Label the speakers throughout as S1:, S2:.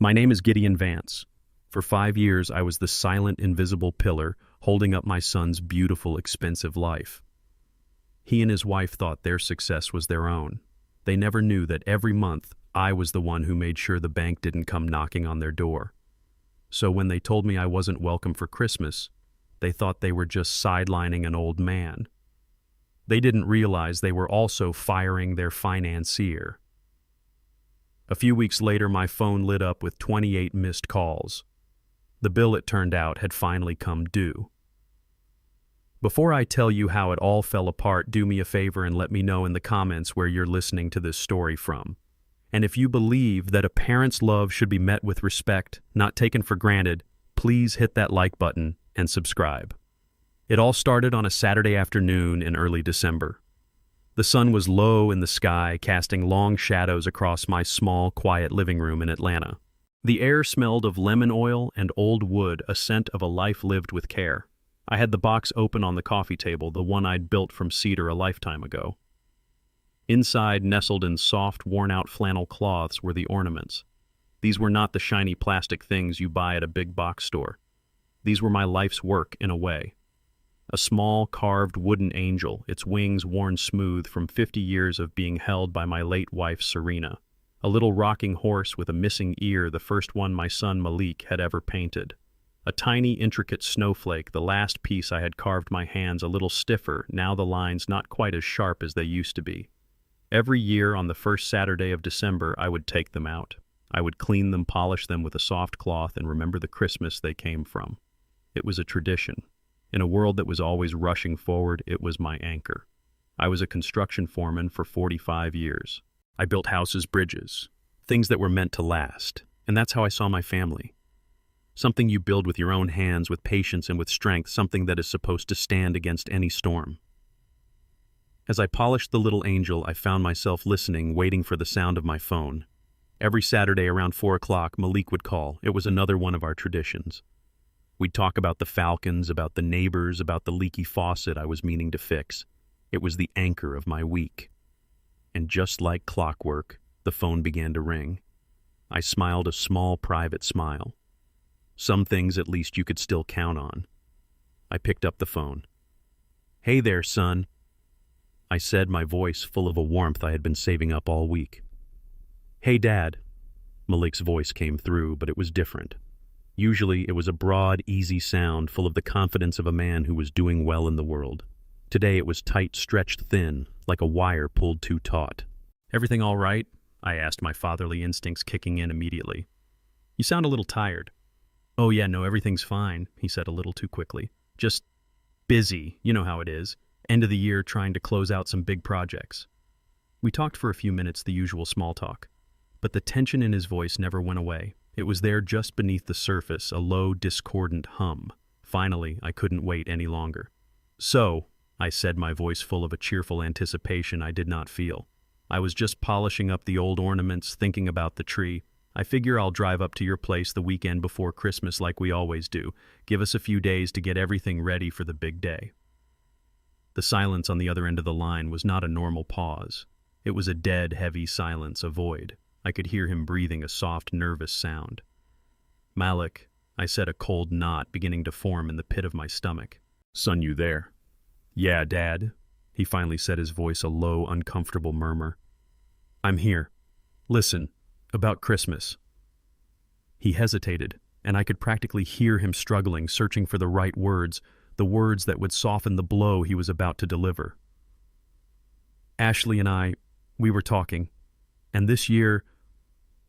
S1: My name is Gideon Vance. For 5 years, I was the silent, invisible pillar holding up my son's beautiful, expensive life. He and his wife thought their success was their own. They never knew that every month, I was the one who made sure the bank didn't come knocking on their door. So when they told me I wasn't welcome for Christmas, they thought they were just sidelining an old man. They didn't realize they were also firing their financier. A few weeks later, my phone lit up with 28 missed calls. The bill, it turned out, had finally come due. Before I tell you how it all fell apart, do me a favor and let me know in the comments where you're listening to this story from. And if you believe that a parent's love should be met with respect, not taken for granted, please hit that like button and subscribe. It all started on a Saturday afternoon in early December. The sun was low in the sky, casting long shadows across my small, quiet living room in Atlanta. The air smelled of lemon oil and old wood, a scent of a life lived with care. I had the box open on the coffee table, the one I'd built from cedar a lifetime ago. Inside, nestled in soft, worn-out flannel cloths, were the ornaments. These were not the shiny plastic things you buy at a big box store. These were my life's work, in a way. A small, carved wooden angel, its wings worn smooth from 50 years of being held by my late wife, Serena. A little rocking horse with a missing ear, the first one my son Malik had ever painted. A tiny, intricate snowflake, the last piece I had carved my hands a little stiffer, now the lines not quite as sharp as they used to be. Every year on the first Saturday of December, I would take them out. I would clean them, polish them with a soft cloth, and remember the Christmas they came from. It was a tradition. In a world that was always rushing forward, it was my anchor. I was a construction foreman for 45 years. I built houses, bridges, things that were meant to last, and that's how I saw my family. Something you build with your own hands, with patience and with strength, something that is supposed to stand against any storm. As I polished the little angel, I found myself listening, waiting for the sound of my phone. Every Saturday around 4 o'clock, Malik would call. It was another one of our traditions. We'd talk about the falcons, about the neighbors, about the leaky faucet I was meaning to fix. It was the anchor of my week. And just like clockwork, the phone began to ring. I smiled a small, private smile. Some things at least you could still count on. I picked up the phone. "Hey there, son," I said, my voice full of a warmth I had been saving up all week. "Hey, Dad." Malik's voice came through, but it was different. Usually, it was a broad, easy sound full of the confidence of a man who was doing well in the world. Today, it was tight, stretched thin, like a wire pulled too taut. "Everything all right?" I asked, my fatherly instincts kicking in immediately. "You sound a little tired." "Oh yeah, no, everything's fine," he said a little too quickly. "Just busy, you know how it is. End of the year trying to close out some big projects." We talked for a few minutes, the usual small talk. But the tension in his voice never went away. It was there just beneath the surface, a low, discordant hum. Finally, I couldn't wait any longer. "So," I said, my voice full of a cheerful anticipation I did not feel. "I was just polishing up the old ornaments, thinking about the tree. I figure I'll drive up to your place the weekend before Christmas like we always do. Give us a few days to get everything ready for the big day." The silence on the other end of the line was not a normal pause. It was a dead, heavy silence, a void. I could hear him breathing a soft, nervous sound. "Malik," I said, a cold knot beginning to form in the pit of my stomach. "Son, you there?" "Yeah, Dad," he finally said, his voice a low, uncomfortable murmur. "I'm here. Listen, about Christmas." He hesitated, and I could practically hear him struggling, searching for the right words, the words that would soften the blow he was about to deliver. "Ashley and I, we were talking, and this year,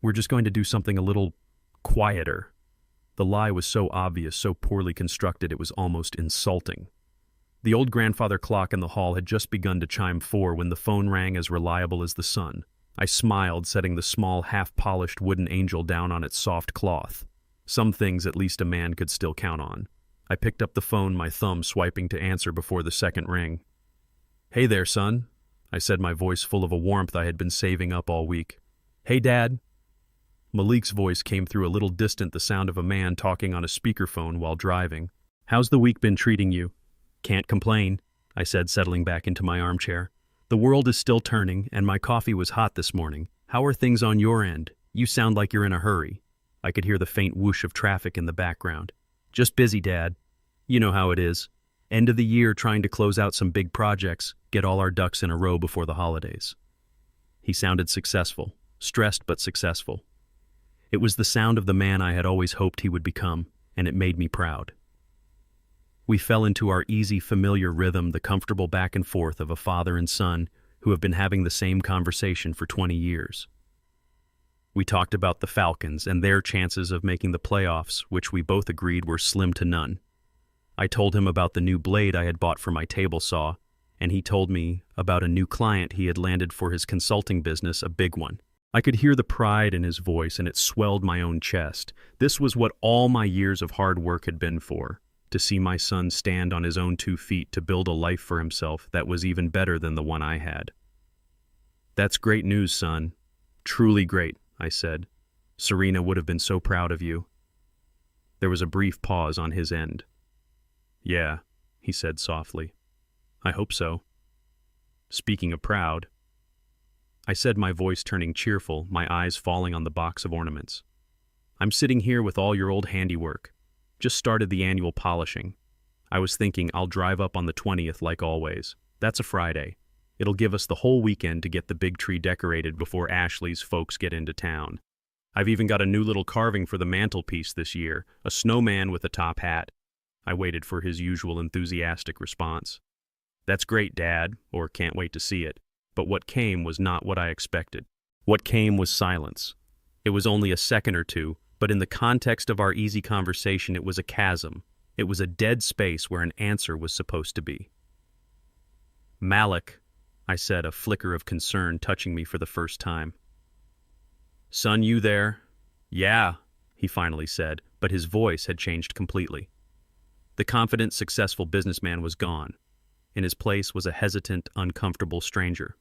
S1: we're just going to do something a little quieter." The lie was so obvious, so poorly constructed, it was almost insulting. The old grandfather clock in the hall had just begun to chime 4 when the phone rang, as reliable as the sun. I smiled, setting the small, half-polished wooden angel down on its soft cloth. Some things at least a man could still count on. I picked up the phone, my thumb swiping to answer before the second ring. "Hey there, son," I said, my voice full of a warmth I had been saving up all week. "Hey, Dad." Malik's voice came through a little distant, the sound of a man talking on a speakerphone while driving. "How's the week been treating you?" "Can't complain," I said, settling back into my armchair. "The world is still turning, and my coffee was hot this morning. How are things on your end? You sound like you're in a hurry." I could hear the faint whoosh of traffic in the background. Just busy, Dad. You know how it is. End of the year trying to close out some big projects, get all our ducks in a row before the holidays. He sounded successful, stressed but successful. It was the sound of the man I had always hoped he would become, and it made me proud. We fell into our easy, familiar rhythm, the comfortable back and forth of a father and son who have been having the same conversation for 20 years. We talked about the Falcons and their chances of making the playoffs, which we both agreed were slim to none. I told him about the new blade I had bought for my table saw, and he told me about a new client he had landed for his consulting business, a big one. I could hear the pride in his voice, and it swelled my own chest. This was what all my years of hard work had been for, to see my son stand on his own 2 feet to build a life for himself that was even better than the one I had. That's great news, son. Truly great, I said. Serena would have been so proud of you. There was a brief pause on his end. Yeah, he said softly. I hope so. Speaking of proud, I said, my voice turning cheerful, my eyes falling on the box of ornaments. I'm sitting here with all your old handiwork. Just started the annual polishing. I was thinking I'll drive up on the 20th like always. That's a Friday. It'll give us the whole weekend to get the big tree decorated before Ashley's folks get into town. I've even got a new little carving for the mantelpiece this year, a snowman with a top hat. I waited for his usual enthusiastic response. That's great, Dad, or can't wait to see it. But what came was not what I expected. What came was silence. It was only a second or two, but in the context of our easy conversation, it was a chasm. It was a dead space where an answer was supposed to be. Malik, I said, a flicker of concern touching me for the first time. Son, you there? Yeah, he finally said, but his voice had changed completely. The confident, successful businessman was gone. In his place was a hesitant, uncomfortable stranger.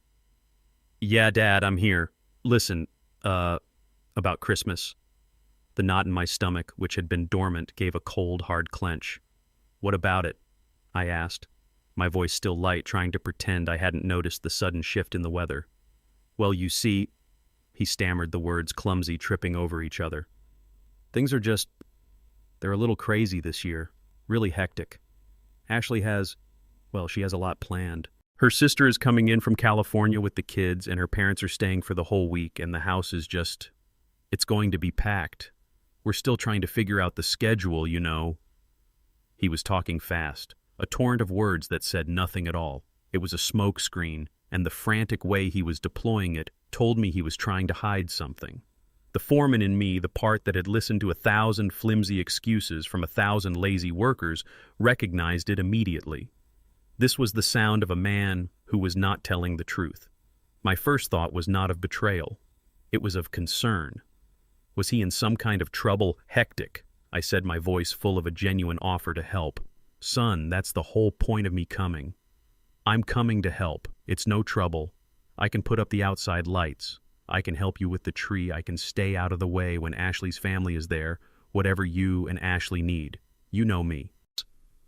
S1: Yeah, Dad, I'm here. Listen, about Christmas. The knot in my stomach, which had been dormant, gave a cold, hard clench. What about it? I asked, my voice still light, trying to pretend I hadn't noticed the sudden shift in the weather. Well, you see, he stammered the words, clumsy, tripping over each other. Things are just, they're a little crazy this year. Really hectic. Ashley has, well, she has a lot planned. Her sister is coming in from California with the kids, and her parents are staying for the whole week, and the house is just, it's going to be packed. We're still trying to figure out the schedule, you know. He was talking fast, a torrent of words that said nothing at all. It was a smoke screen, and the frantic way he was deploying it told me he was trying to hide something. The foreman in me, the part that had listened to 1,000 flimsy excuses from 1,000 lazy workers, recognized it immediately. This was the sound of a man who was not telling the truth. My first thought was not of betrayal. It was of concern. Was he in some kind of trouble? Hectic, I said, my voice full of a genuine offer to help. Son, that's the whole point of me coming. I'm coming to help. It's no trouble. I can put up the outside lights. I can help you with the tree. I can stay out of the way when Ashley's family is there, whatever you and Ashley need. You know me.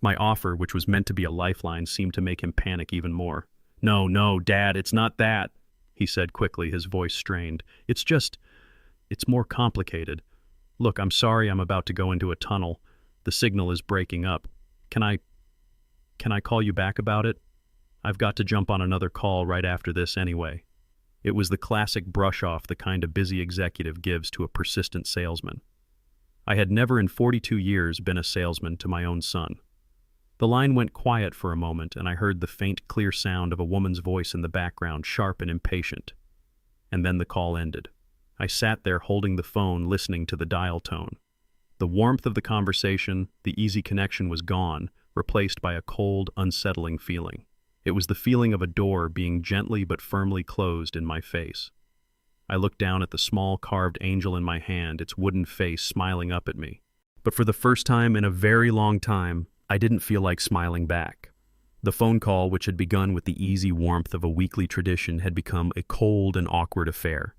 S1: My offer, which was meant to be a lifeline, seemed to make him panic even more. No, Dad, it's not that, he said quickly, his voice strained. It's more complicated. Look, I'm sorry I'm about to go into a tunnel. The signal is breaking up. Can I call you back about it? I've got to jump on another call right after this anyway. It was the classic brush-off the kind a busy executive gives to a persistent salesman. I had never in 42 years been a salesman to my own son. The line went quiet for a moment, and I heard the faint, clear sound of a woman's voice in the background, sharp and impatient. And then the call ended. I sat there holding the phone, listening to the dial tone. The warmth of the conversation, the easy connection was gone, replaced by a cold, unsettling feeling. It was the feeling of a door being gently but firmly closed in my face. I looked down at the small carved angel in my hand, its wooden face smiling up at me. But for the first time in a very long time, I didn't feel like smiling back. The phone call, which had begun with the easy warmth of a weekly tradition, had become a cold and awkward affair.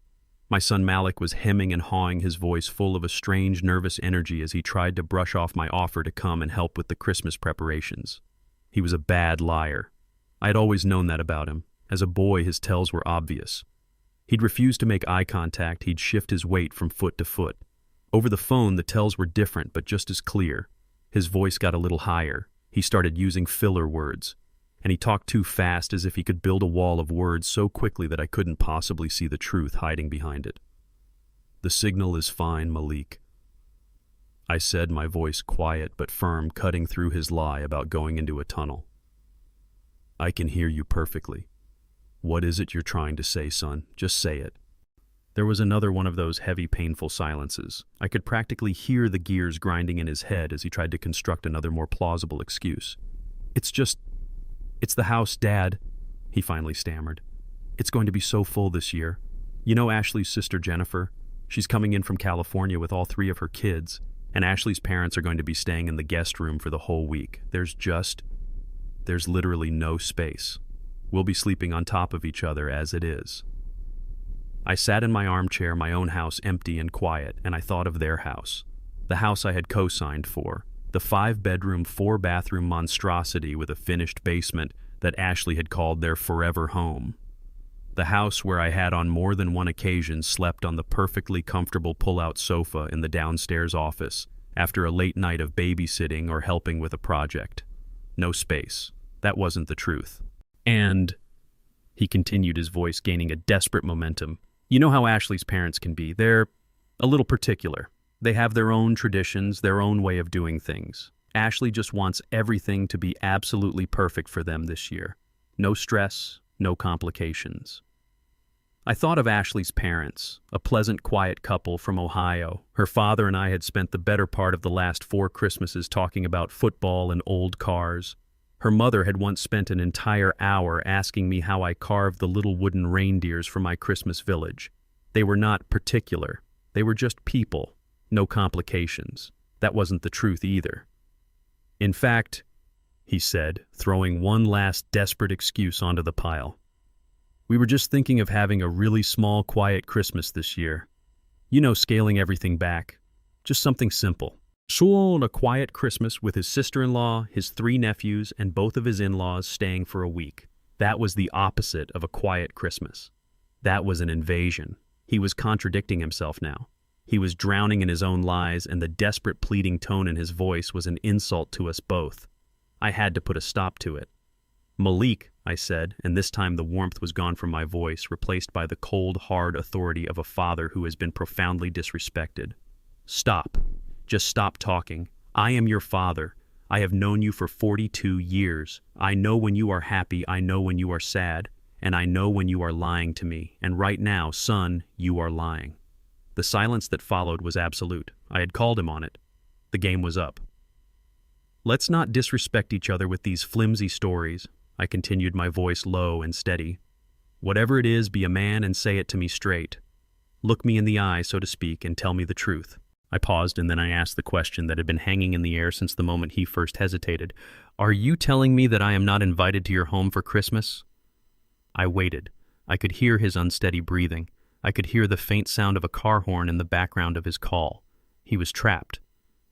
S1: My son Malik was hemming and hawing, his voice full of a strange, nervous energy as he tried to brush off my offer to come and help with the Christmas preparations. He was a bad liar. I had always known that about him. As a boy, his tells were obvious. He'd refuse to make eye contact, he'd shift his weight from foot to foot. Over the phone, the tells were different but just as clear. His voice got a little higher. He started using filler words. And he talked too fast, as if he could build a wall of words so quickly that I couldn't possibly see the truth hiding behind it. "The signal is fine, Malik," I said, my voice quiet but firm, cutting through his lie about going into a tunnel. "I can hear you perfectly. What is it you're trying to say, son? Just say it." There was another one of those heavy, painful silences. I could practically hear the gears grinding in his head as he tried to construct another more plausible excuse. It's the house, Dad," he finally stammered. "It's going to be so full this year. You know Ashley's sister Jennifer? She's coming in from California with all 3 of her kids, and Ashley's parents are going to be staying in the guest room for the whole week. There's literally no space. We'll be sleeping on top of each other as it is." I sat in my armchair, my own house empty and quiet, and I thought of their house. The house I had co-signed for. The 5-bedroom, 4-bathroom monstrosity with a finished basement that Ashley had called their forever home. The house where I had on more than one occasion slept on the perfectly comfortable pull-out sofa in the downstairs office after a late night of babysitting or helping with a project. No space. That wasn't the truth. "And," he continued, his voice gaining a desperate momentum, "you know how Ashley's parents can be. They're a little particular. They have their own traditions, their own way of doing things. Ashley just wants everything to be absolutely perfect for them this year. No stress, no complications." I thought of Ashley's parents, a pleasant, quiet couple from Ohio. Her father and I had spent the better part of the last 4 Christmases talking about football and old cars. Her mother had once spent an entire hour asking me how I carved the little wooden reindeers for my Christmas village. They were not particular. They were just people. No complications. That wasn't the truth either. "In fact," he said, throwing one last desperate excuse onto the pile, "we were just thinking of having a really small, quiet Christmas this year. You know, scaling everything back. Just something simple. So a quiet Christmas with his sister-in-law, his 3 nephews, and both of his in-laws staying for a week. That was the opposite of a quiet Christmas. That was an invasion." He was contradicting himself now. He was drowning in his own lies, and the desperate pleading tone in his voice was an insult to us both. I had to put a stop to it. "Malik," I said, and this time the warmth was gone from my voice, replaced by the cold, hard authority of a father who has been profoundly disrespected. "Stop. Just stop talking. I am your father. I have known you for 42 years. I know when you are happy, I know when you are sad, and I know when you are lying to me. And right now, son, you are lying." The silence that followed was absolute. I had called him on it. The game was up. "Let's not disrespect each other with these flimsy stories," I continued, my voice low and steady. "Whatever it is, be a man and say it to me straight. Look me in the eye, so to speak, and tell me the truth." I paused, and then I asked the question that had been hanging in the air since the moment he first hesitated. "Are you telling me that I am not invited to your home for Christmas?" I waited. I could hear his unsteady breathing. I could hear the faint sound of a car horn in the background of his call. He was trapped.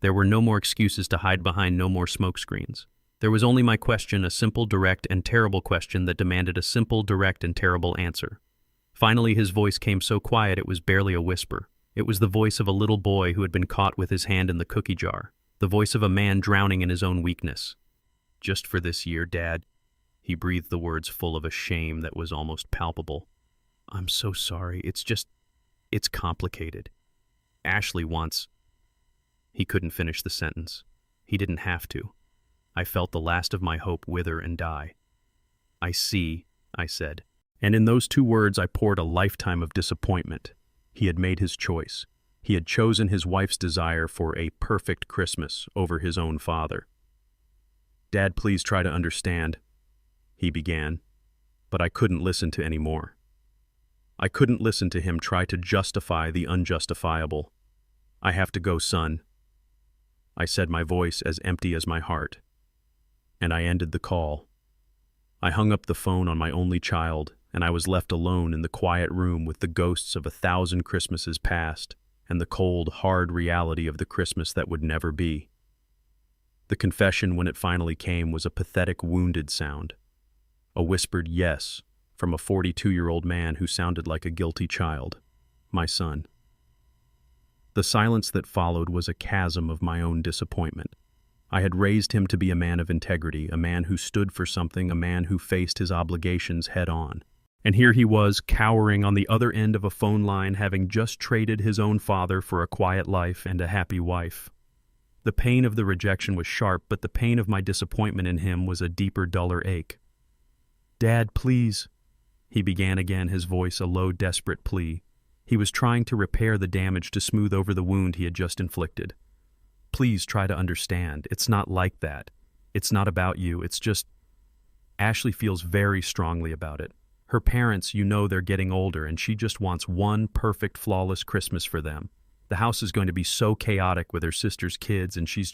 S1: There were no more excuses to hide behind, no more smokescreens. There was only my question, a simple, direct, and terrible question that demanded a simple, direct, and terrible answer. Finally, his voice came so quiet it was barely a whisper. It was the voice of a little boy who had been caught with his hand in the cookie jar, the voice of a man drowning in his own weakness. "Just for this year, Dad." He breathed the words full of a shame that was almost palpable. "I'm so sorry. It's complicated. Ashley wants..." He couldn't finish the sentence. He didn't have to. I felt the last of my hope wither and die. "I see," I said. And in those 2 words I poured a lifetime of disappointment. He had made his choice. He had chosen his wife's desire for a perfect Christmas over his own father. "Dad, please try to understand," he began, but I couldn't listen to any more. I couldn't listen to him try to justify the unjustifiable. "I have to go, son," I said, my voice as empty as my heart. And I ended the call. I hung up the phone on my only child, and I was left alone in the quiet room with the ghosts of 1,000 Christmases past and the cold, hard reality of the Christmas that would never be. The confession, when it finally came, was a pathetic, wounded sound. A whispered yes from a 42-year-old man who sounded like a guilty child. My son. The silence that followed was a chasm of my own disappointment. I had raised him to be a man of integrity, a man who stood for something, a man who faced his obligations head on. And here he was, cowering on the other end of a phone line, having just traded his own father for a quiet life and a happy wife. The pain of the rejection was sharp, but the pain of my disappointment in him was a deeper, duller ache. "Dad, please," he began again, his voice a low, desperate plea. He was trying to repair the damage, to smooth over the wound he had just inflicted. "Please try to understand. It's not like that. It's not about you. It's just..." Ashley feels very strongly about it. Her parents, you know, they're getting older, and she just wants one perfect, flawless Christmas for them. The house is going to be so chaotic with her sister's kids, and she's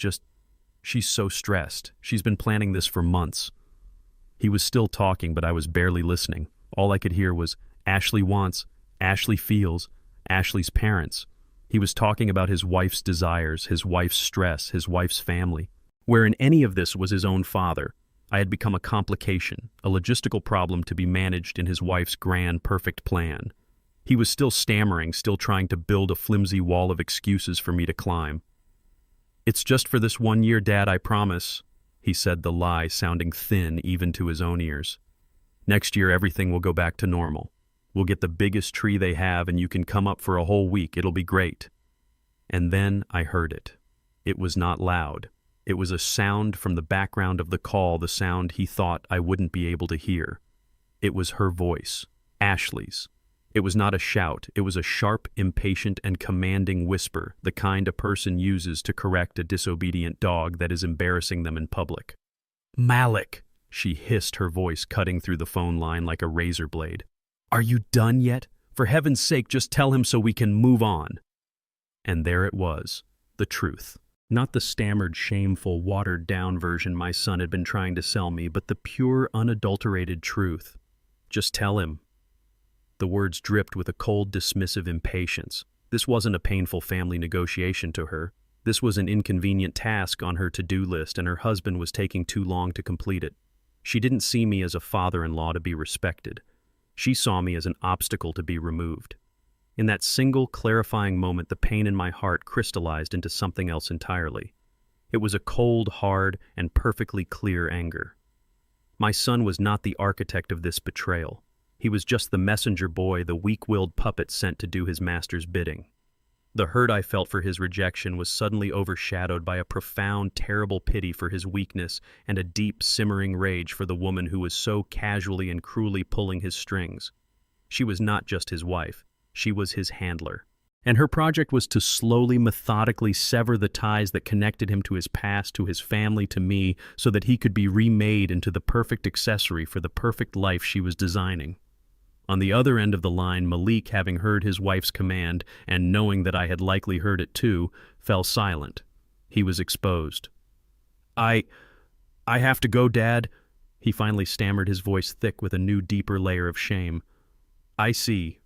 S1: so stressed. She's been planning this for months. He was still talking, but I was barely listening. All I could hear was, Ashley wants, Ashley feels, Ashley's parents. He was talking about his wife's desires, his wife's stress, his wife's family. Where in any of this was his own father, I had become a complication, a logistical problem to be managed in his wife's grand, perfect plan. He was still stammering, still trying to build a flimsy wall of excuses for me to climb. "It's just for this 1 year, Dad, I promise," he said, the lie sounding thin even to his own ears. "Next year, everything will go back to normal. We'll get the biggest tree they have, and you can come up for a whole week. It'll be great." And then I heard it. It was not loud. It was a sound from the background of the call, the sound he thought I wouldn't be able to hear. It was her voice, Ashley's. It was not a shout. It was a sharp, impatient, and commanding whisper, the kind a person uses to correct a disobedient dog that is embarrassing them in public. "Malik," she hissed, her voice cutting through the phone line like a razor blade. "Are you done yet? For heaven's sake, just tell him so we can move on." And there it was, the truth. Not the stammered, shameful, watered-down version my son had been trying to sell me, but the pure, unadulterated truth. "Just tell him." The words dripped with a cold, dismissive impatience. This wasn't a painful family negotiation to her. This was an inconvenient task on her to-do list, and her husband was taking too long to complete it. She didn't see me as a father-in-law to be respected. She saw me as an obstacle to be removed. In that single, clarifying moment, the pain in my heart crystallized into something else entirely. It was a cold, hard, and perfectly clear anger. My son was not the architect of this betrayal. He was just the messenger boy, the weak-willed puppet sent to do his master's bidding. The hurt I felt for his rejection was suddenly overshadowed by a profound, terrible pity for his weakness and a deep, simmering rage for the woman who was so casually and cruelly pulling his strings. She was not just his wife. She was his handler. And her project was to slowly, methodically sever the ties that connected him to his past, to his family, to me, so that he could be remade into the perfect accessory for the perfect life she was designing. On the other end of the line, Malik, having heard his wife's command, and knowing that I had likely heard it too, fell silent. He was exposed. I have to go, Dad," he finally stammered, his voice thick with a new, deeper layer of shame. "I see,"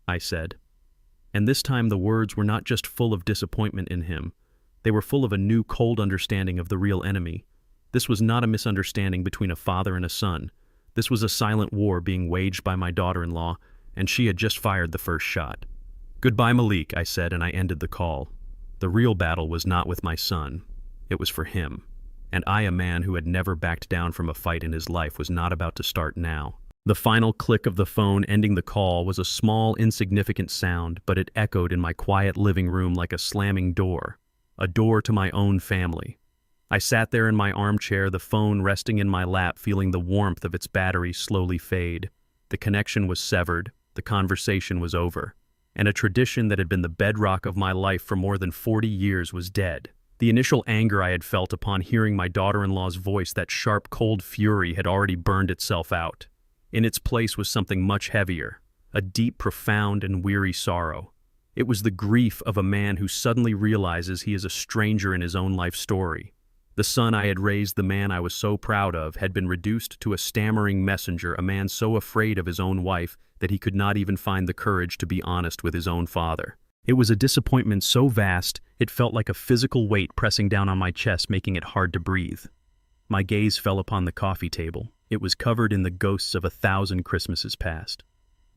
S1: I said. And this time the words were not just full of disappointment in him. They were full of a new, cold understanding of the real enemy. This was not a misunderstanding between a father and a son. This was a silent war being waged by my daughter-in-law, and she had just fired the first shot. "Goodbye, Malik," I said, and I ended the call. The real battle was not with my son. It was for him. And I, a man who had never backed down from a fight in his life, was not about to start now. The final click of the phone ending the call was a small, insignificant sound, but it echoed in my quiet living room like a slamming door, a door to my own family. I sat there in my armchair, the phone resting in my lap, feeling the warmth of its battery slowly fade. The connection was severed, the conversation was over, and a tradition that had been the bedrock of my life for more than 40 years was dead. The initial anger I had felt upon hearing my daughter-in-law's voice, that sharp, cold fury, had already burned itself out. In its place was something much heavier, a deep, profound, and weary sorrow. It was the grief of a man who suddenly realizes he is a stranger in his own life story. The son I had raised, the man I was so proud of, had been reduced to a stammering messenger, a man so afraid of his own wife that he could not even find the courage to be honest with his own father. It was a disappointment so vast, it felt like a physical weight pressing down on my chest, making it hard to breathe. My gaze fell upon the coffee table. It was covered in the ghosts of 1,000 Christmases past.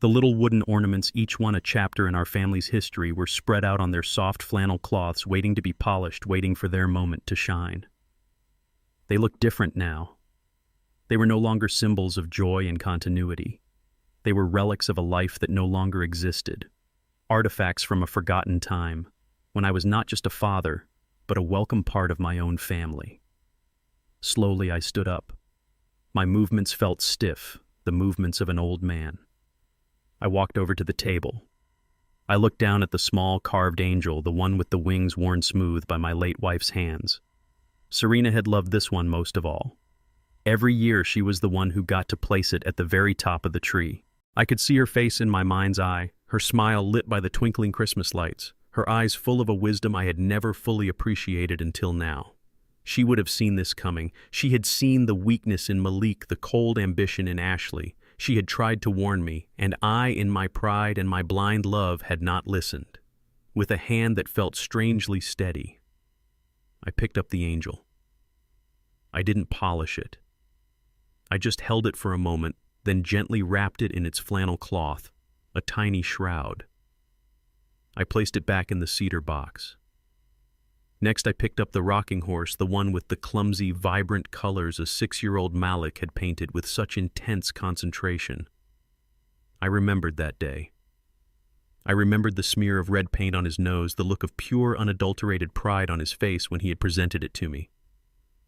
S1: The little wooden ornaments, each one a chapter in our family's history, were spread out on their soft flannel cloths, waiting to be polished, waiting for their moment to shine. They looked different now. They were no longer symbols of joy and continuity. They were relics of a life that no longer existed, artifacts from a forgotten time, when I was not just a father, but a welcome part of my own family. Slowly I stood up. My movements felt stiff, the movements of an old man. I walked over to the table. I looked down at the small carved angel, the one with the wings worn smooth by my late wife's hands. Serena had loved this one most of all. Every year she was the one who got to place it at the very top of the tree. I could see her face in my mind's eye, her smile lit by the twinkling Christmas lights, her eyes full of a wisdom I had never fully appreciated until now. She would have seen this coming. She had seen the weakness in Malik, the cold ambition in Ashley. She had tried to warn me, and I, in my pride and my blind love, had not listened. With a hand that felt strangely steady, I picked up the angel. I didn't polish it. I just held it for a moment, then gently wrapped it in its flannel cloth, a tiny shroud. I placed it back in the cedar box. Next, I picked up the rocking horse, the one with the clumsy, vibrant colors a 6-year-old Malik had painted with such intense concentration. I remembered that day. I remembered the smear of red paint on his nose, the look of pure, unadulterated pride on his face when he had presented it to me.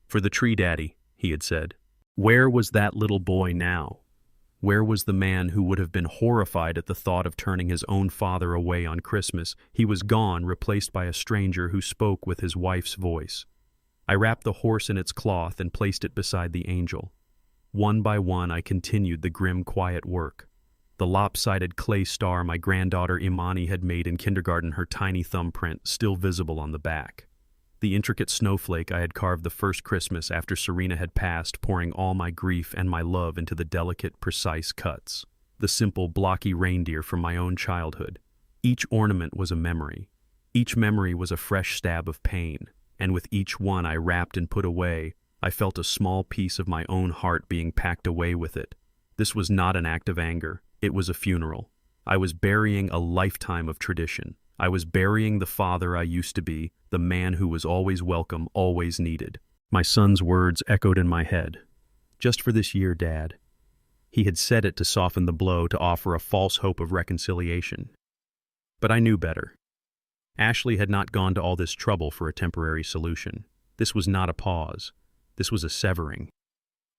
S1: "For the tree, Daddy," he had said. Where was that little boy now? Where was the man who would have been horrified at the thought of turning his own father away on Christmas? He was gone, replaced by a stranger who spoke with his wife's voice. I wrapped the horse in its cloth and placed it beside the angel. One by one, I continued the grim, quiet work. The lopsided clay star my granddaughter Imani had made in kindergarten, her tiny thumbprint still visible on the back. The intricate snowflake I had carved the first Christmas after Serena had passed, pouring all my grief and my love into the delicate, precise cuts. The simple, blocky reindeer from my own childhood. Each ornament was a memory. Each memory was a fresh stab of pain, and with each one I wrapped and put away, I felt a small piece of my own heart being packed away with it. This was not an act of anger. It was a funeral. I was burying a lifetime of tradition. I was burying the father I used to be, the man who was always welcome, always needed. My son's words echoed in my head. "Just for this year, Dad." He had said it to soften the blow, to offer a false hope of reconciliation. But I knew better. Ashley had not gone to all this trouble for a temporary solution. This was not a pause. This was a severing.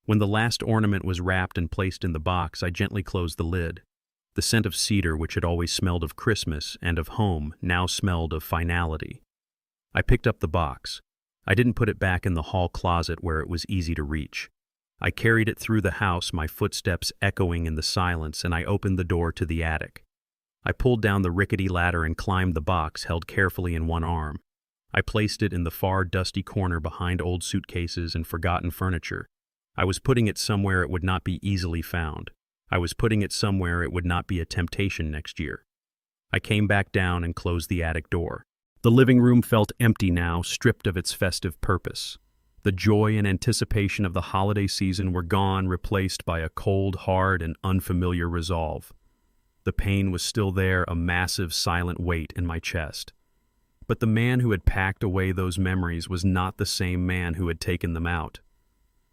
S1: When the last ornament was wrapped and placed in the box, I gently closed the lid. The scent of cedar, which had always smelled of Christmas and of home, now smelled of finality. I picked up the box. I didn't put it back in the hall closet where it was easy to reach. I carried it through the house, my footsteps echoing in the silence, and I opened the door to the attic. I pulled down the rickety ladder and climbed the box, held carefully in one arm. I placed it in the far, dusty corner behind old suitcases and forgotten furniture. I was putting it somewhere it would not be easily found. I was putting it somewhere it would not be a temptation next year. I came back down and closed the attic door. The living room felt empty now, stripped of its festive purpose. The joy and anticipation of the holiday season were gone, replaced by a cold, hard, and unfamiliar resolve. The pain was still there, a massive, silent weight in my chest. But the man who had packed away those memories was not the same man who had taken them out.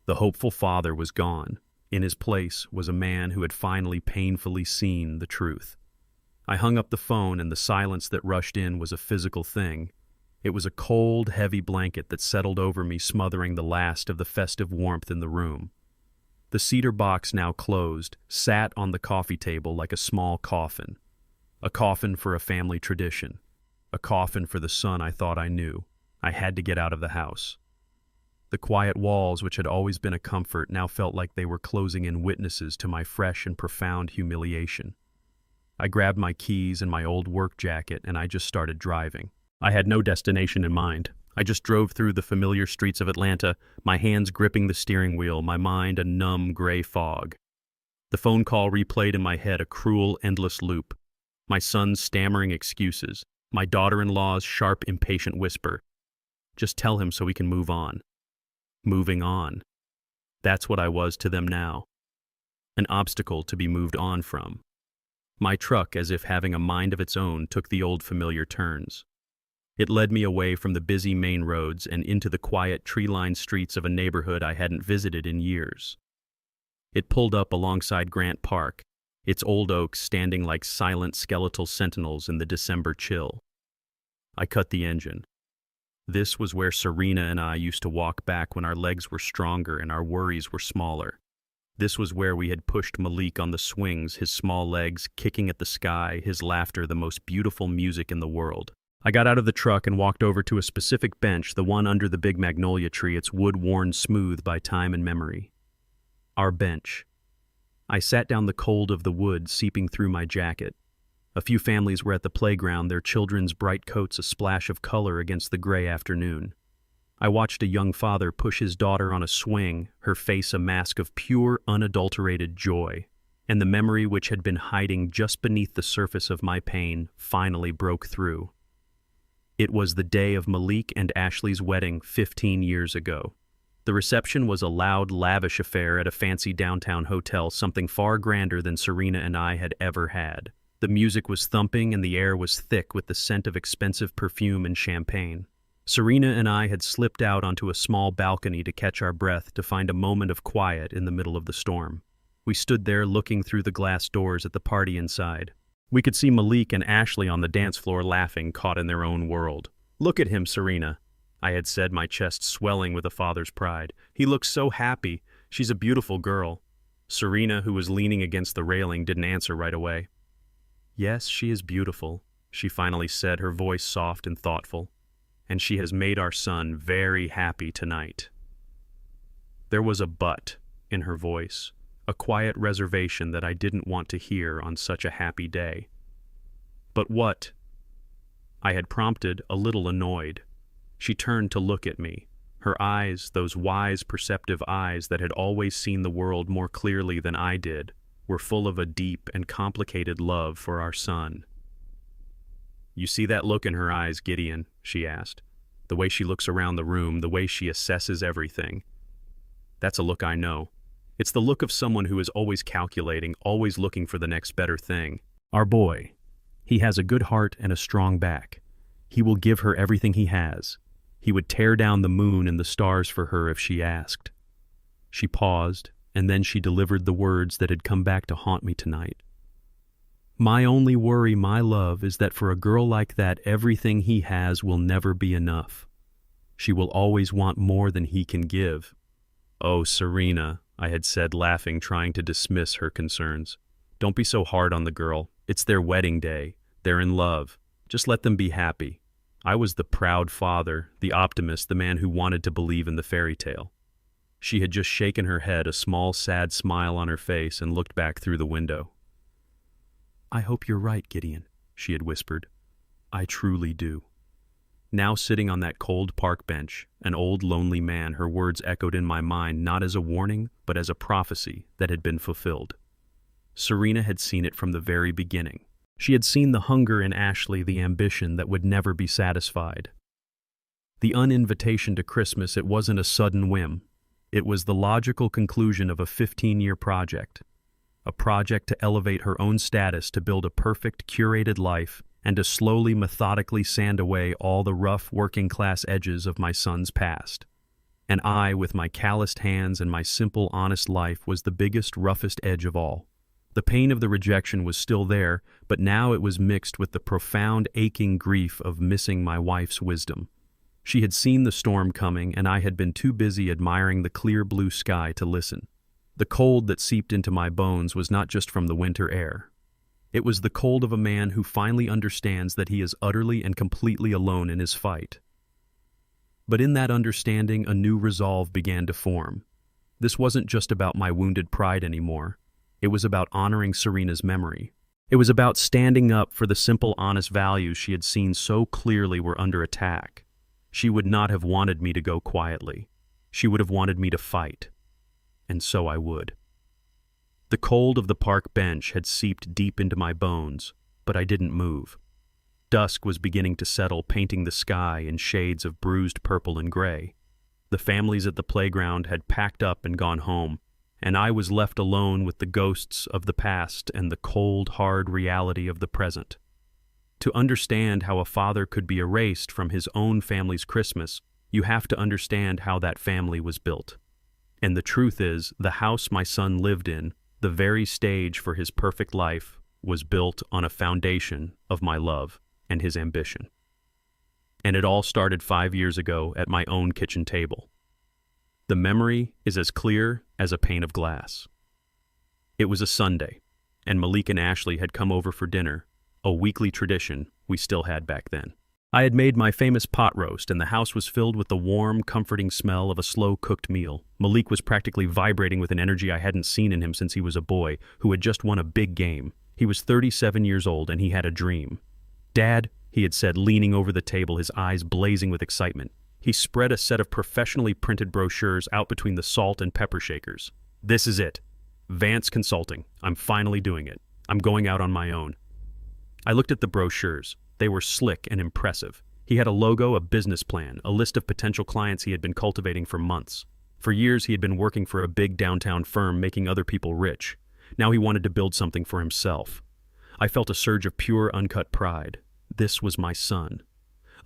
S1: The hopeful father was gone. In his place was a man who had finally painfully seen the truth. I hung up the phone, and the silence that rushed in was a physical thing. It was a cold, heavy blanket that settled over me, smothering the last of the festive warmth in the room. The cedar box, now closed, sat on the coffee table like a small coffin. A coffin for a family tradition. A coffin for the son I thought I knew. I had to get out of the house. The quiet walls, which had always been a comfort, now felt like they were closing in witnesses to my fresh and profound humiliation. I grabbed my keys and my old work jacket, and I just started driving. I had no destination in mind. I just drove through the familiar streets of Atlanta, my hands gripping the steering wheel, my mind a numb, gray fog. The phone call replayed in my head, a cruel, endless loop. My son's stammering excuses, my daughter-in-law's sharp, impatient whisper. Just tell him so we can move on. Moving on. That's what I was to them now. An obstacle to be moved on from. My truck, as if having a mind of its own, took the old familiar turns. It led me away from the busy main roads and into the quiet, tree-lined streets of a neighborhood I hadn't visited in years. It pulled up alongside Grant Park, its old oaks standing like silent skeletal sentinels in the December chill. I cut the engine. This was where Serena and I used to walk back when our legs were stronger and our worries were smaller. This was where we had pushed Malik on the swings, his small legs kicking at the sky, his laughter the most beautiful music in the world. I got out of the truck and walked over to a specific bench, the one under the big magnolia tree, its wood worn smooth by time and memory. Our bench. I sat down, the cold of the wood seeping through my jacket. A few families were at the playground, their children's bright coats a splash of color against the gray afternoon. I watched a young father push his daughter on a swing, her face a mask of pure, unadulterated joy. And the memory which had been hiding just beneath the surface of my pain finally broke through. It was the day of Malik and Ashley's wedding 15 years ago. The reception was a loud, lavish affair at a fancy downtown hotel, something far grander than Serena and I had ever had. The music was thumping and the air was thick with the scent of expensive perfume and champagne. Serena and I had slipped out onto a small balcony to catch our breath, to find a moment of quiet in the middle of the storm. We stood there looking through the glass doors at the party inside. We could see Malik and Ashley on the dance floor laughing, caught in their own world. "Look at him, Serena," I had said, my chest swelling with a father's pride. "He looks so happy. She's a beautiful girl." Serena, who was leaning against the railing, didn't answer right away. "Yes, she is beautiful," she finally said, her voice soft and thoughtful. "And she has made our son very happy tonight." There was a but in her voice, a quiet reservation that I didn't want to hear on such a happy day. "But what?" I had prompted, a little annoyed. She turned to look at me. Her eyes, those wise, perceptive eyes that had always seen the world more clearly than I did, were full of a deep and complicated love for our son. "You see that look in her eyes, Gideon?" she asked. "The way she looks around the room, the way she assesses everything. That's a look I know. It's the look of someone who is always calculating, always looking for the next better thing. Our boy, he has a good heart and a strong back. He will give her everything he has. He would tear down the moon and the stars for her if she asked." She paused, and then she delivered the words that had come back to haunt me tonight. "My only worry, my love, is that for a girl like that, everything he has will never be enough. She will always want more than he can give." "Oh, Serena," I had said, laughing, trying to dismiss her concerns. "Don't be so hard on the girl. It's their wedding day. They're in love. Just let them be happy." I was the proud father, the optimist, the man who wanted to believe in the fairy tale. She had just shaken her head, a small, sad smile on her face, and looked back through the window. "I hope you're right, Gideon," she had whispered. "I truly do." Now sitting on that cold park bench, an old lonely man, her words echoed in my mind not as a warning, but as a prophecy that had been fulfilled. Serena had seen it from the very beginning. She had seen the hunger in Ashley, the ambition that would never be satisfied. The uninvitation to Christmas, it wasn't a sudden whim. It was the logical conclusion of a 15-year project. A project to elevate her own status, to build a perfect, curated life, and to slowly, methodically sand away all the rough, working-class edges of my son's past. And I, with my calloused hands and my simple, honest life, was the biggest, roughest edge of all. The pain of the rejection was still there, but now it was mixed with the profound, aching grief of missing my wife's wisdom. She had seen the storm coming, and I had been too busy admiring the clear blue sky to listen. The cold that seeped into my bones was not just from the winter air. It was the cold of a man who finally understands that he is utterly and completely alone in his fight. But in that understanding, a new resolve began to form. This wasn't just about my wounded pride anymore. It was about honoring Serena's memory. It was about standing up for the simple, honest values she had seen so clearly were under attack. She would not have wanted me to go quietly. She would have wanted me to fight. And so I would. The cold of the park bench had seeped deep into my bones, but I didn't move. Dusk was beginning to settle, painting the sky in shades of bruised purple and gray. The families at the playground had packed up and gone home, and I was left alone with the ghosts of the past and the cold, hard reality of the present. To understand how a father could be erased from his own family's Christmas, you have to understand how that family was built. And the truth is, the house my son lived in, the very stage for his perfect life, was built on a foundation of my love and his ambition. And it all started 5 years ago at my own kitchen table. The memory is as clear as a pane of glass. It was a Sunday, and Malik and Ashley had come over for dinner, a weekly tradition we still had back then. I had made my famous pot roast, and the house was filled with the warm, comforting smell of a slow-cooked meal. Malik was practically vibrating with an energy I hadn't seen in him since he was a boy who had just won a big game. He was 37 years old, and he had a dream. "Dad," he had said, leaning over the table, his eyes blazing with excitement. He spread a set of professionally printed brochures out between the salt and pepper shakers. "This is it. Vance Consulting. I'm finally doing it. I'm going out on my own." I looked at the brochures. They were slick and impressive. He had a logo, a business plan, a list of potential clients he had been cultivating for months. For years, he had been working for a big downtown firm making other people rich. Now he wanted to build something for himself. I felt a surge of pure, uncut pride. This was my son.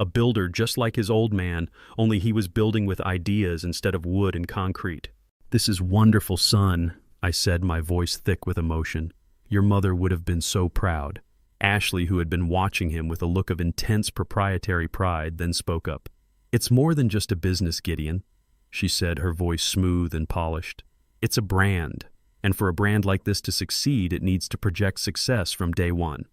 S1: A builder just like his old man, only he was building with ideas instead of wood and concrete. "This is wonderful, son," I said, my voice thick with emotion. "Your mother would have been so proud." Ashley, who had been watching him with a look of intense proprietary pride, then spoke up. "It's more than just a business, Gideon," she said, her voice smooth and polished. "It's a brand, and for a brand like this to succeed, it needs to project success from day one."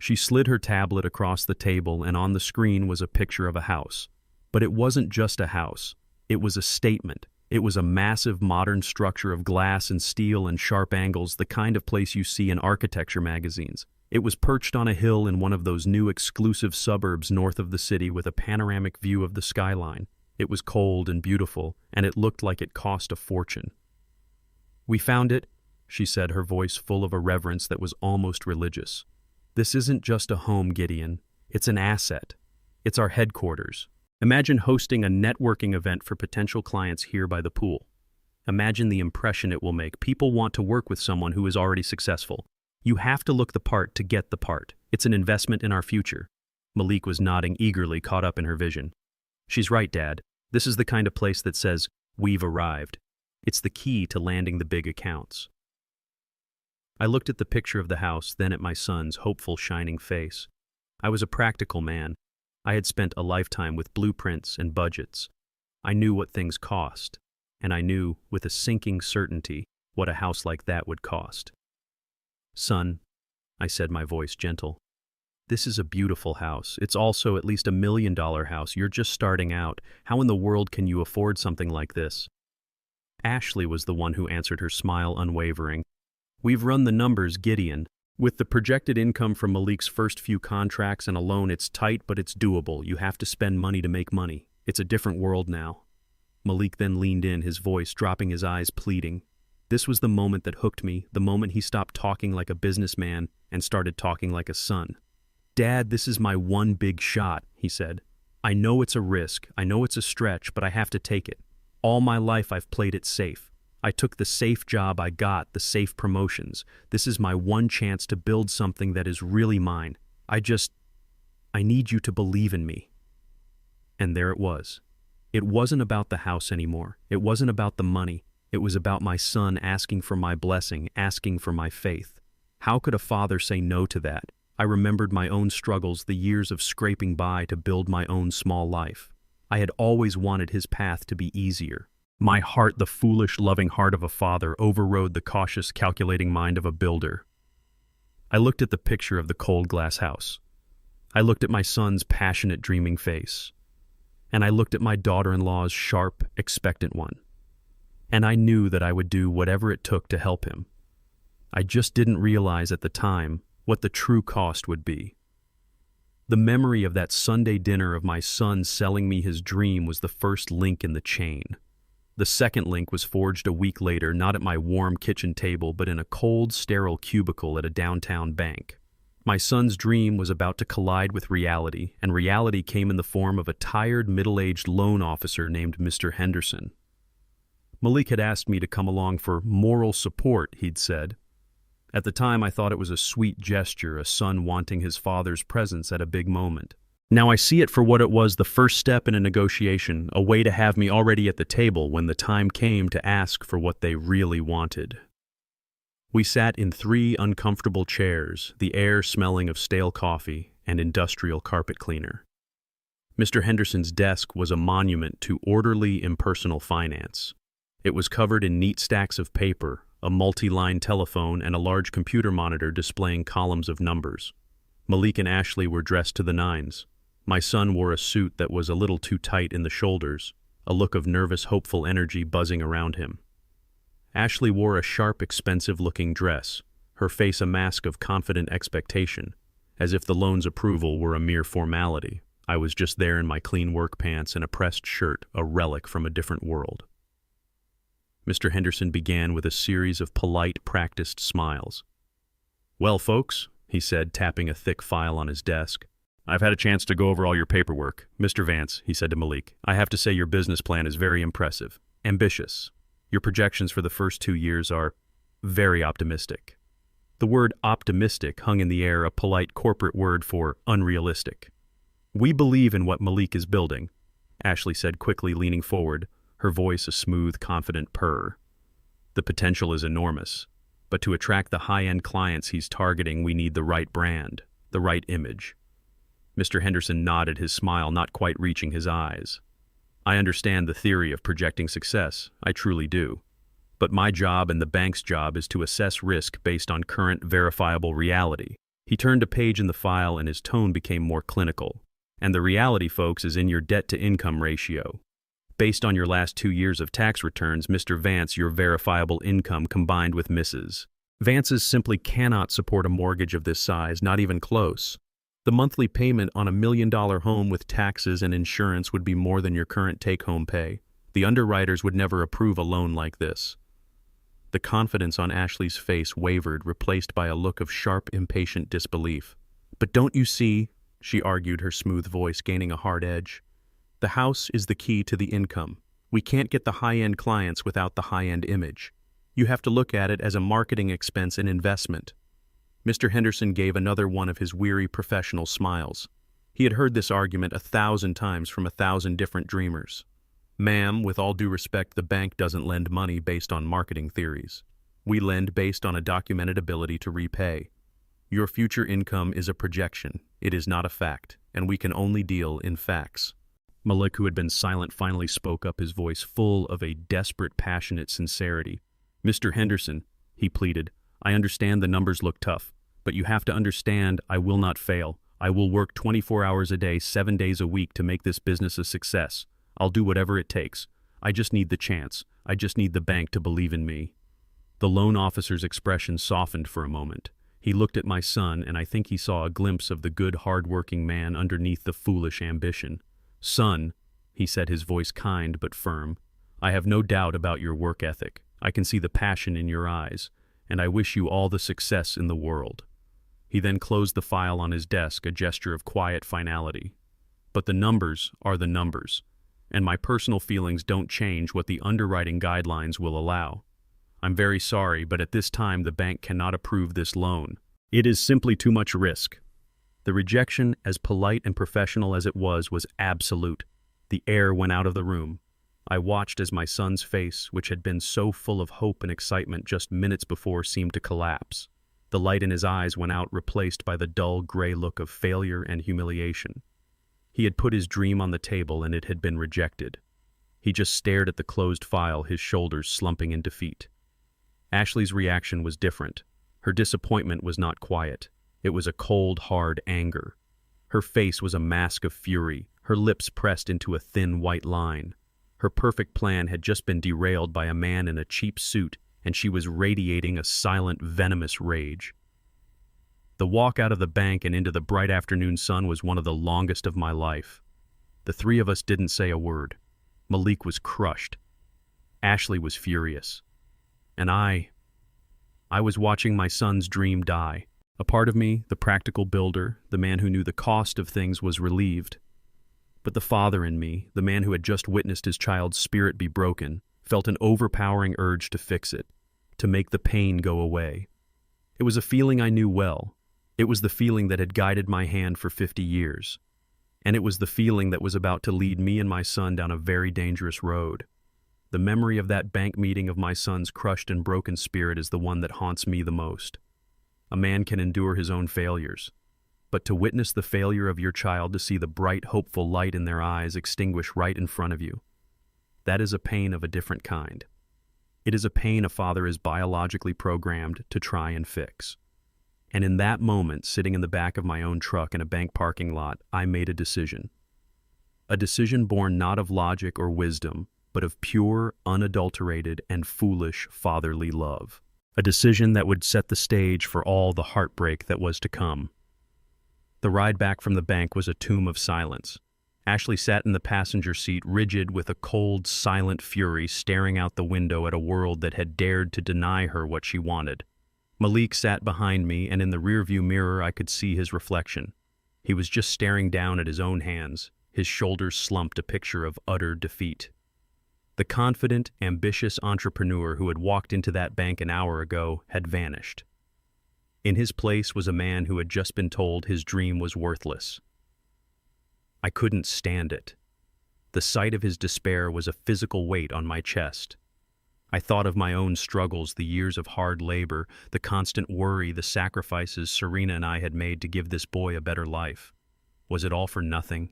S1: She slid her tablet across the table, and on the screen was a picture of a house. But it wasn't just a house. It was a statement. It was a massive modern structure of glass and steel and sharp angles, the kind of place you see in architecture magazines. It was perched on a hill in one of those new exclusive suburbs north of the city with a panoramic view of the skyline. It was cold and beautiful, and it looked like it cost a fortune. "We found it," she said, her voice full of a reverence that was almost religious. "This isn't just a home, Gideon. It's an asset. It's our headquarters. Imagine hosting a networking event for potential clients here by the pool. Imagine the impression it will make. People want to work with someone who is already successful. You have to look the part to get the part. It's an investment in our future." Malik was nodding eagerly, caught up in her vision. "She's right, Dad. This is the kind of place that says, 'We've arrived.' It's the key to landing the big accounts." I looked at the picture of the house, then at my son's hopeful, shining face. I was a practical man. I had spent a lifetime with blueprints and budgets. I knew what things cost, and I knew, with a sinking certainty, what a house like that would cost. "Son," I said, my voice gentle, "this is a beautiful house. It's also at least $1 million house. You're just starting out. How in the world can you afford something like this?" Ashley was the one who answered, her smile unwavering. "We've run the numbers, Gideon. With the projected income from Malik's first few contracts and a loan, it's tight, but it's doable. You have to spend money to make money. It's a different world now." Malik then leaned in, his voice dropping, his eyes pleading. This was the moment that hooked me, the moment he stopped talking like a businessman and started talking like a son. "Dad, this is my one big shot," he said. "I know it's a risk, I know it's a stretch, but I have to take it. All my life I've played it safe. I took the safe job I got, the safe promotions. This is my one chance to build something that is really mine. I need you to believe in me." And there it was. It wasn't about the house anymore. It wasn't about the money. It was about my son asking for my blessing, asking for my faith. How could a father say no to that? I remembered my own struggles, the years of scraping by to build my own small life. I had always wanted his path to be easier. My heart, the foolish, loving heart of a father, overrode the cautious, calculating mind of a builder. I looked at the picture of the cold glass house. I looked at my son's passionate, dreaming face. And I looked at my daughter-in-law's sharp, expectant one. And I knew that I would do whatever it took to help him. I just didn't realize at the time what the true cost would be. The memory of that Sunday dinner of my son selling me his dream was the first link in the chain. The second link was forged a week later, not at my warm kitchen table, but in a cold, sterile cubicle at a downtown bank. My son's dream was about to collide with reality, and reality came in the form of a tired, middle-aged loan officer named Mr. Henderson. Malik had asked me to come along for moral support, he'd said. At the time, I thought it was a sweet gesture, a son wanting his father's presence at a big moment. Now I see it for what it was, the first step in a negotiation, a way to have me already at the table when the time came to ask for what they really wanted. We sat in 3 uncomfortable chairs, the air smelling of stale coffee and industrial carpet cleaner. Mr. Henderson's desk was a monument to orderly, impersonal finance. It was covered in neat stacks of paper, a multi-line telephone, and a large computer monitor displaying columns of numbers. Malik and Ashley were dressed to the nines. My son wore a suit that was a little too tight in the shoulders, a look of nervous, hopeful energy buzzing around him. Ashley wore a sharp, expensive-looking dress, her face a mask of confident expectation, as if the loan's approval were a mere formality. I was just there in my clean work pants and a pressed shirt, a relic from a different world. Mr. Henderson began with a series of polite, practiced smiles. "Well, folks," he said, tapping a thick file on his desk, "I've had a chance to go over all your paperwork. Mr. Vance," he said to Malik, "I have to say your business plan is very impressive, ambitious. Your projections for the first 2 years are very optimistic." The word optimistic hung in the air, a polite corporate word for unrealistic. "We believe in what Malik is building," Ashley said quickly, leaning forward, her voice a smooth, confident purr. "The potential is enormous, but to attract the high-end clients he's targeting, we need the right brand, the right image." Mr. Henderson nodded, his smile not quite reaching his eyes. "I understand the theory of projecting success, I truly do. But my job and the bank's job is to assess risk based on current, verifiable reality." He turned a page in the file and his tone became more clinical. "And the reality, folks, is in your debt-to-income ratio. Based on your last 2 years of tax returns, Mr. Vance, your verifiable income combined with Mrs. Vance's simply cannot support a mortgage of this size, not even close. The monthly payment on $1 million home with taxes and insurance would be more than your current take-home pay. The underwriters would never approve a loan like this." The confidence on Ashley's face wavered, replaced by a look of sharp, impatient disbelief. "But don't you see," she argued, her smooth voice gaining a hard edge, "the house is the key to the income. We can't get the high-end clients without the high-end image. You have to look at it as a marketing expense and investment." Mr. Henderson gave another one of his weary professional smiles. He had heard this argument 1,000 times from 1,000 different dreamers. "Ma'am, with all due respect, the bank doesn't lend money based on marketing theories. We lend based on a documented ability to repay. Your future income is a projection. It is not a fact, and we can only deal in facts." Malik, who had been silent, finally spoke up, his voice full of a desperate, passionate sincerity. "Mr. Henderson," he pleaded, "I understand the numbers look tough, but you have to understand I will not fail. I will work 24 hours a day, 7 days a week to make this business a success. I'll do whatever it takes. I just need the chance. I just need the bank to believe in me." The loan officer's expression softened for a moment. He looked at my son, and I think he saw a glimpse of the good, hard-working man underneath the foolish ambition. "Son," he said, his voice kind but firm, "I have no doubt about your work ethic. I can see the passion in your eyes, and I wish you all the success in the world." He then closed the file on his desk, a gesture of quiet finality. "But the numbers are the numbers, and my personal feelings don't change what the underwriting guidelines will allow. I'm very sorry, but at this time the bank cannot approve this loan. It is simply too much risk." The rejection, as polite and professional as it was absolute. The air went out of the room. I watched as my son's face, which had been so full of hope and excitement just minutes before, seemed to collapse. The light in his eyes went out, replaced by the dull gray look of failure and humiliation. He had put his dream on the table and it had been rejected. He just stared at the closed file, his shoulders slumping in defeat. Ashley's reaction was different. Her disappointment was not quiet. It was a cold, hard anger. Her face was a mask of fury, her lips pressed into a thin white line. Her perfect plan had just been derailed by a man in a cheap suit, and she was radiating a silent, venomous rage. The walk out of the bank and into the bright afternoon sun was one of the longest of my life. The 3 of us didn't say a word. Malik was crushed. Ashley was furious. And I was watching my son's dream die. A part of me, the practical builder, the man who knew the cost of things, was relieved. But the father in me, the man who had just witnessed his child's spirit be broken, felt an overpowering urge to fix it, to make the pain go away. It was a feeling I knew well. It was the feeling that had guided my hand for 50 years. And it was the feeling that was about to lead me and my son down a very dangerous road. The memory of that bank meeting of my son's crushed and broken spirit is the one that haunts me the most. A man can endure his own failures, but to witness the failure of your child, to see the bright, hopeful light in their eyes extinguish right in front of you, that is a pain of a different kind. It is a pain a father is biologically programmed to try and fix. And in that moment, sitting in the back of my own truck in a bank parking lot, I made a decision. A decision born not of logic or wisdom, but of pure, unadulterated, and foolish fatherly love. A decision that would set the stage for all the heartbreak that was to come. The ride back from the bank was a tomb of silence. Ashley sat in the passenger seat, rigid with a cold, silent fury, staring out the window at a world that had dared to deny her what she wanted. Malik sat behind me, and in the rearview mirror I could see his reflection. He was just staring down at his own hands, his shoulders slumped, a picture of utter defeat. The confident, ambitious entrepreneur who had walked into that bank an hour ago had vanished. In his place was a man who had just been told his dream was worthless. I couldn't stand it. The sight of his despair was a physical weight on my chest. I thought of my own struggles, the years of hard labor, the constant worry, the sacrifices Serena and I had made to give this boy a better life. Was it all for nothing?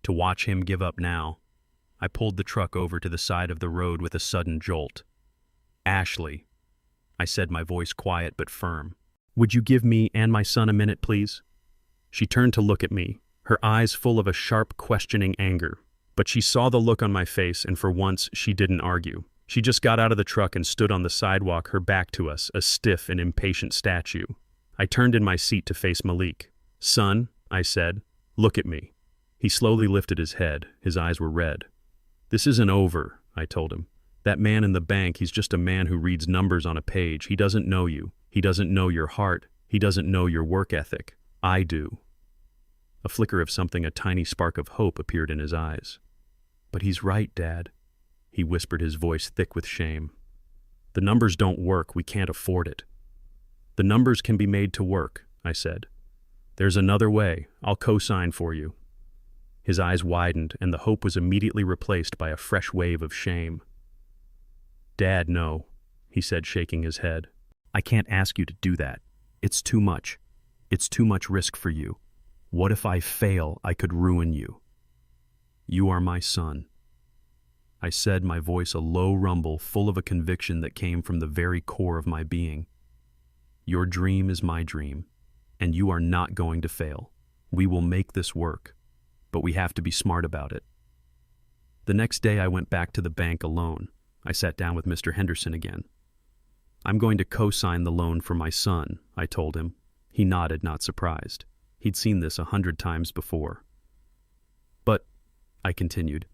S1: To watch him give up now? I pulled the truck over to the side of the road with a sudden jolt. "Ashley," I said, my voice quiet but firm. "Would you give me and my son a minute, please?" She turned to look at me, her eyes full of a sharp, questioning anger. But she saw the look on my face, and for once she didn't argue. She just got out of the truck and stood on the sidewalk, her back to us, a stiff and impatient statue. I turned in my seat to face Malik. "Son," I said, "look at me." He slowly lifted his head. His eyes were red. "This isn't over," I told him. "That man in the bank, he's just a man who reads numbers on a page. He doesn't know you. He doesn't know your heart. He doesn't know your work ethic. I do." A flicker of something, a tiny spark of hope appeared in his eyes. "But he's right, Dad," he whispered, his voice thick with shame. "The numbers don't work. We can't afford it." "The numbers can be made to work," I said. "There's another way. I'll co-sign for you." His eyes widened, and the hope was immediately replaced by a fresh wave of shame. "Dad, no," he said, shaking his head. "I can't ask you to do that. It's too much. It's too much risk for you. What if I fail? I could ruin you." "You are my son," I said, my voice a low rumble full of a conviction that came from the very core of my being. "Your dream is my dream, and you are not going to fail. We will make this work, but we have to be smart about it." The next day I went back to the bank alone. I sat down with Mr. Henderson again. "I'm going to co-sign the loan for my son," I told him. He nodded, not surprised. He'd seen this 100 times before. "But," I continued,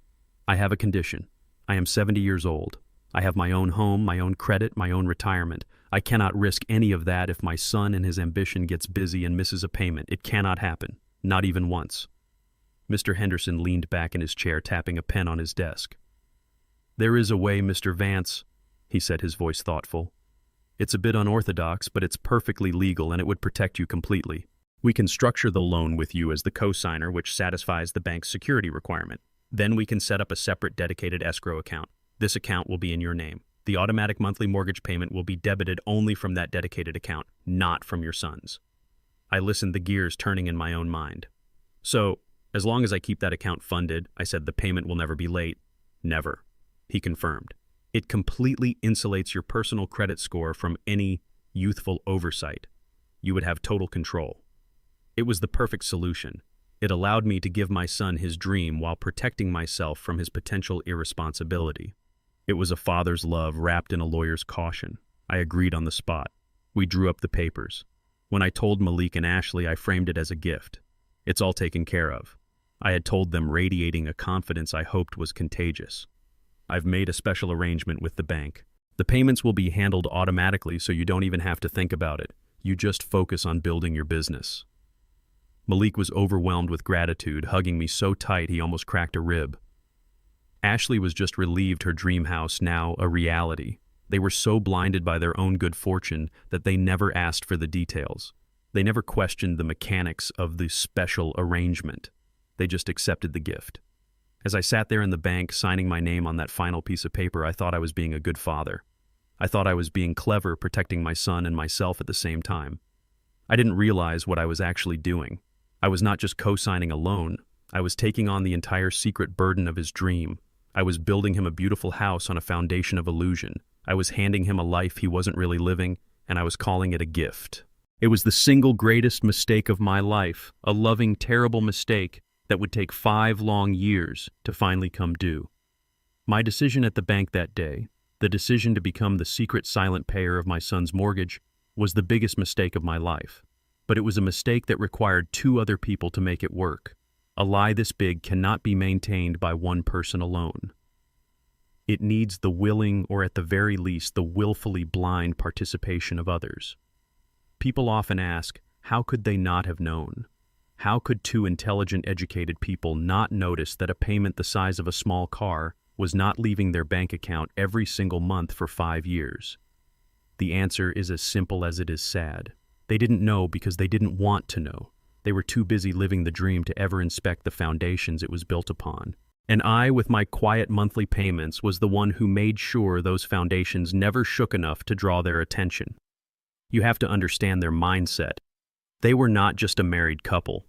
S1: "I have a condition. I am 70 years old. I have my own home, my own credit, my own retirement. I cannot risk any of that if my son and his ambition gets busy and misses a payment. It cannot happen, not even once." Mr. Henderson leaned back in his chair, tapping a pen on his desk. "There is a way, Mr. Vance," he said, his voice thoughtful. "It's a bit unorthodox, but it's perfectly legal and it would protect you completely. We can structure the loan with you as the co-signer, which satisfies the bank's security requirement. Then we can set up a separate dedicated escrow account. This account will be in your name. The automatic monthly mortgage payment will be debited only from that dedicated account, not from your son's." I listened, the gears turning in my own mind. "So, as long as I keep that account funded," I said, "the payment will never be late." "Never," he confirmed. "It completely insulates your personal credit score from any youthful oversight. You would have total control." It was the perfect solution. It allowed me to give my son his dream while protecting myself from his potential irresponsibility. It was a father's love wrapped in a lawyer's caution. I agreed on the spot. We drew up the papers. When I told Malik and Ashley, I framed it as a gift. "It's all taken care of." I had told them, radiating a confidence I hoped was contagious. "I've made a special arrangement with the bank. The payments will be handled automatically, so you don't even have to think about it. You just focus on building your business." Malik was overwhelmed with gratitude, hugging me so tight he almost cracked a rib. Ashley was just relieved her dream house now a reality. They were so blinded by their own good fortune that they never asked for the details. They never questioned the mechanics of the special arrangement. They just accepted the gift. As I sat there in the bank signing my name on that final piece of paper, I thought I was being a good father. I thought I was being clever, protecting my son and myself at the same time. I didn't realize what I was actually doing. I was not just co-signing a loan. I was taking on the entire secret burden of his dream. I was building him a beautiful house on a foundation of illusion. I was handing him a life he wasn't really living, and I was calling it a gift. It was the single greatest mistake of my life, a loving, terrible mistake that would take 5 long years to finally come due. My decision at the bank that day, the decision to become the secret silent payer of my son's mortgage, was the biggest mistake of my life. But it was a mistake that required 2 other people to make it work. A lie this big cannot be maintained by one person alone. It needs the willing, or at the very least, the willfully blind participation of others. People often ask, how could they not have known? How could 2 intelligent, educated people not notice that a payment the size of a small car was not leaving their bank account every single month for 5 years? The answer is as simple as it is sad. They didn't know because they didn't want to know. They were too busy living the dream to ever inspect the foundations it was built upon. And I, with my quiet monthly payments, was the one who made sure those foundations never shook enough to draw their attention. You have to understand their mindset. They were not just a married couple.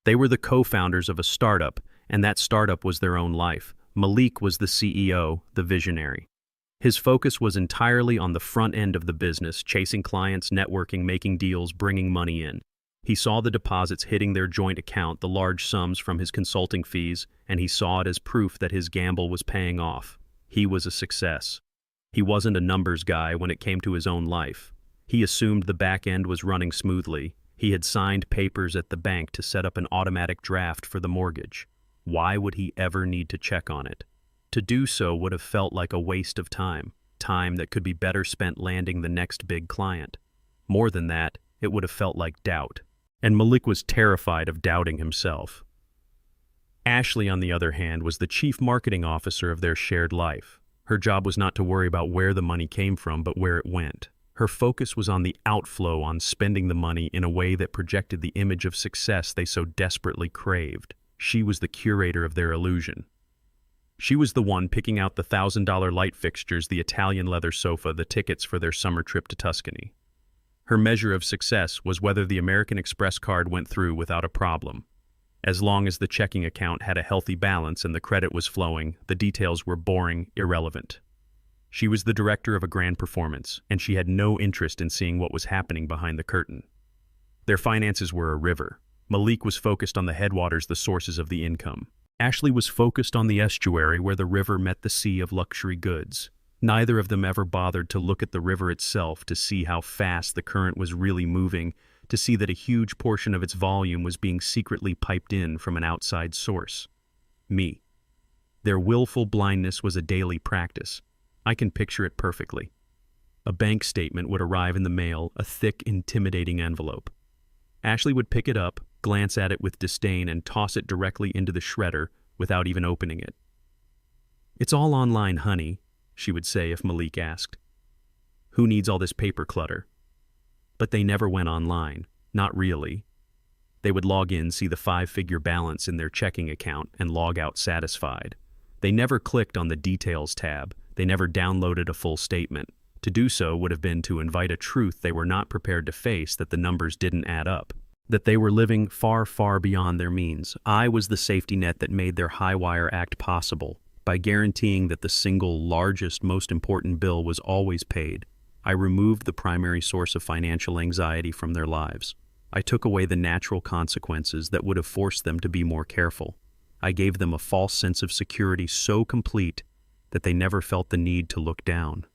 S1: They were the co-founders of a startup, and that startup was their own life. Malik was the CEO, the visionary. His focus was entirely on the front end of the business, chasing clients, networking, making deals, bringing money in. He saw the deposits hitting their joint account, the large sums from his consulting fees, and he saw it as proof that his gamble was paying off. He was a success. He wasn't a numbers guy when it came to his own life. He assumed the back end was running smoothly. He had signed papers at the bank to set up an automatic draft for the mortgage. Why would he ever need to check on it? To do so would have felt like a waste of time that could be better spent landing the next big client. More than that, it would have felt like doubt. And Malik was terrified of doubting himself. Ashley, on the other hand, was the chief marketing officer of their shared life. Her job was not to worry about where the money came from, but where it went. Her focus was on the outflow, on spending the money in a way that projected the image of success they so desperately craved. She was the curator of their illusion. She was the one picking out the $1,000 light fixtures, the Italian leather sofa, the tickets for their summer trip to Tuscany. Her measure of success was whether the American Express card went through without a problem. As long as the checking account had a healthy balance and the credit was flowing, the details were boring, irrelevant. She was the director of a grand performance, and she had no interest in seeing what was happening behind the curtain. Their finances were a river. Malik was focused on the headwaters, the sources of the income. Ashley was focused on the estuary where the river met the sea of luxury goods. Neither of them ever bothered to look at the river itself to see how fast the current was really moving, to see that a huge portion of its volume was being secretly piped in from an outside source. Me. Their willful blindness was a daily practice. I can picture it perfectly. A bank statement would arrive in the mail, a thick, intimidating envelope. Ashley would pick it up, glance at it with disdain, and toss it directly into the shredder without even opening it. "It's all online, honey," she would say if Malik asked. "Who needs all this paper clutter?" But they never went online, not really. They would log in, see the 5-figure balance in their checking account, and log out satisfied. They never clicked on the Details tab. They never downloaded a full statement. To do so would have been to invite a truth they were not prepared to face, that the numbers didn't add up, that they were living far, far beyond their means. I was the safety net that made their high-wire act possible. By guaranteeing that the single largest, most important bill was always paid, I removed the primary source of financial anxiety from their lives. I took away the natural consequences that would have forced them to be more careful. I gave them a false sense of security so complete that they never felt the need to look down.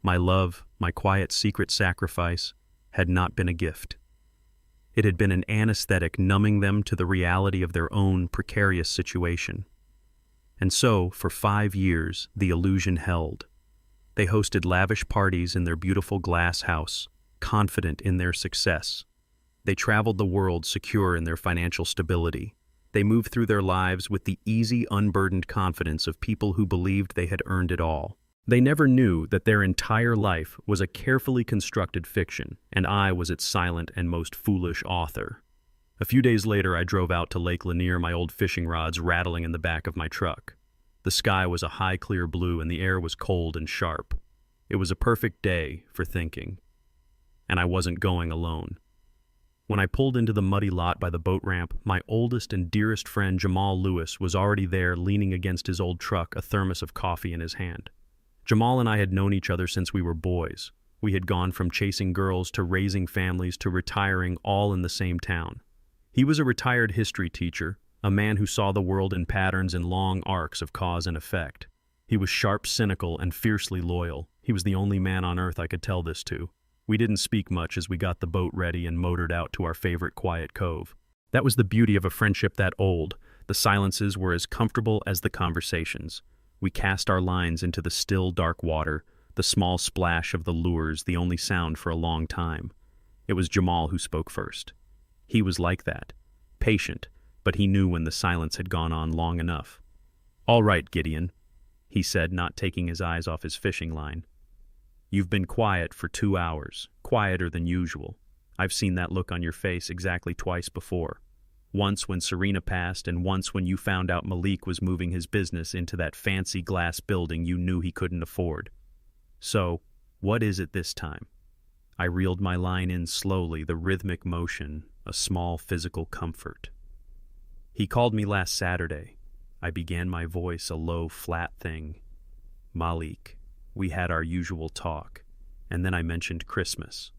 S1: My love, my quiet secret sacrifice, had not been a gift. It had been an anesthetic numbing them to the reality of their own precarious situation. And so, for 5 years, the illusion held. They hosted lavish parties in their beautiful glass house, confident in their success. They traveled the world secure in their financial stability. They moved through their lives with the easy, unburdened confidence of people who believed they had earned it all. They never knew that their entire life was a carefully constructed fiction, and I was its silent and most foolish author. A few days later, I drove out to Lake Lanier, my old fishing rods rattling in the back of my truck. The sky was a high, clear blue, and the air was cold and sharp. It was a perfect day for thinking. And I wasn't going alone. When I pulled into the muddy lot by the boat ramp, my oldest and dearest friend Jamal Lewis was already there, leaning against his old truck, a thermos of coffee in his hand. Jamal and I had known each other since we were boys. We had gone from chasing girls to raising families to retiring, all in the same town. He was a retired history teacher, a man who saw the world in patterns and long arcs of cause and effect. He was sharp, cynical, and fiercely loyal. He was the only man on earth I could tell this to. We didn't speak much as we got the boat ready and motored out to our favorite quiet cove. That was the beauty of a friendship that old. The silences were as comfortable as the conversations. We cast our lines into the still, dark water, the small splash of the lures the only sound for a long time. It was Jamal who spoke first. He was like that, patient, but he knew when the silence had gone on long enough. "All right, Gideon," he said, not taking his eyes off his fishing line. "You've been quiet for 2 hours, quieter than usual. I've seen that look on your face exactly twice before. Once when Serena passed, and once when you found out Malik was moving his business into that fancy glass building you knew he couldn't afford. So, what is it this time?" I reeled my line in slowly, the rhythmic motion, a small physical comfort. "He called me last Saturday." I began, my voice a low, flat thing. "Malik, we had our usual talk, and then I mentioned Christmas."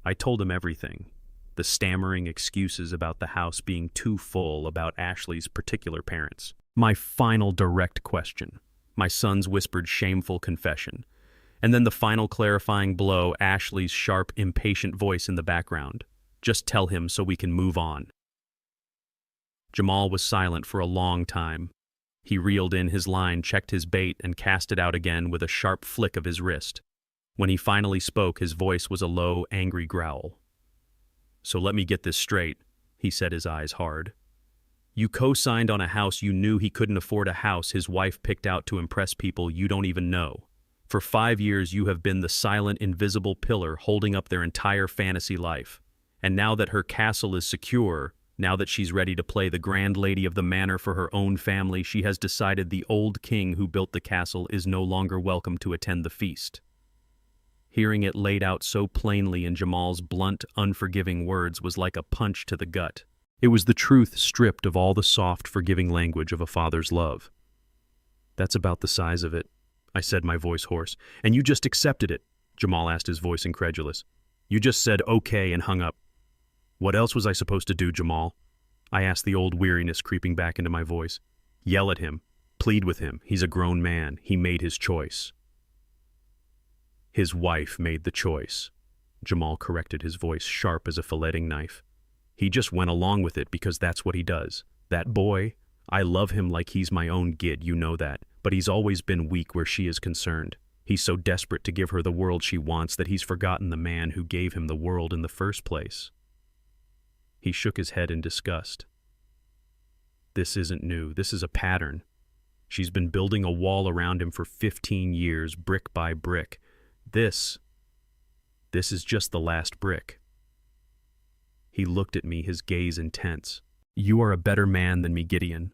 S1: I told him everything. The stammering excuses about the house being too full, about Ashley's particular parents. My final direct question. My son's whispered shameful confession. And then the final clarifying blow, Ashley's sharp, impatient voice in the background. "Just tell him so we can move on." Jamal was silent for a long time. He reeled in his line, checked his bait, and cast it out again with a sharp flick of his wrist. When he finally spoke, his voice was a low, angry growl. "So let me get this straight," he said, his eyes hard. "You co-signed on a house you knew he couldn't afford, a house his wife picked out to impress people you don't even know. For 5 years you have been the silent, invisible pillar holding up their entire fantasy life. And now that her castle is secure, now that she's ready to play the grand lady of the manor for her own family, she has decided the old king who built the castle is no longer welcome to attend the feast." Hearing it laid out so plainly in Jamal's blunt, unforgiving words was like a punch to the gut. It was the truth stripped of all the soft, forgiving language of a father's love. "That's about the size of it," I said, my voice hoarse. "And you just accepted it?" Jamal asked, his voice incredulous. "You just said okay and hung up." "What else was I supposed to do, Jamal?" I asked, the old weariness creeping back into my voice. "Yell at him. Plead with him. He's a grown man. He made his choice." "His wife made the choice," Jamal corrected, his voice sharp as a filleting knife. "He just went along with it because that's what he does. That boy, I love him like he's my own kid, you know that, but he's always been weak where she is concerned. He's so desperate to give her the world she wants that he's forgotten the man who gave him the world in the first place." He shook his head in disgust. "This isn't new. This is a pattern. She's been building a wall around him for 15 years, brick by brick. This is just the last brick." He looked at me, his gaze intense. "You are a better man than me, Gideon.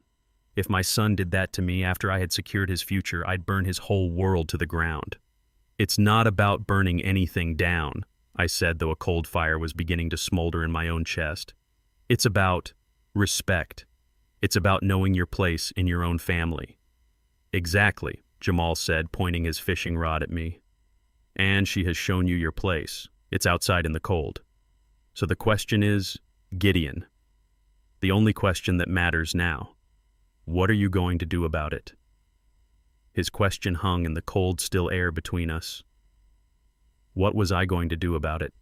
S1: If my son did that to me after I had secured his future, I'd burn his whole world to the ground." "It's not about burning anything down," I said, though a cold fire was beginning to smolder in my own chest. "It's about respect. It's about knowing your place in your own family." "Exactly," Jamal said, pointing his fishing rod at me. "And she has shown you your place. It's outside in the cold. So the question is, Gideon, the only question that matters now. What are you going to do about it?" His question hung in the cold, still air between us. What was I going to do about it?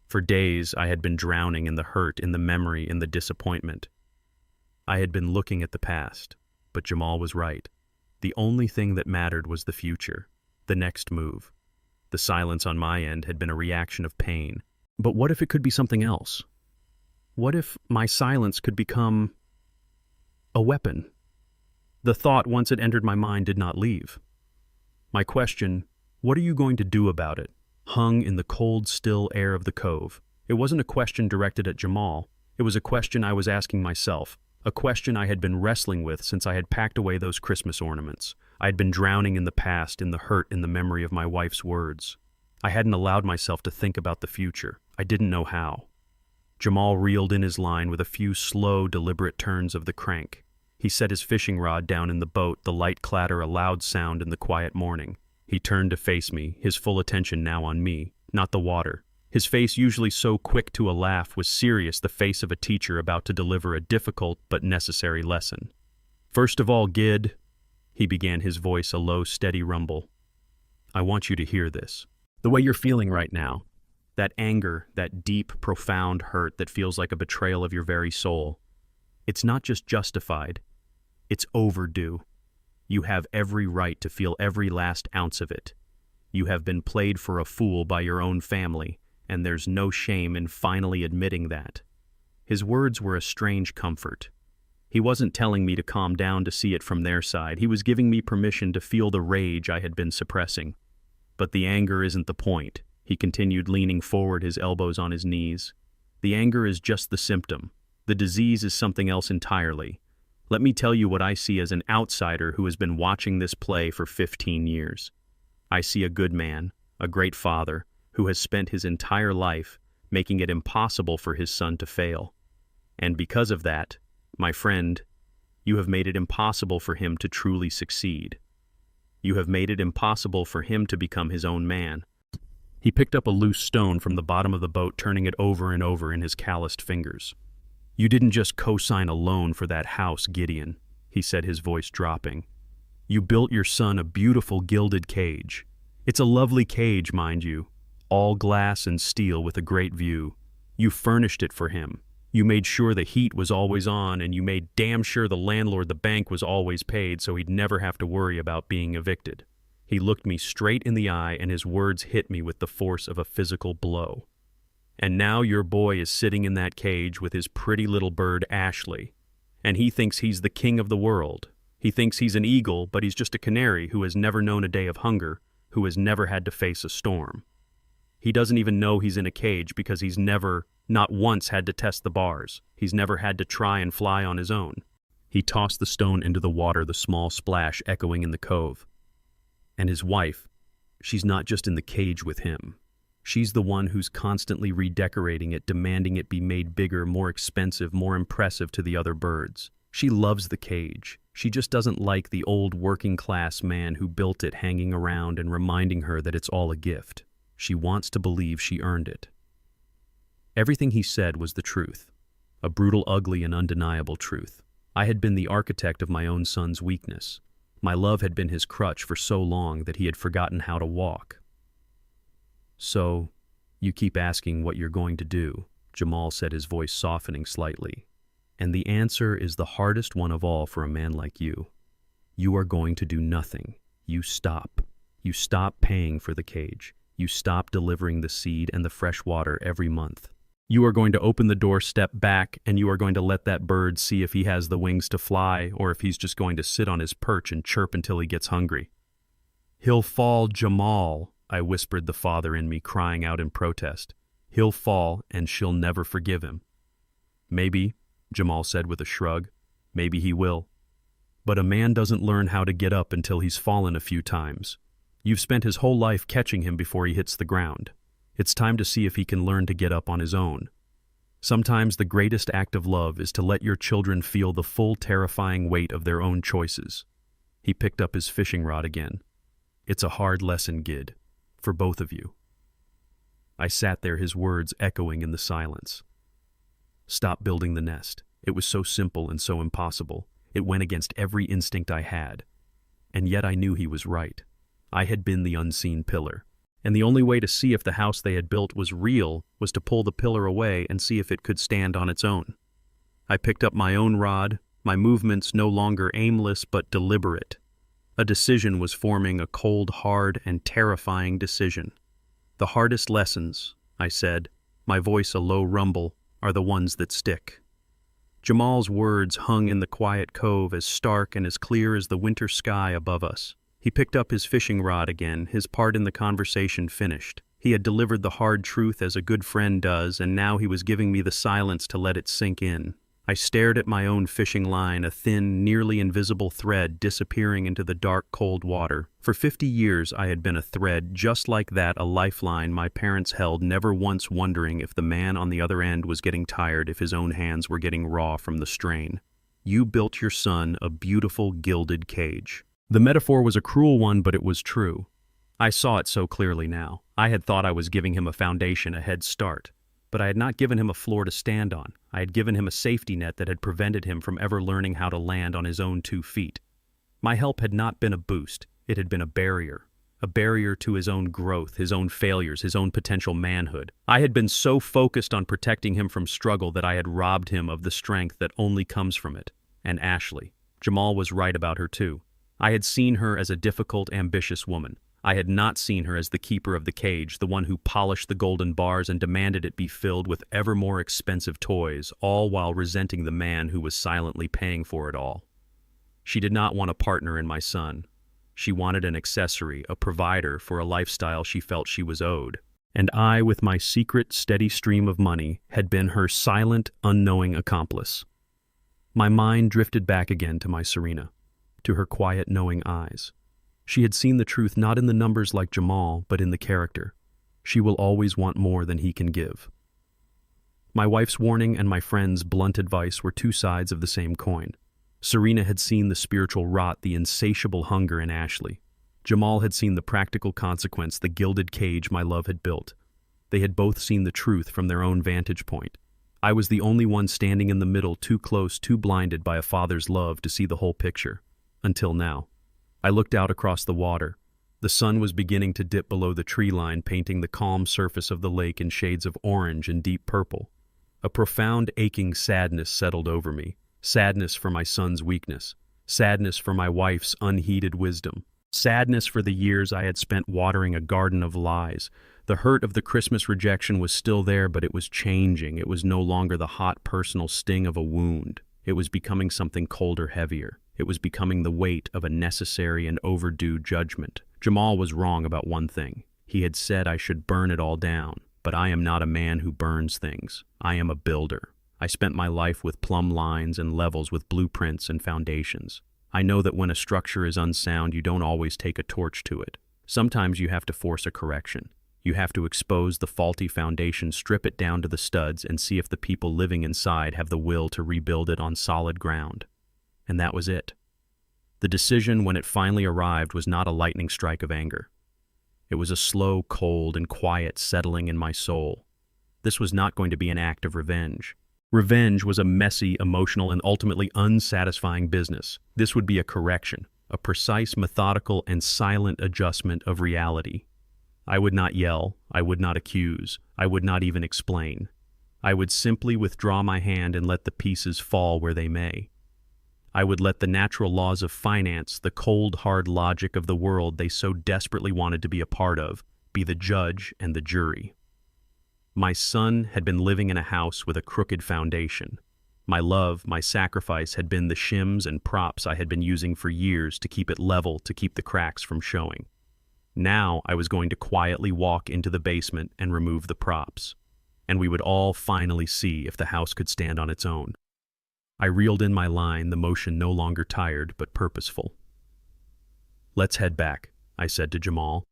S1: For days, I had been drowning in the hurt, in the memory, in the disappointment. I had been looking at the past, but Jamal was right. The only thing that mattered was the future, the next move. The silence on my end had been a reaction of pain. But what if it could be something else? What if my silence could become A weapon. The thought, once it entered my mind, did not leave. My question, "What are you going to do about it?" hung in the cold, still air of the cove. It wasn't a question directed at Jamal. It was a question I was asking myself, a question I had been wrestling with since I had packed away those Christmas ornaments. I had been drowning in the past, in the hurt, in the memory of my wife's words. I hadn't allowed myself to think about the future. I didn't know how. Jamal reeled in his line with a few slow, deliberate turns of the crank. He set his fishing rod down in the boat, the light clatter a loud sound in the quiet morning. He turned to face me, his full attention now on me, not the water. His face, usually so quick to a laugh, was serious, the face of a teacher about to deliver a difficult but necessary lesson. "First of all, Gid," he began, his voice a low, steady rumble, "I want you to hear this. The way you're feeling right now, that anger, that deep, profound hurt that feels like a betrayal of your very soul, it's not just justified, it's overdue. You have every right to feel every last ounce of it. You have been played for a fool by your own family, and there's no shame in finally admitting that." His words were a strange comfort. He wasn't telling me to calm down to see it from their side. He was giving me permission to feel the rage I had been suppressing. "But the anger isn't the point," he continued, leaning forward, his elbows on his knees. "The anger is just the symptom. The disease is something else entirely. Let me tell you what I see as an outsider who has been watching this play for 15 years. I see a good man, a great father, who has spent his entire life making it impossible for his son to fail. And because of that, my friend, you have made it impossible for him to truly succeed. You have made it impossible for him to become his own man." He picked up a loose stone from the bottom of the boat, turning it over and over in his calloused fingers. "You didn't just co-sign a loan for that house, Gideon," he said, his voice dropping. "You built your son a beautiful gilded cage. It's a lovely cage, mind you, all glass and steel with a great view. You furnished it for him. You made sure the heat was always on, and you made damn sure the landlord, the bank, was always paid so he'd never have to worry about being evicted." He looked me straight in the eye, and his words hit me with the force of a physical blow. "And now your boy is sitting in that cage with his pretty little bird, Ashley. And he thinks he's the king of the world. He thinks he's an eagle, but he's just a canary who has never known a day of hunger, who has never had to face a storm. He doesn't even know he's in a cage because he's never, not once, had to test the bars. He's never had to try and fly on his own." He tossed the stone into the water, the small splash echoing in the cove. "And his wife, she's not just in the cage with him. She's the one who's constantly redecorating it, demanding it be made bigger, more expensive, more impressive to the other birds. She loves the cage. She just doesn't like the old working-class man who built it hanging around and reminding her that it's all a gift. She wants to believe she earned it." Everything he said was the truth, a brutal, ugly, and undeniable truth. I had been the architect of my own son's weakness. My love had been his crutch for so long that he had forgotten how to walk. "So, you keep asking what you're going to do," Jamal said, his voice softening slightly. "And the answer is the hardest one of all for a man like you. You are going to do nothing. You stop. You stop paying for the cage. You stop delivering the seed and the fresh water every month. You are going to open the door, step back, and you are going to let that bird see if he has the wings to fly or if he's just going to sit on his perch and chirp until he gets hungry." "He'll fall, Jamal," I whispered, the father in me crying out in protest. "He'll fall, and she'll never forgive him." "Maybe," Jamal said with a shrug. "Maybe he will. But a man doesn't learn how to get up until he's fallen a few times. You've spent his whole life catching him before he hits the ground. It's time to see if he can learn to get up on his own. Sometimes the greatest act of love is to let your children feel the full, terrifying weight of their own choices." He picked up his fishing rod again. "It's a hard lesson, Gid, for both of you." I sat there, his words echoing in the silence. Stop building the nest. It was so simple and so impossible. It went against every instinct I had. And yet I knew he was right. I had been the unseen pillar. And the only way to see if the house they had built was real was to pull the pillar away and see if it could stand on its own. I picked up my own rod, my movements no longer aimless but deliberate. A decision was forming, a cold, hard, and terrifying decision. "The hardest lessons," I said, my voice a low rumble, "are the ones that stick." Jamal's words hung in the quiet cove as stark and as clear as the winter sky above us. He picked up his fishing rod again, his part in the conversation finished. He had delivered the hard truth as a good friend does, and now he was giving me the silence to let it sink in. I stared at my own fishing line, a thin, nearly invisible thread disappearing into the dark, cold water. For 50 years I had been a thread just like that, a lifeline my parents held, never once wondering if the man on the other end was getting tired, if his own hands were getting raw from the strain. You built your son a beautiful, gilded cage. The metaphor was a cruel one, but it was true. I saw it so clearly now. I had thought I was giving him a foundation, a head start. But I had not given him a floor to stand on. I had given him a safety net that had prevented him from ever learning how to land on his own 2 feet. My help had not been a boost. It had been a barrier to his own growth, his own failures, his own potential manhood. I had been so focused on protecting him from struggle that I had robbed him of the strength that only comes from it. And Ashley. Jamal was right about her too. I had seen her as a difficult, ambitious woman. I had not seen her as the keeper of the cage, the one who polished the golden bars and demanded it be filled with ever more expensive toys, all while resenting the man who was silently paying for it all. She did not want a partner in my son. She wanted an accessory, a provider for a lifestyle she felt she was owed. And I, with my secret, steady stream of money, had been her silent, unknowing accomplice. My mind drifted back again to my Serena, to her quiet, knowing eyes. She had seen the truth not in the numbers like Jamal, but in the character. She will always want more than he can give. My wife's warning and my friend's blunt advice were 2 sides of the same coin. Serena had seen the spiritual rot, the insatiable hunger in Ashley. Jamal had seen the practical consequence, the gilded cage my love had built. They had both seen the truth from their own vantage point. I was the only one standing in the middle, too close, too blinded by a father's love to see the whole picture. Until now. I looked out across the water. The sun was beginning to dip below the tree line, painting the calm surface of the lake in shades of orange and deep purple. A profound, aching sadness settled over me. Sadness for my son's weakness. Sadness for my wife's unheeded wisdom. Sadness for the years I had spent watering a garden of lies. The hurt of the Christmas rejection was still there, but it was changing. It was no longer the hot personal sting of a wound. It was becoming something colder, heavier. It was becoming the weight of a necessary and overdue judgment. Jamal was wrong about one thing. He had said I should burn it all down, but I am not a man who burns things. I am a builder. I spent my life with plumb lines and levels, with blueprints and foundations. I know that when a structure is unsound, you don't always take a torch to it. Sometimes you have to force a correction. You have to expose the faulty foundation, strip it down to the studs, and see if the people living inside have the will to rebuild it on solid ground. And that was it. The decision, when it finally arrived, was not a lightning strike of anger. It was a slow, cold, and quiet settling in my soul. This was not going to be an act of revenge. Revenge was a messy, emotional, and ultimately unsatisfying business. This would be a correction, a precise, methodical, and silent adjustment of reality. I would not yell, I would not accuse, I would not even explain. I would simply withdraw my hand and let the pieces fall where they may. I would let the natural laws of finance, the cold, hard logic of the world they so desperately wanted to be a part of, be the judge and the jury. My son had been living in a house with a crooked foundation. My love, my sacrifice had been the shims and props I had been using for years to keep it level, to keep the cracks from showing. Now I was going to quietly walk into the basement and remove the props, and we would all finally see if the house could stand on its own. I reeled in my line, the motion no longer tired but purposeful. "Let's head back," I said to Jamal,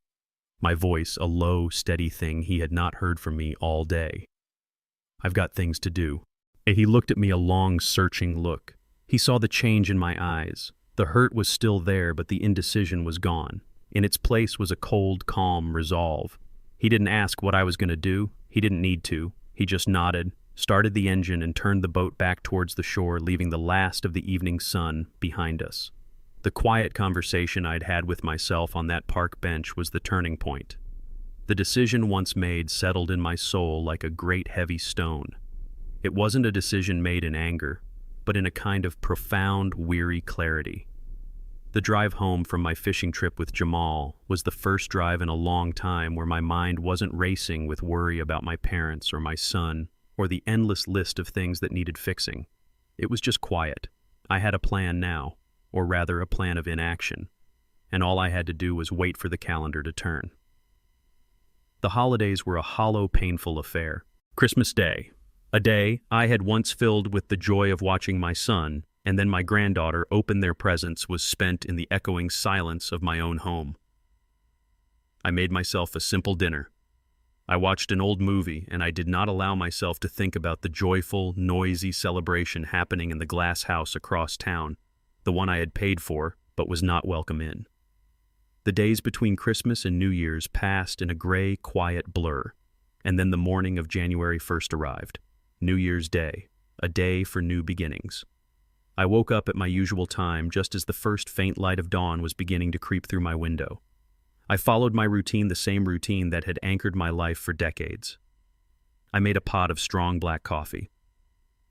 S1: my voice a low, steady thing he had not heard from me all day. "I've got things to do." He looked at me, a long, searching look. He saw the change in my eyes. The hurt was still there, but the indecision was gone. In its place was a cold, calm resolve. He didn't ask what I was going to do. He didn't need to. He just nodded, started the engine, and turned the boat back towards the shore, leaving the last of the evening sun behind us. The quiet conversation I'd had with myself on that park bench was the turning point. The decision once made settled in my soul like a great heavy stone. It wasn't a decision made in anger, but in a kind of profound, weary clarity. The drive home from my fishing trip with Jamal was the first drive in a long time where my mind wasn't racing with worry about my parents or my son, or the endless list of things that needed fixing. It was just quiet. I had a plan now, or rather a plan of inaction, and all I had to do was wait for the calendar to turn. The holidays were a hollow, painful affair. Christmas Day, a day I had once filled with the joy of watching my son and then my granddaughter open their presents, was spent in the echoing silence of my own home. I made myself a simple dinner. I watched an old movie, and I did not allow myself to think about the joyful, noisy celebration happening in the glass house across town, the one I had paid for but was not welcome in. The days between Christmas and New Year's passed in a gray, quiet blur, and then the morning of January 1st arrived, New Year's Day, a day for new beginnings. I woke up at my usual time just as the first faint light of dawn was beginning to creep through my window. I followed my routine, the same routine that had anchored my life for decades. I made a pot of strong black coffee.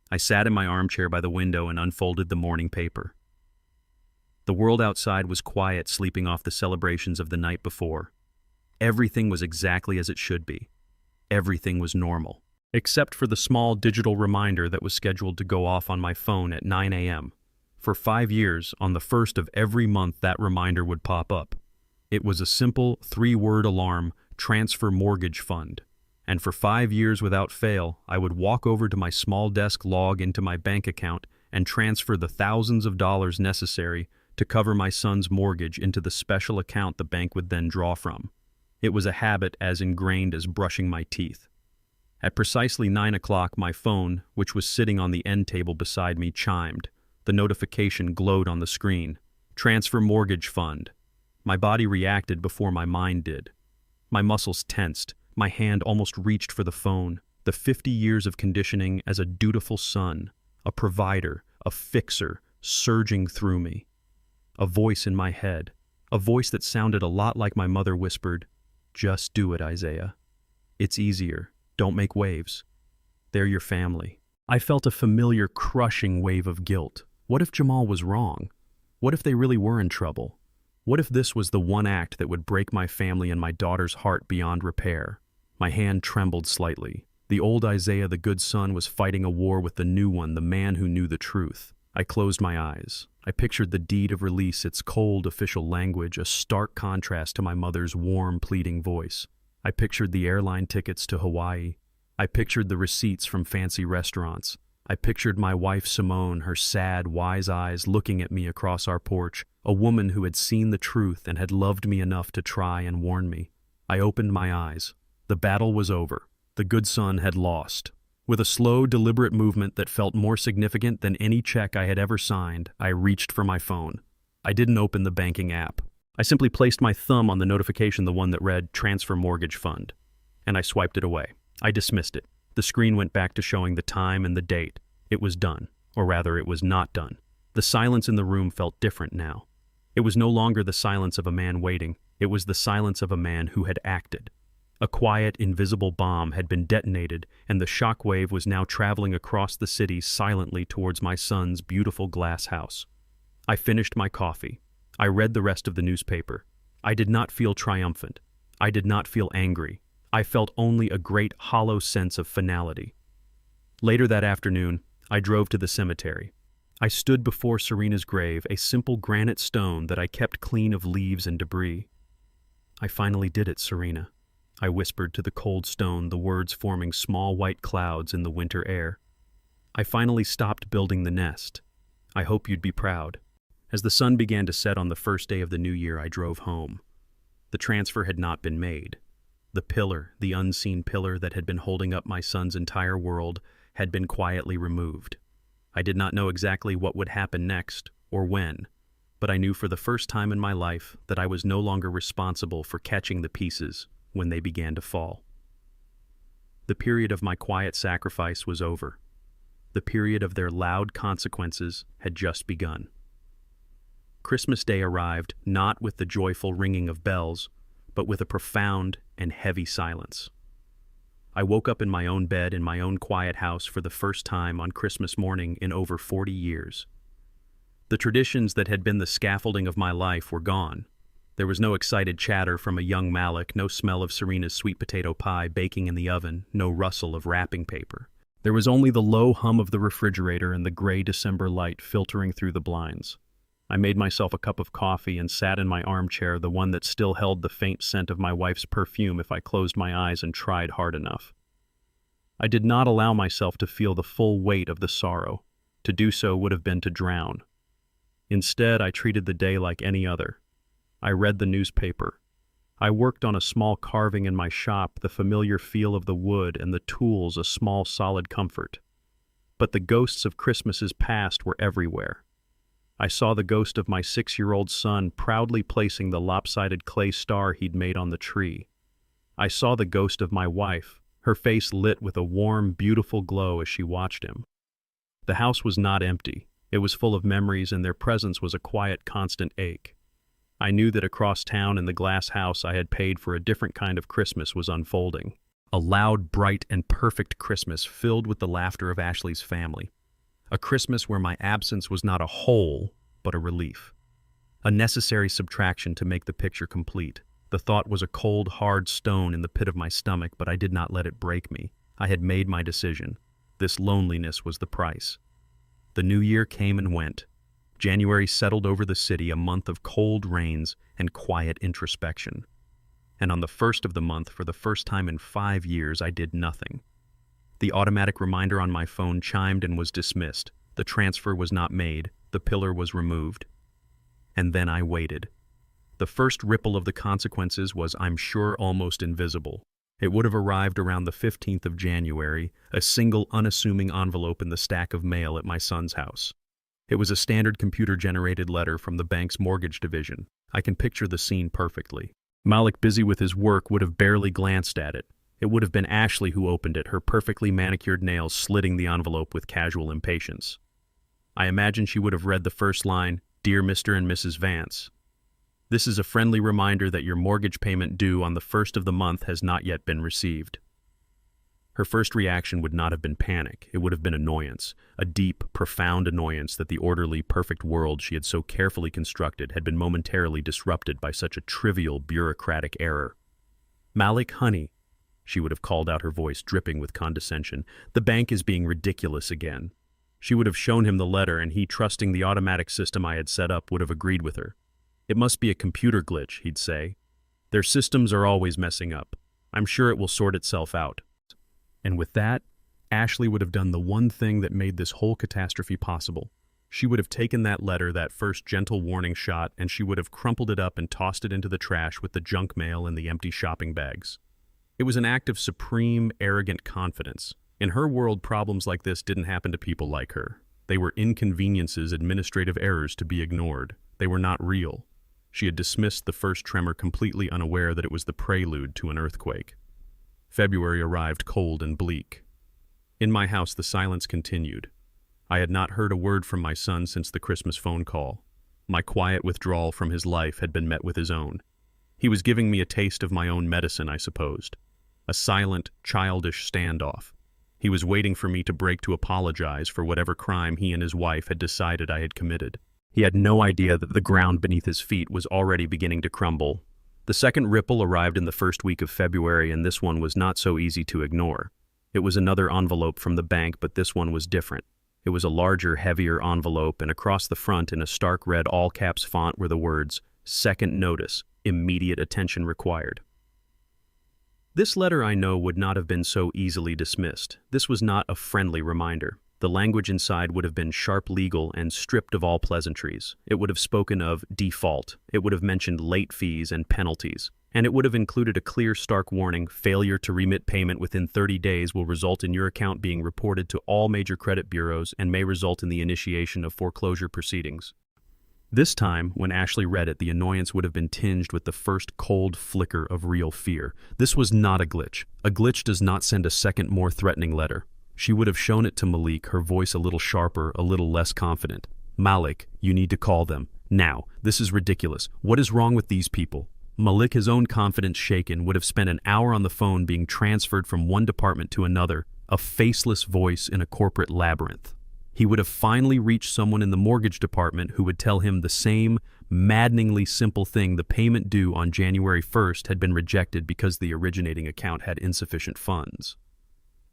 S1: I sat in my armchair by the window and unfolded the morning paper. The world outside was quiet, sleeping off the celebrations of the night before. Everything was exactly as it should be. Everything was normal, except for the small digital reminder that was scheduled to go off on my phone at 9 a.m. For 5 years, on the first of every month, that reminder would pop up. It was a simple 3-word alarm: transfer mortgage fund. And for 5 years without fail, I would walk over to my small desk, log into my bank account, and transfer the thousands of dollars necessary to cover my son's mortgage into the special account the bank would then draw from. It was a habit as ingrained as brushing my teeth. At precisely 9 o'clock, my phone, which was sitting on the end table beside me, chimed. The notification glowed on the screen. Transfer mortgage fund. My body reacted before my mind did. My muscles tensed. My hand almost reached for the phone. The 50 years of conditioning as a dutiful son, a provider, a fixer, surging through me. A voice in my head, a voice that sounded a lot like my mother, whispered, "Just do it, Isaiah. It's easier. Don't make waves. They're your family." I felt a familiar, crushing wave of guilt. What if Jamal was wrong? What if they really were in trouble? What if this was the one act that would break my family and my daughter's heart beyond repair? My hand trembled slightly. The old Isaiah, the good son, was fighting a war with the new one, the man who knew the truth. I closed my eyes. I pictured the deed of release, its cold official language, a stark contrast to my mother's warm, pleading voice. I pictured the airline tickets to Hawaii. I pictured the receipts from fancy restaurants. I pictured my wife Simone, her sad, wise eyes looking at me across our porch, a woman who had seen the truth and had loved me enough to try and warn me. I opened my eyes. The battle was over. The good son had lost. With a slow, deliberate movement that felt more significant than any check I had ever signed, I reached for my phone. I didn't open the banking app. I simply placed my thumb on the notification, the one that read, "Transfer mortgage fund," and I swiped it away. I dismissed it. The screen went back to showing the time and the date. It was done, or rather, it was not done. The silence in the room felt different now. It was no longer the silence of a man waiting. It was the silence of a man who had acted. A quiet, invisible bomb had been detonated, and the shockwave was now traveling across the city silently towards my son's beautiful glass house. I finished my coffee. I read the rest of the newspaper. I did not feel triumphant. I did not feel angry. I felt only a great, hollow sense of finality. Later that afternoon, I drove to the cemetery. I stood before Serena's grave, a simple granite stone that I kept clean of leaves and debris. "I finally did it, Serena," I whispered to the cold stone, the words forming small white clouds in the winter air. "I finally stopped building the nest. I hope you'd be proud." As the sun began to set on the first day of the new year, I drove home. The transfer had not been made. The pillar, the unseen pillar that had been holding up my son's entire world, had been quietly removed. I did not know exactly what would happen next or when, but I knew for the first time in my life that I was no longer responsible for catching the pieces when they began to fall. The period of my quiet sacrifice was over. The period of their loud consequences had just begun. Christmas Day arrived not with the joyful ringing of bells, but with a profound and heavy silence. I woke up in my own bed in my own quiet house for the first time on Christmas morning in over 40 years. The traditions that had been the scaffolding of my life were gone. There was no excited chatter from a young Malik, no smell of Serena's sweet potato pie baking in the oven, no rustle of wrapping paper. There was only the low hum of the refrigerator and the gray December light filtering through the blinds. I made myself a cup of coffee and sat in my armchair, the one that still held the faint scent of my wife's perfume if I closed my eyes and tried hard enough. I did not allow myself to feel the full weight of the sorrow. To do so would have been to drown. Instead, I treated the day like any other. I read the newspaper. I worked on a small carving in my shop, the familiar feel of the wood and the tools a small solid comfort. But the ghosts of Christmases past were everywhere. I saw the ghost of my 6-year-old son proudly placing the lopsided clay star he'd made on the tree. I saw the ghost of my wife, her face lit with a warm, beautiful glow as she watched him. The house was not empty. It was full of memories, and their presence was a quiet, constant ache. I knew that across town in the glass house I had paid for a different kind of Christmas was unfolding. A loud, bright, and perfect Christmas filled with the laughter of Ashley's family. A Christmas where my absence was not a hole, but a relief. A necessary subtraction to make the picture complete. The thought was a cold, hard stone in the pit of my stomach, but I did not let it break me. I had made my decision. This loneliness was the price. The new year came and went. January settled over the city, a month of cold rains and quiet introspection. And on the first of the month, for the first time in 5 years, I did nothing. The automatic reminder on my phone chimed and was dismissed. The transfer was not made. The pillar was removed. And then I waited. The first ripple of the consequences was, I'm sure, almost invisible. It would have arrived around the 15th of January, a single unassuming envelope in the stack of mail at my son's house. It was a standard computer-generated letter from the bank's mortgage division. I can picture the scene perfectly. Malik, busy with his work, would have barely glanced at it. It would have been Ashley who opened it, her perfectly manicured nails slitting the envelope with casual impatience. I imagine she would have read the first line, "Dear Mr. and Mrs. Vance. This is a friendly reminder that your mortgage payment due on the first of the month has not yet been received." Her first reaction would not have been panic. It would have been annoyance, a deep, profound annoyance that the orderly, perfect world she had so carefully constructed had been momentarily disrupted by such a trivial, bureaucratic error. "Malik, honey," she would have called out, her voice dripping with condescension, "the bank is being ridiculous again." She would have shown him the letter, and he, trusting the automatic system I had set up, would have agreed with her. "It must be a computer glitch," he'd say. "Their systems are always messing up. I'm sure it will sort itself out." And with that, Ashley would have done the one thing that made this whole catastrophe possible. She would have taken that letter, that first gentle warning shot, and she would have crumpled it up and tossed it into the trash with the junk mail and the empty shopping bags. It was an act of supreme, arrogant confidence. In her world, problems like this didn't happen to people like her. They were inconveniences, administrative errors to be ignored. They were not real. She had dismissed the first tremor, completely unaware that it was the prelude to an earthquake. February arrived cold and bleak. In my house, the silence continued. I had not heard a word from my son since the Christmas phone call. My quiet withdrawal from his life had been met with his own. He was giving me a taste of my own medicine, I supposed. A silent, childish standoff. He was waiting for me to break to apologize for whatever crime he and his wife had decided I had committed. He had no idea that the ground beneath his feet was already beginning to crumble. The second ripple arrived in the first week of February, and this one was not so easy to ignore. It was another envelope from the bank, but this one was different. It was a larger, heavier envelope, and across the front in a stark red all-caps font were the words, "Second notice, immediate attention required." This letter, I know, would not have been so easily dismissed. This was not a friendly reminder. The language inside would have been sharp legal and stripped of all pleasantries. It would have spoken of default. It would have mentioned late fees and penalties. And it would have included a clear, stark warning: failure to remit payment within 30 days will result in your account being reported to all major credit bureaus and may result in the initiation of foreclosure proceedings. This time, when Ashley read it, the annoyance would have been tinged with the first cold flicker of real fear. This was not a glitch. A glitch does not send a second, more threatening letter. She would have shown it to Malik, her voice a little sharper, a little less confident. "Malik, you need to call them. Now. This is ridiculous. What is wrong with these people?" Malik, his own confidence shaken, would have spent an hour on the phone being transferred from one department to another, a faceless voice in a corporate labyrinth. He would have finally reached someone in the mortgage department who would tell him the same maddeningly simple thing: the payment due on January 1st had been rejected because the originating account had insufficient funds.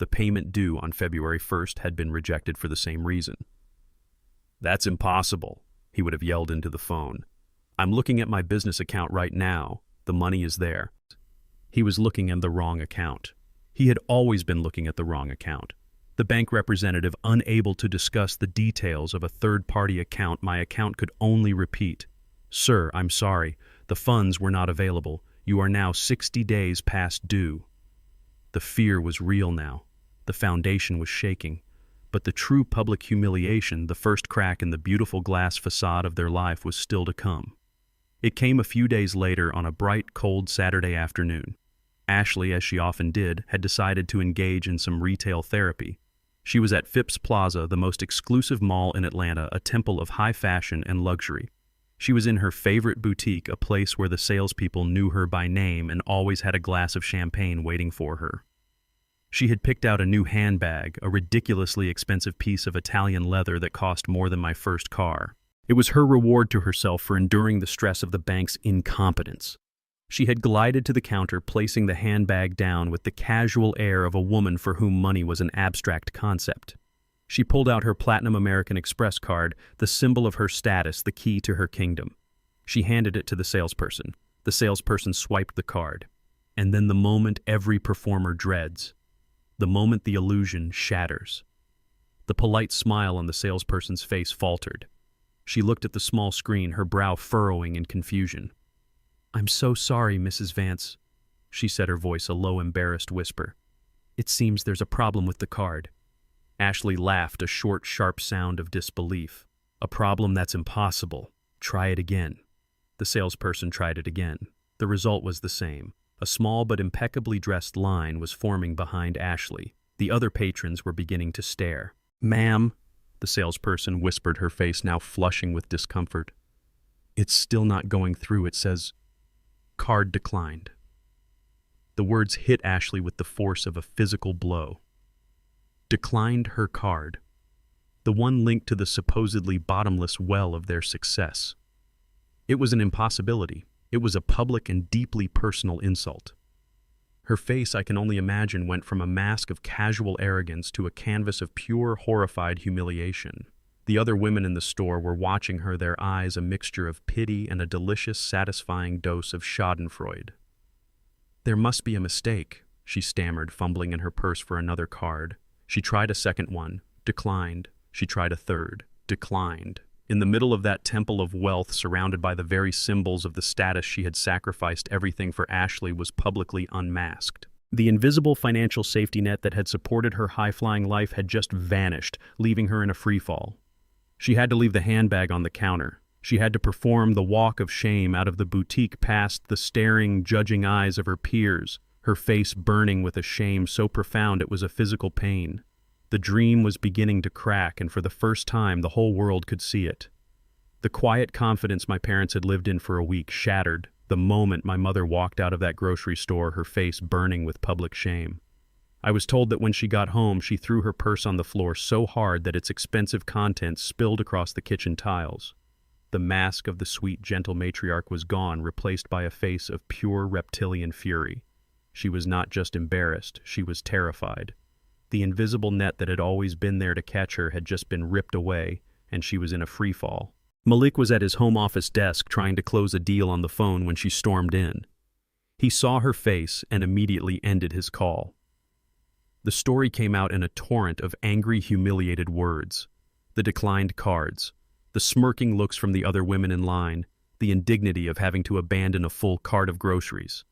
S1: The payment due on February 1st had been rejected for the same reason. "That's impossible," he would have yelled into the phone. "I'm looking at my business account right now. The money is there." He was looking at the wrong account. He had always been looking at the wrong account. The bank representative, unable to discuss the details of a third-party account my account could only repeat, "Sir, I'm sorry. The funds were not available. You are now 60 days past due." The fear was real now. The foundation was shaking. But the true public humiliation, the first crack in the beautiful glass facade of their life, was still to come. It came a few days later on a bright, cold Saturday afternoon. Ashley, as she often did, had decided to engage in some retail therapy. She was at Phipps Plaza, the most exclusive mall in Atlanta, a temple of high fashion and luxury. She was in her favorite boutique, a place where the salespeople knew her by name and always had a glass of champagne waiting for her. She had picked out a new handbag, a ridiculously expensive piece of Italian leather that cost more than my first car. It was her reward to herself for enduring the stress of the bank's incompetence. She had glided to the counter, placing the handbag down with the casual air of a woman for whom money was an abstract concept. She pulled out her Platinum American Express card, the symbol of her status, the key to her kingdom. She handed it to the salesperson. The salesperson swiped the card. And then the moment every performer dreads. The moment the illusion shatters. The polite smile on the salesperson's face faltered. She looked at the small screen, her brow furrowing in confusion. "I'm so sorry, Mrs. Vance," she said, her voice a low, embarrassed whisper. "It seems there's a problem with the card." Ashley laughed, a short, sharp sound of disbelief. "A problem? That's impossible. Try it again." The salesperson tried it again. The result was the same. A small but impeccably dressed line was forming behind Ashley. The other patrons were beginning to stare. "Ma'am," the salesperson whispered, her face now flushing with discomfort. "It's still not going through. It says, card declined." The words hit Ashley with the force of a physical blow. Declined her card. The one linked to the supposedly bottomless well of their success. It was an impossibility. It was a public and deeply personal insult. Her face, I can only imagine, went from a mask of casual arrogance to a canvas of pure, horrified humiliation. The other women in the store were watching her, their eyes a mixture of pity and a delicious, satisfying dose of schadenfreude. "There must be a mistake," she stammered, fumbling in her purse for another card. She tried a second one, declined. She tried a third, declined. In the middle of that temple of wealth, surrounded by the very symbols of the status she had sacrificed everything for, Ashley was publicly unmasked. The invisible financial safety net that had supported her high-flying life had just vanished, leaving her in a freefall. She had to leave the handbag on the counter. She had to perform the walk of shame out of the boutique past the staring, judging eyes of her peers, her face burning with a shame so profound it was a physical pain. The dream was beginning to crack, and for the first time the whole world could see it. The quiet confidence my parents had lived in for a week shattered the moment my mother walked out of that grocery store, her face burning with public shame. I was told that when she got home, she threw her purse on the floor so hard that its expensive contents spilled across the kitchen tiles. The mask of the sweet, gentle matriarch was gone, replaced by a face of pure reptilian fury. She was not just embarrassed, she was terrified. The invisible net that had always been there to catch her had just been ripped away, and she was in a free fall. Malik was at his home office desk trying to close a deal on the phone when she stormed in. He saw her face and immediately ended his call. The story came out in a torrent of angry, humiliated words. The declined cards, the smirking looks from the other women in line, the indignity of having to abandon a full cart of groceries.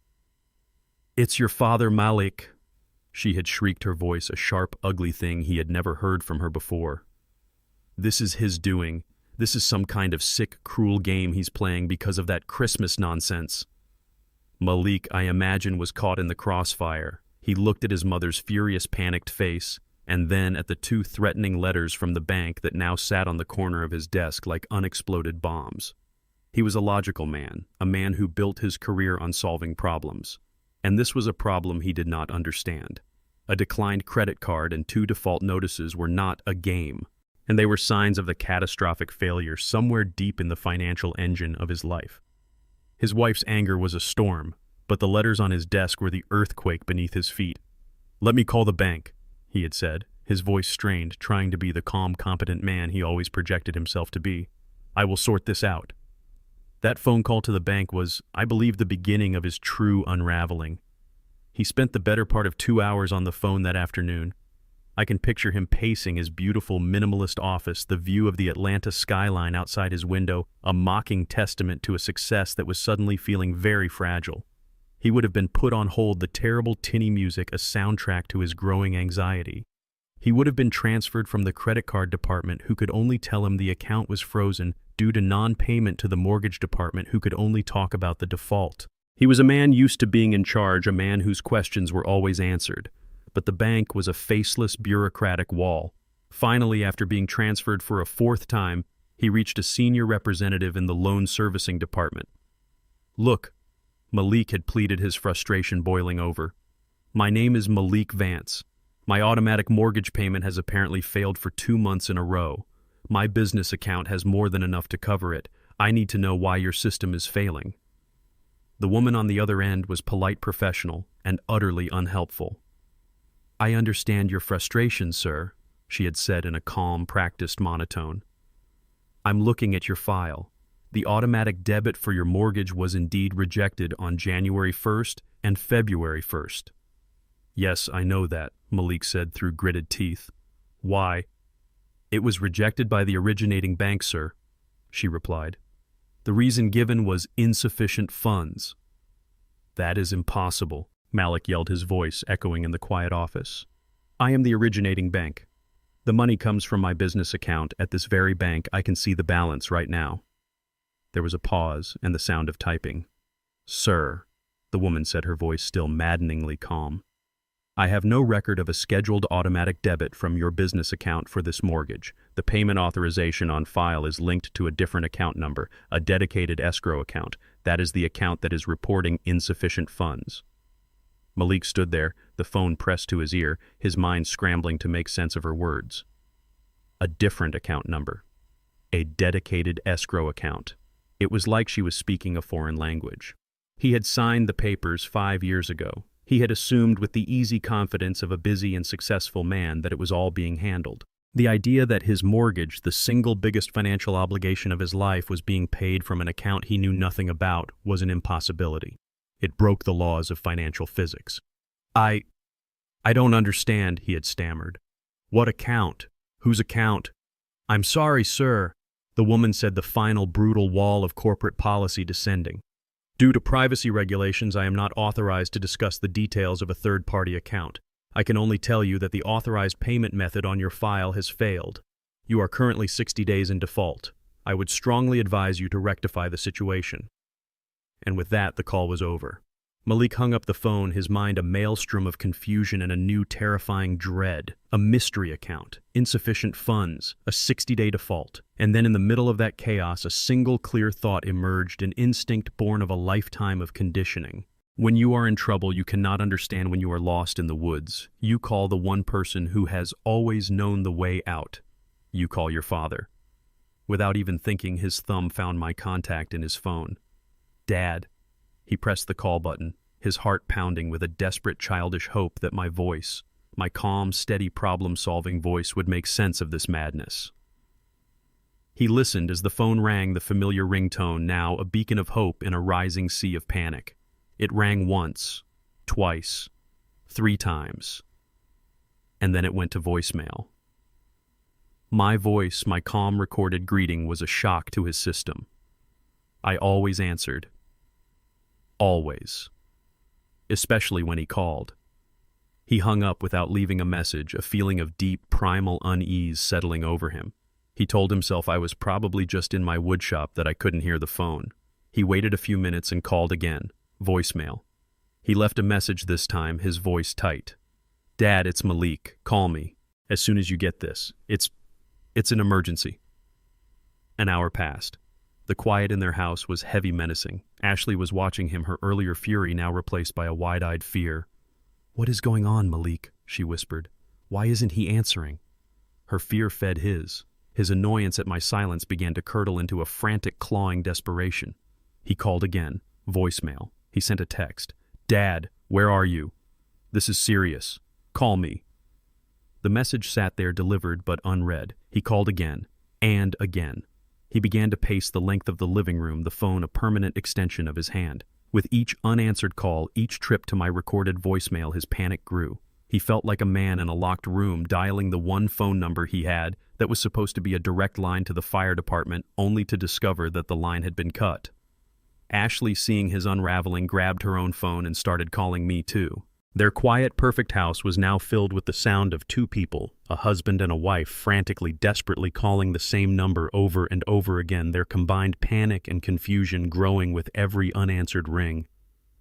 S1: "It's your father, Malik," she had shrieked, her voice a sharp, ugly thing he had never heard from her before. "This is his doing. This is some kind of sick, cruel game he's playing because of that Christmas nonsense." Malik, I imagine, was caught in the crossfire. He looked at his mother's furious, panicked face, and then at the 2 threatening letters from the bank that now sat on the corner of his desk like unexploded bombs. He was a logical man, a man who built his career on solving problems. And this was a problem he did not understand. A declined credit card and 2 default notices were not a game, and they were signs of the catastrophic failure somewhere deep in the financial engine of his life. His wife's anger was a storm, but the letters on his desk were the earthquake beneath his feet. "Let me call the bank," he had said, his voice strained, trying to be the calm, competent man he always projected himself to be. "I will sort this out." That phone call to the bank was, I believe, the beginning of his true unraveling. He spent the better part of 2 hours on the phone that afternoon. I can picture him pacing his beautiful minimalist office, the view of the Atlanta skyline outside his window, a mocking testament to a success that was suddenly feeling very fragile. He would have been put on hold, the terrible tinny music a soundtrack to his growing anxiety. He would have been transferred from the credit card department, who could only tell him the account was frozen due to non-payment, to the mortgage department, who could only talk about the default. He was a man used to being in charge, a man whose questions were always answered. But the bank was a faceless bureaucratic wall. Finally, after being transferred for a 4th time, he reached a senior representative in the loan servicing department. "Look," Malik had pleaded, his frustration boiling over. "My name is Malik Vance. My automatic mortgage payment has apparently failed for 2 months in a row. My business account has more than enough to cover it. I need to know why your system is failing." The woman on the other end was polite, professional, and utterly unhelpful. "I understand your frustration, sir," she had said in a calm, practiced monotone. "I'm looking at your file. The automatic debit for your mortgage was indeed rejected on January 1st and February 1st. "Yes, I know that," Malik said through gritted teeth. "Why?" "It was rejected by the originating bank, sir," she replied. "The reason given was insufficient funds." "That is impossible," Malik yelled, his voice echoing in the quiet office. "I am the originating bank. The money comes from my business account at this very bank. I can see the balance right now." There was a pause and the sound of typing. "Sir," the woman said, her voice still maddeningly calm, "I have no record of a scheduled automatic debit from your business account for this mortgage. The payment authorization on file is linked to a different account number, a dedicated escrow account. That is the account that is reporting insufficient funds." Malik stood there, the phone pressed to his ear, his mind scrambling to make sense of her words. A different account number. A dedicated escrow account. It was like she was speaking a foreign language. He had signed the papers 5 years ago. He had assumed with the easy confidence of a busy and successful man that it was all being handled. The idea that his mortgage, the single biggest financial obligation of his life, was being paid from an account he knew nothing about was an impossibility. It broke the laws of financial physics. I don't understand," he had stammered. "What account? Whose account?" "I'm sorry, sir," the woman said, the final brutal wall of corporate policy descending. "Due to privacy regulations, I am not authorized to discuss the details of a third-party account. I can only tell you that the authorized payment method on your file has failed. You are currently 60 days in default. I would strongly advise you to rectify the situation." And with that, the call was over. Malik hung up the phone, his mind a maelstrom of confusion and a new terrifying dread. A mystery account, insufficient funds, a 60-day default. And then in the middle of that chaos, a single clear thought emerged, an instinct born of a lifetime of conditioning. When you are in trouble, you cannot understand when you are lost in the woods. You call the one person who has always known the way out. You call your father. Without even thinking, his thumb found my contact in his phone. "Dad." He pressed the call button, his heart pounding with a desperate childish hope that my voice, my calm, steady, problem-solving voice, would make sense of this madness. He listened as the phone rang, the familiar ringtone, now a beacon of hope in a rising sea of panic. It rang once, twice, 3 times, and then it went to voicemail. My voice, my calm recorded greeting, was a shock to his system. I always answered. Always. Especially when he called. He hung up without leaving a message, a feeling of deep, primal unease settling over him. He told himself I was probably just in my woodshop, that I couldn't hear the phone. He waited a few minutes and called again. Voicemail. He left a message this time, his voice tight. "Dad, it's Malik. Call me as soon as you get this. It's an emergency." An hour passed. The quiet in their house was heavy, menacing. Ashley was watching him, her earlier fury now replaced by a wide-eyed fear. "What is going on, Malik?" she whispered. "Why isn't he answering?" Her fear fed his. His annoyance at my silence began to curdle into a frantic, clawing desperation. He called again. Voicemail. He sent a text. "Dad, where are you? This is serious. Call me." The message sat there delivered but unread. He called again, and again. He began to pace the length of the living room, the phone a permanent extension of his hand. With each unanswered call, each trip to my recorded voicemail, his panic grew. He felt like a man in a locked room dialing the one phone number he had that was supposed to be a direct line to the fire department, only to discover that the line had been cut. Ashley, seeing his unraveling, grabbed her own phone and started calling me too. Their quiet, perfect house was now filled with the sound of two people, a husband and a wife, frantically, desperately calling the same number over and over again, their combined panic and confusion growing with every unanswered ring.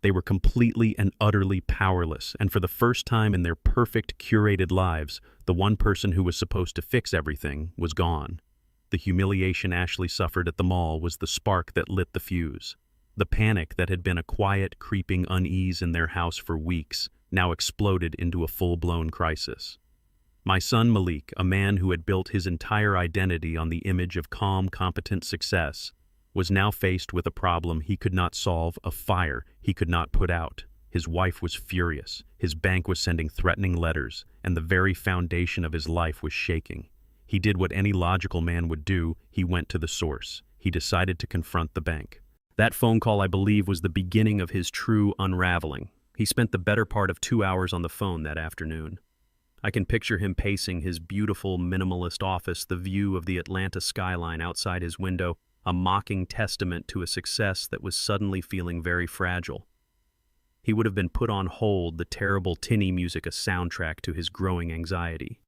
S1: They were completely and utterly powerless, and for the first time in their perfect, curated lives, the one person who was supposed to fix everything was gone. The humiliation Ashley suffered at the mall was the spark that lit the fuse. The panic that had been a quiet, creeping unease in their house for weeks now exploded into a full-blown crisis. My son Malik, a man who had built his entire identity on the image of calm, competent success, was now faced with a problem he could not solve, a fire he could not put out. His wife was furious, his bank was sending threatening letters, and the very foundation of his life was shaking. He did what any logical man would do. He went to the source. He decided to confront the bank. That phone call, I believe, was the beginning of his true unraveling. He spent the better part of 2 hours on the phone that afternoon. I can picture him pacing his beautiful, minimalist office, the view of the Atlanta skyline outside his window, a mocking testament to a success that was suddenly feeling very fragile. He would have been put on hold, the terrible tinny music a soundtrack to his growing anxiety.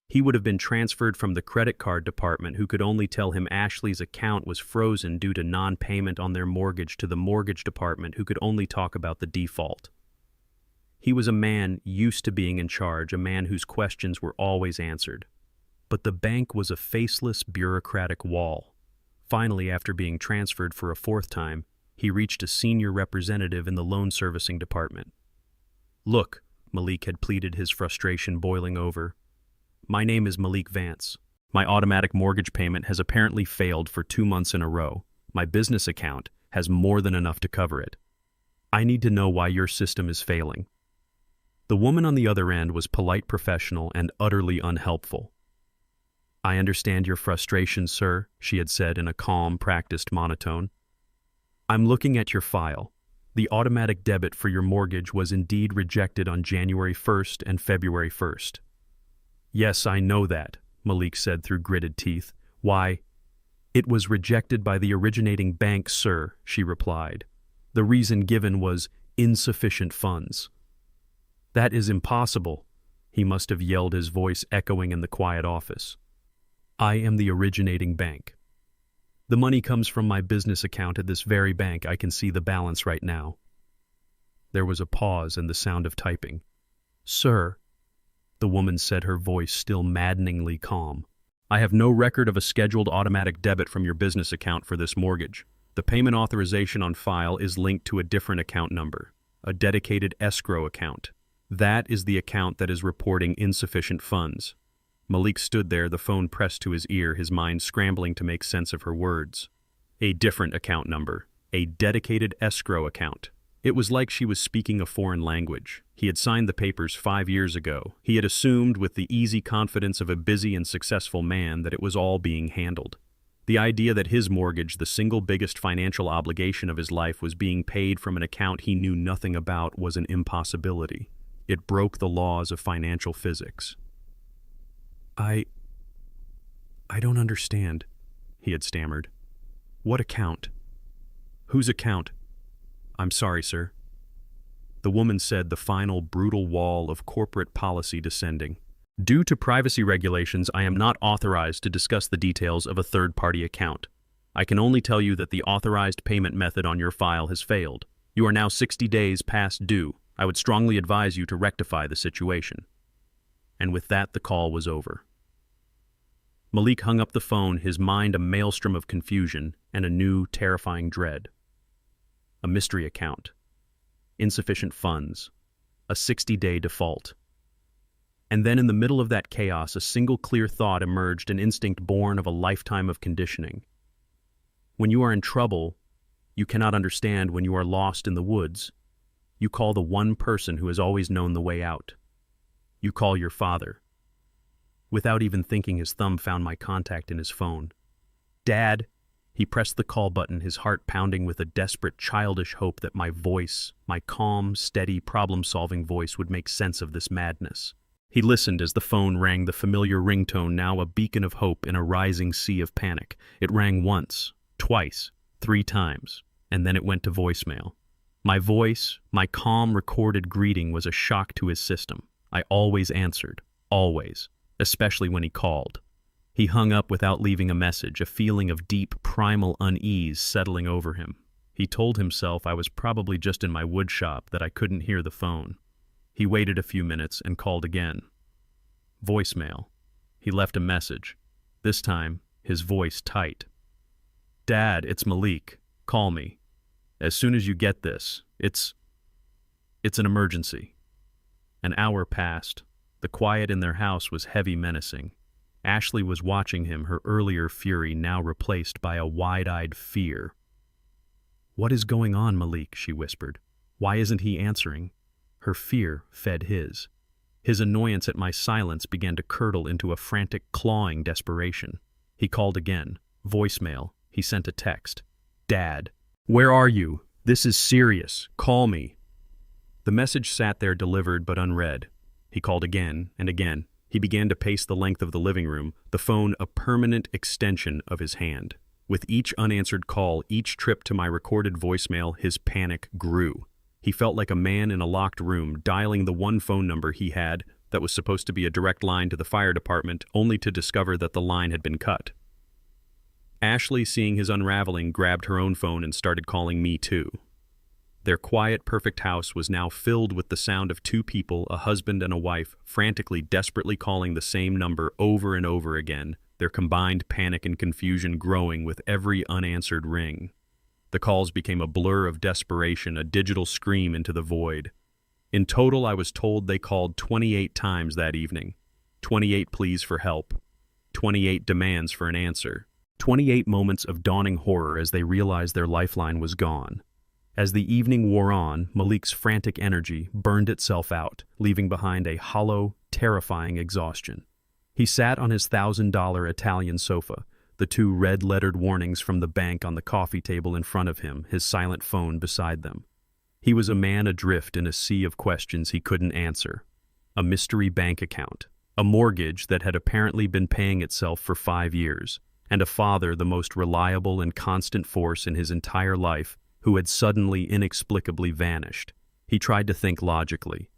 S1: He would have been transferred from the credit card department, who could only tell him Ashley's account was frozen due to non-payment on their mortgage, to the mortgage department, who could only talk about the default. He was a man used to being in charge, a man whose questions were always answered. But the bank was a faceless, bureaucratic wall. Finally, after being transferred for a fourth time, he reached a senior representative in the loan servicing department. "Look," Malik had pleaded, his frustration boiling over. "My name is Malik Vance. My automatic mortgage payment has apparently failed for 2 months in a row. My business account has more than enough to cover it. I need to know why your system is failing." The woman on the other end was polite, professional, and utterly unhelpful. "I understand your frustration, sir," she had said in a calm, practiced monotone. "I'm looking at your file. The automatic debit for your mortgage was indeed rejected on January 1st and February 1st. "Yes, I know that," Malik said through gritted teeth. "Why?" "It was rejected by the originating bank, sir," she replied. "The reason given was insufficient funds." "That is impossible," he must have yelled, his voice echoing in the quiet office. "I am the originating bank. The money comes from my business account at this very bank. I can see the balance right now." There was a pause and the sound of typing. "Sir," the woman said, her voice still maddeningly calm, "I have no record of a scheduled automatic debit from your business account for this mortgage. The payment authorization on file is linked to a different account number, a dedicated escrow account. That is the account that is reporting insufficient funds." Malik stood there, the phone pressed to his ear, his mind scrambling to make sense of her words. A different account number, a dedicated escrow account. It was like she was speaking a foreign language. He had signed the papers 5 years ago. He had assumed, with the easy confidence of a busy and successful man, that it was all being handled. The idea that his mortgage, the single biggest financial obligation of his life, was being paid from an account he knew nothing about was an impossibility. It broke the laws of financial physics. I don't understand," he had stammered. "What account? Whose account?" "I'm sorry, sir." The woman said, the final brutal wall of corporate policy descending. "Due to privacy regulations, I am not authorized to discuss the details of a third-party account. I can only tell you that the authorized payment method on your file has failed. You are now 60 days past due. I would strongly advise you to rectify the situation." And with that, the call was over. Malik hung up the phone, his mind a maelstrom of confusion and a new, terrifying dread. A mystery account. Insufficient funds. A 60-day default. And then in the middle of that chaos, a single clear thought emerged, an instinct born of a lifetime of conditioning. When you are in trouble, you cannot understand. When you are lost in the woods, you call the one person who has always known the way out. You call your father. Without even thinking, his thumb found my contact in his phone. "Dad." He pressed the call button, his heart pounding with a desperate, childish hope that my voice, my calm, steady, problem-solving voice, would make sense of this madness. He listened as the phone rang, the familiar ringtone, now a beacon of hope in a rising sea of panic. It rang once, twice, 3 times, and then it went to voicemail. My voice, my calm, recorded greeting, was a shock to his system. I always answered, always, especially when he called. He hung up without leaving a message, a feeling of deep, primal unease settling over him. He told himself I was probably just in my woodshop, that I couldn't hear the phone. He waited a few minutes and called again. Voicemail. He left a message. This time, his voice tight. "Dad, it's Malik. Call me. As soon as you get this. It's an emergency." An hour passed. The quiet in their house was heavy, menacing. Ashley was watching him, her earlier fury now replaced by a wide-eyed fear. "What is going on, Malik?" she whispered. "Why isn't he answering?" Her fear fed his. His annoyance at my silence began to curdle into a frantic, clawing desperation. He called again. Voicemail. He sent a text. "Dad, where are you? This is serious. Call me." The message sat there, delivered but unread. He called again and again. He began to pace the length of the living room, the phone a permanent extension of his hand. With each unanswered call, each trip to my recorded voicemail, his panic grew. He felt like a man in a locked room, dialing the one phone number he had that was supposed to be a direct line to the fire department, only to discover that the line had been cut. Ashley, seeing his unraveling, grabbed her own phone and started calling me too. Their quiet, perfect house was now filled with the sound of 2 people, a husband and a wife, frantically, desperately calling the same number over and over again, their combined panic and confusion growing with every unanswered ring. The calls became a blur of desperation, a digital scream into the void. In total, I was told they called 28 times that evening. 28 pleas for help. 28 demands for an answer. 28 moments of dawning horror as they realized their lifeline was gone. As the evening wore on, Malik's frantic energy burned itself out, leaving behind a hollow, terrifying exhaustion. He sat on his $1,000 Italian sofa, the 2 red-lettered warnings from the bank on the coffee table in front of him, his silent phone beside them. He was a man adrift in a sea of questions he couldn't answer. A mystery bank account, a mortgage that had apparently been paying itself for 5 years, and a father, the most reliable and constant force in his entire life, who had suddenly, inexplicably vanished. He tried to think logically.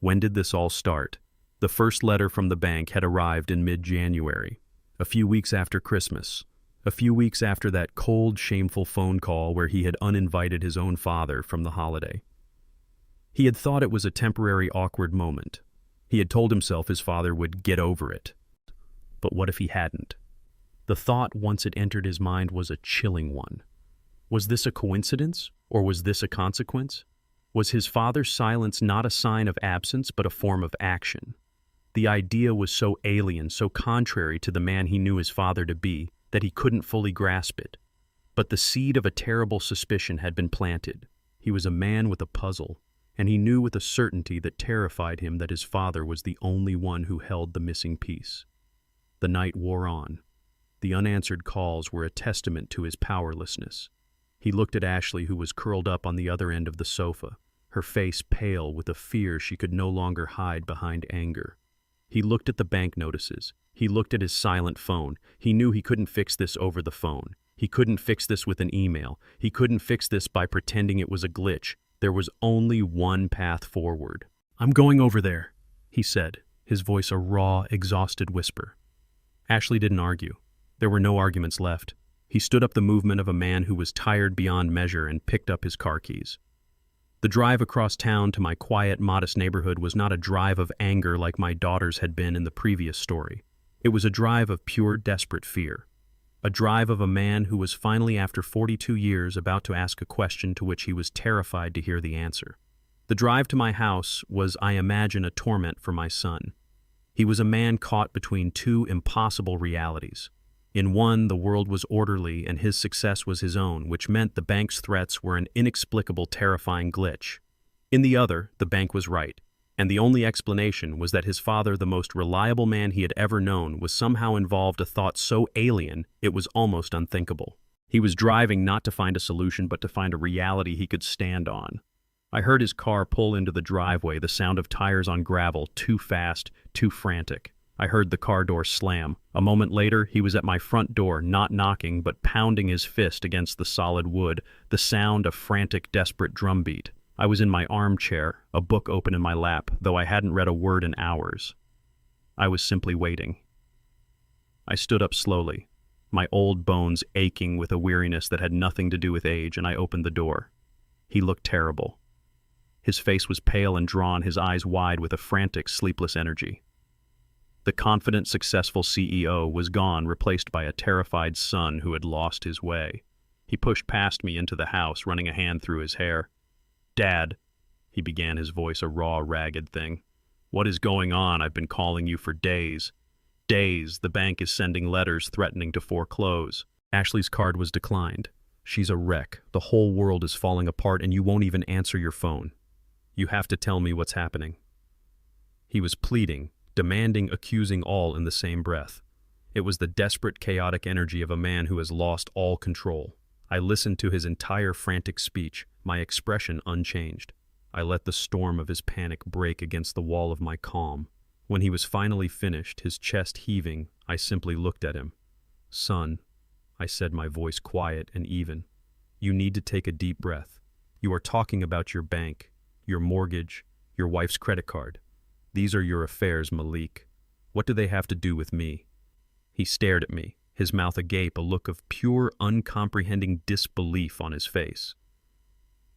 S1: When did this all start? The first letter from the bank had arrived in mid-January, a few weeks after Christmas, a few weeks after that cold, shameful phone call where he had uninvited his own father from the holiday. He had thought it was a temporary, awkward moment. He had told himself his father would get over it. But what if he hadn't? The thought, once it entered his mind, was a chilling one. Was this a coincidence, or was this a consequence? Was his father's silence not a sign of absence, but a form of action? The idea was so alien, so contrary to the man he knew his father to be, that he couldn't fully grasp it. But the seed of a terrible suspicion had been planted. He was a man with a puzzle, and he knew with a certainty that terrified him that his father was the only one who held the missing piece. The night wore on. The unanswered calls were a testament to his powerlessness. He looked at Ashley, who was curled up on the other end of the sofa, her face pale with a fear she could no longer hide behind anger. He looked at the bank notices. He looked at his silent phone. He knew he couldn't fix this over the phone. He couldn't fix this with an email. He couldn't fix this by pretending it was a glitch. There was only one path forward. "I'm going over there," he said, his voice a raw, exhausted whisper. Ashley didn't argue. There were no arguments left. He stood up, the movement of a man who was tired beyond measure, and picked up his car keys. The drive across town to my quiet, modest neighborhood was not a drive of anger like my daughter's had been in the previous story. It was a drive of pure, desperate fear. A drive of a man who was finally, after 42 years, about to ask a question to which he was terrified to hear the answer. The drive to my house was, I imagine, a torment for my son. He was a man caught between 2 impossible realities. In one, the world was orderly and his success was his own, which meant the bank's threats were an inexplicable, terrifying glitch. In the other, the bank was right. And the only explanation was that his father, the most reliable man he had ever known, was somehow involved a thought so alien it was almost unthinkable. He was driving not to find a solution, but to find a reality he could stand on. I heard his car pull into the driveway, the sound of tires on gravel, too fast, too frantic. I heard the car door slam. A moment later, he was at my front door, not knocking, but pounding his fist against the solid wood, the sound of frantic, desperate drumbeat. I was in my armchair, a book open in my lap, though I hadn't read a word in hours. I was simply waiting. I stood up slowly, my old bones aching with a weariness that had nothing to do with age, and I opened the door. He looked terrible. His face was pale and drawn, his eyes wide with a frantic, sleepless energy. The confident, successful CEO was gone, replaced by a terrified son who had lost his way. He pushed past me into the house, running a hand through his hair. "Dad," he began, his voice a raw, ragged thing. "What is going on? I've been calling you for days. Days. The bank is sending letters threatening to foreclose. Ashley's card was declined. She's a wreck. The whole world is falling apart and you won't even answer your phone. You have to tell me what's happening." He was pleading, demanding, accusing, all in the same breath. It was the desperate, chaotic energy of a man who has lost all control. I listened to his entire frantic speech, my expression unchanged. I let the storm of his panic break against the wall of my calm. When he was finally finished, his chest heaving, I simply looked at him. "Son," I said, my voice quiet and even, "you need to take a deep breath. You are talking about your bank, your mortgage, your wife's credit card. These are your affairs, Malik. What do they have to do with me?" He stared at me, his mouth agape, a look of pure, uncomprehending disbelief on his face.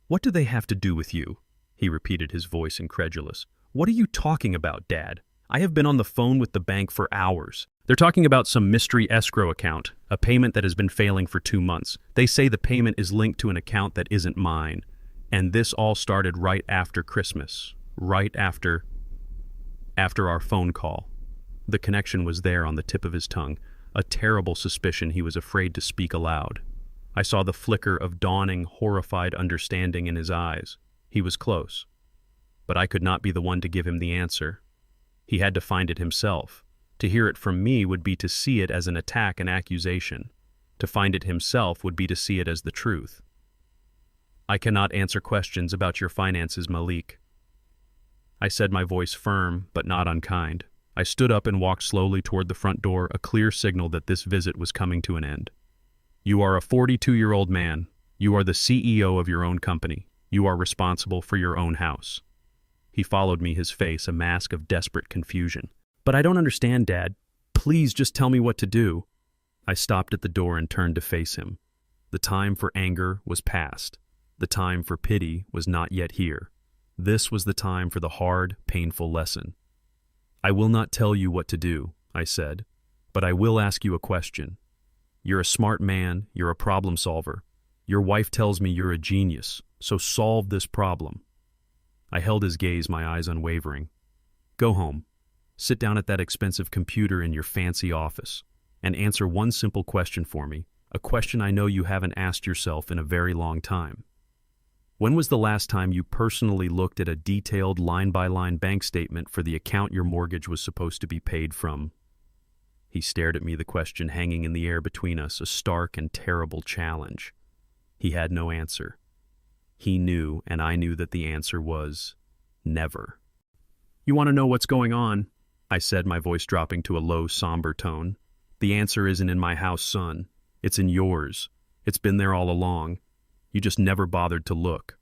S1: "What do they have to do with you?" he repeated, his voice incredulous. "What are you talking about, Dad? I have been on the phone with the bank for hours. They're talking about some mystery escrow account, a payment that has been failing for 2 months. They say the payment is linked to an account that isn't mine. And this all started right after Christmas, right after our phone call." The connection was there on the tip of his tongue, a terrible suspicion he was afraid to speak aloud. I saw the flicker of dawning, horrified understanding in his eyes. He was close. But I could not be the one to give him the answer. He had to find it himself. To hear it from me would be to see it as an attack and accusation. To find it himself would be to see it as the truth. "I cannot answer questions about your finances, Malik," I said, my voice firm but not unkind. I stood up and walked slowly toward the front door, a clear signal that this visit was coming to an end. "You are a 42-year-old man. You are the CEO of your own company. You are responsible for your own house." He followed me, his face a mask of desperate confusion. "But I don't understand, Dad. Please just tell me what to do." I stopped at the door and turned to face him. The time for anger was past. The time for pity was not yet here. This was the time for the hard, painful lesson. "I will not tell you what to do," I said, "but I will ask you a question. You're a smart man, you're a problem solver. Your wife tells me you're a genius, so solve this problem." I held his gaze, my eyes unwavering. "Go home. Sit down at that expensive computer in your fancy office and answer one simple question for me, a question I know you haven't asked yourself in a very long time. When was the last time you personally looked at a detailed line-by-line bank statement for the account your mortgage was supposed to be paid from?" He stared at me, the question hanging in the air between us, a stark and terrible challenge. He had no answer. He knew, and I knew, that the answer was never. "You want to know what's going on?" I said, my voice dropping to a low, somber tone. "The answer isn't in my house, son. It's in yours. It's been there all along. You just never bothered to look."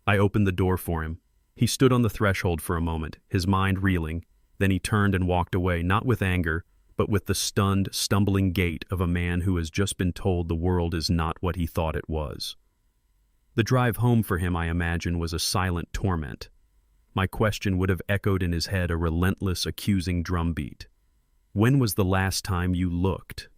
S1: I opened the door for him. He stood on the threshold for a moment, his mind reeling. Then he turned and walked away, not with anger, but with the stunned, stumbling gait of a man who has just been told the world is not what he thought it was. The drive home for him, I imagine, was a silent torment. My question would have echoed in his head, a relentless, accusing drumbeat. When was the last time you looked?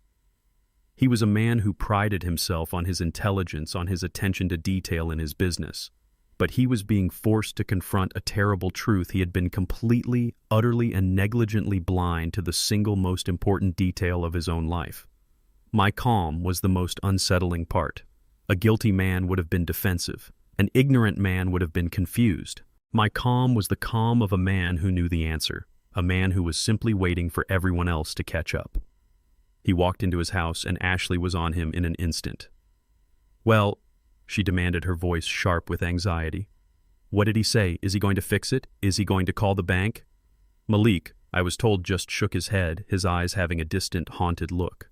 S1: He was a man who prided himself on his intelligence, on his attention to detail in his business. But he was being forced to confront a terrible truth. He had been completely, utterly, and negligently blind to the single most important detail of his own life. My calm was the most unsettling part. A guilty man would have been defensive. An ignorant man would have been confused. My calm was the calm of a man who knew the answer, a man who was simply waiting for everyone else to catch up. He walked into his house and Ashley was on him in an instant. "Well," she demanded, her voice sharp with anxiety. "What did he say? Is he going to fix it? Is he going to call the bank?" Malik, I was told, just shook his head, his eyes having a distant, haunted look.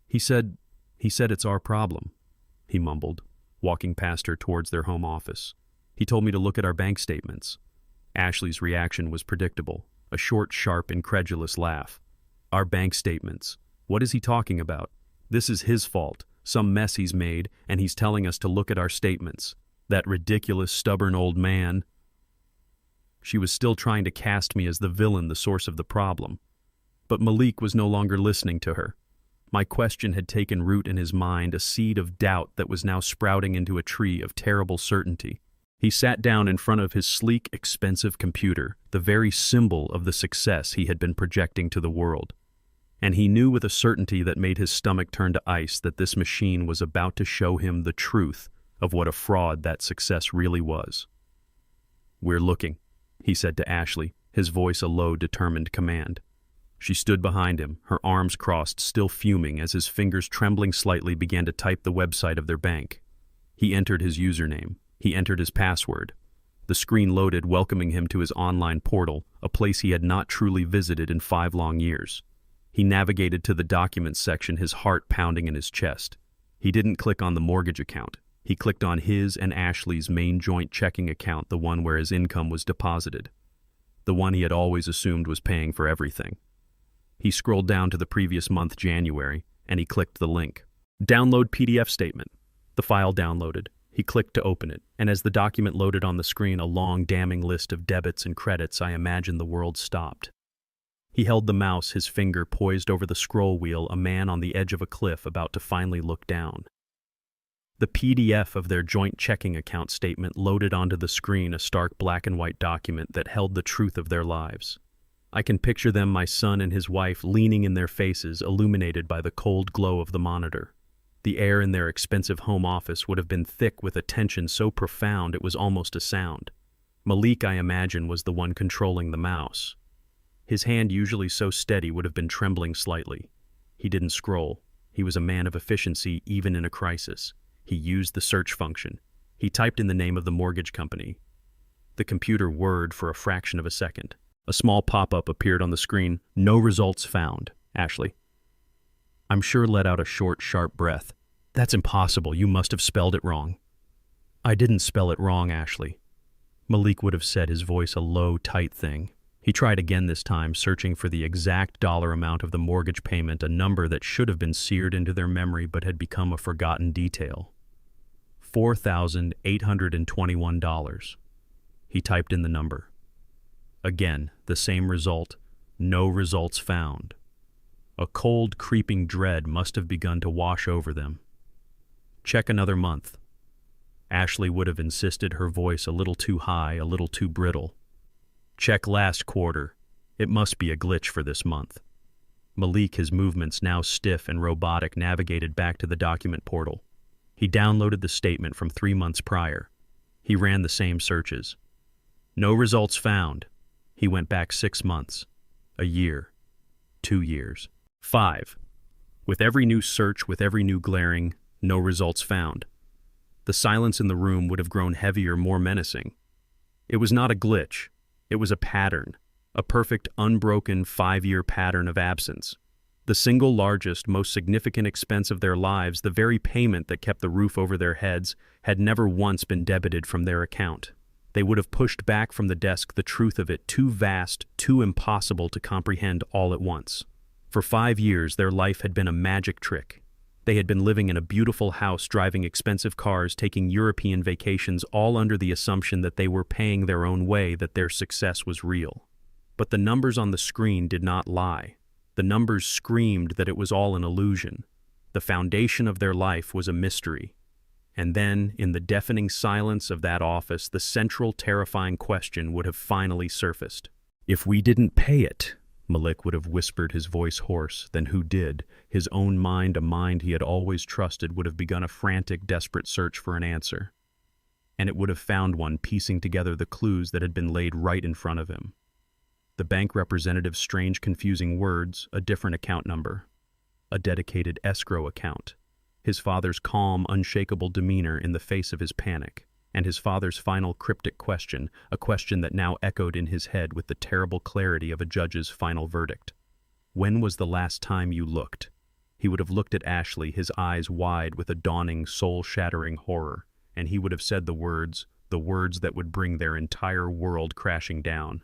S1: He said it's our problem," he mumbled, walking past her towards their home office. "He told me to look at our bank statements." Ashley's reaction was predictable, a short, sharp, incredulous laugh. "Our bank statements? What is he talking about? This is his fault, some mess he's made, and he's telling us to look at our statements. That ridiculous, stubborn old man." She was still trying to cast me as the villain, the source of the problem. But Malik was no longer listening to her. My question had taken root in his mind, a seed of doubt that was now sprouting into a tree of terrible certainty. He sat down in front of his sleek, expensive computer, the very symbol of the success he had been projecting to the world. And he knew with a certainty that made his stomach turn to ice that this machine was about to show him the truth of what a fraud that success really was. "We're looking," he said to Ashley, his voice a low, determined command. She stood behind him, her arms crossed, still fuming, as his fingers, trembling slightly, began to type the website of their bank. He entered his username. He entered his password. The screen loaded, welcoming him to his online portal, a place he had not truly visited in 5 long years. He navigated to the documents section, his heart pounding in his chest. He didn't click on the mortgage account. He clicked on his and Ashley's main joint checking account, the one where his income was deposited. The one he had always assumed was paying for everything. He scrolled down to the previous month, January, and he clicked the link. "Download PDF statement." The file downloaded. He clicked to open it, and as the document loaded on the screen, a long, damning list of debits and credits, I imagined the world stopped. He held the mouse, his finger poised over the scroll wheel, a man on the edge of a cliff about to finally look down. The PDF of their joint checking account statement loaded onto the screen, a stark black and white document that held the truth of their lives. I can picture them, my son and his wife, leaning in their faces, illuminated by the cold glow of the monitor. The air in their expensive home office would have been thick with a tension so profound it was almost a sound. Malik, I imagine, was the one controlling the mouse. His hand, usually so steady, would have been trembling slightly. He didn't scroll. He was a man of efficiency, even in a crisis. He used the search function. He typed in the name of the mortgage company. The computer whirred for a fraction of a second. A small pop-up appeared on the screen. "No results found, Ashley." I'm sure let out a short, sharp breath. "That's impossible. You must have spelled it wrong." "I didn't spell it wrong, Ashley," Malik would have said, his voice a low, tight thing. He tried again this time, searching for the exact dollar amount of the mortgage payment, a number that should have been seared into their memory but had become a forgotten detail. $4,821. He typed in the number. Again, the same result. No results found. A cold, creeping dread must have begun to wash over them. "Check another month." Ashley would have insisted, her voice a little too high, a little too brittle. "Check last quarter. It must be a glitch for this month." Malik, his movements now stiff and robotic, navigated back to the document portal. He downloaded the statement from 3 months prior. He ran the same searches. No results found. He went back 6 months, a year, 2 years, 5. With every new search, with every new glaring, no results found. The silence in the room would have grown heavier, more menacing. It was not a glitch. It was a pattern, a perfect, unbroken 5-year pattern of absence. The single largest, most significant expense of their lives, the very payment that kept the roof over their heads, had never once been debited from their account. They would have pushed back from the desk the truth of it, too vast, too impossible to comprehend all at once. For 5 years, their life had been a magic trick. They had been living in a beautiful house, driving expensive cars, taking European vacations, all under the assumption that they were paying their own way, that their success was real. But the numbers on the screen did not lie. The numbers screamed that it was all an illusion. The foundation of their life was a mystery. And then, in the deafening silence of that office, the central, terrifying question would have finally surfaced. "If we didn't pay it," Malik would have whispered, his voice hoarse. Then who did? His own mind, a mind he had always trusted, would have begun a frantic, desperate search for an answer. and it would have found one piecing together the clues that had been laid right in front of him. The bank representative's strange, confusing words, a different account number, a dedicated escrow account, his father's calm, unshakable demeanor in the face of his panic, and his father's final cryptic question, a question that now echoed in his head with the terrible clarity of a judge's final verdict. When was the last time you looked? He would have looked at Ashley, his eyes wide with a dawning, soul-shattering horror, and he would have said the words that would bring their entire world crashing down.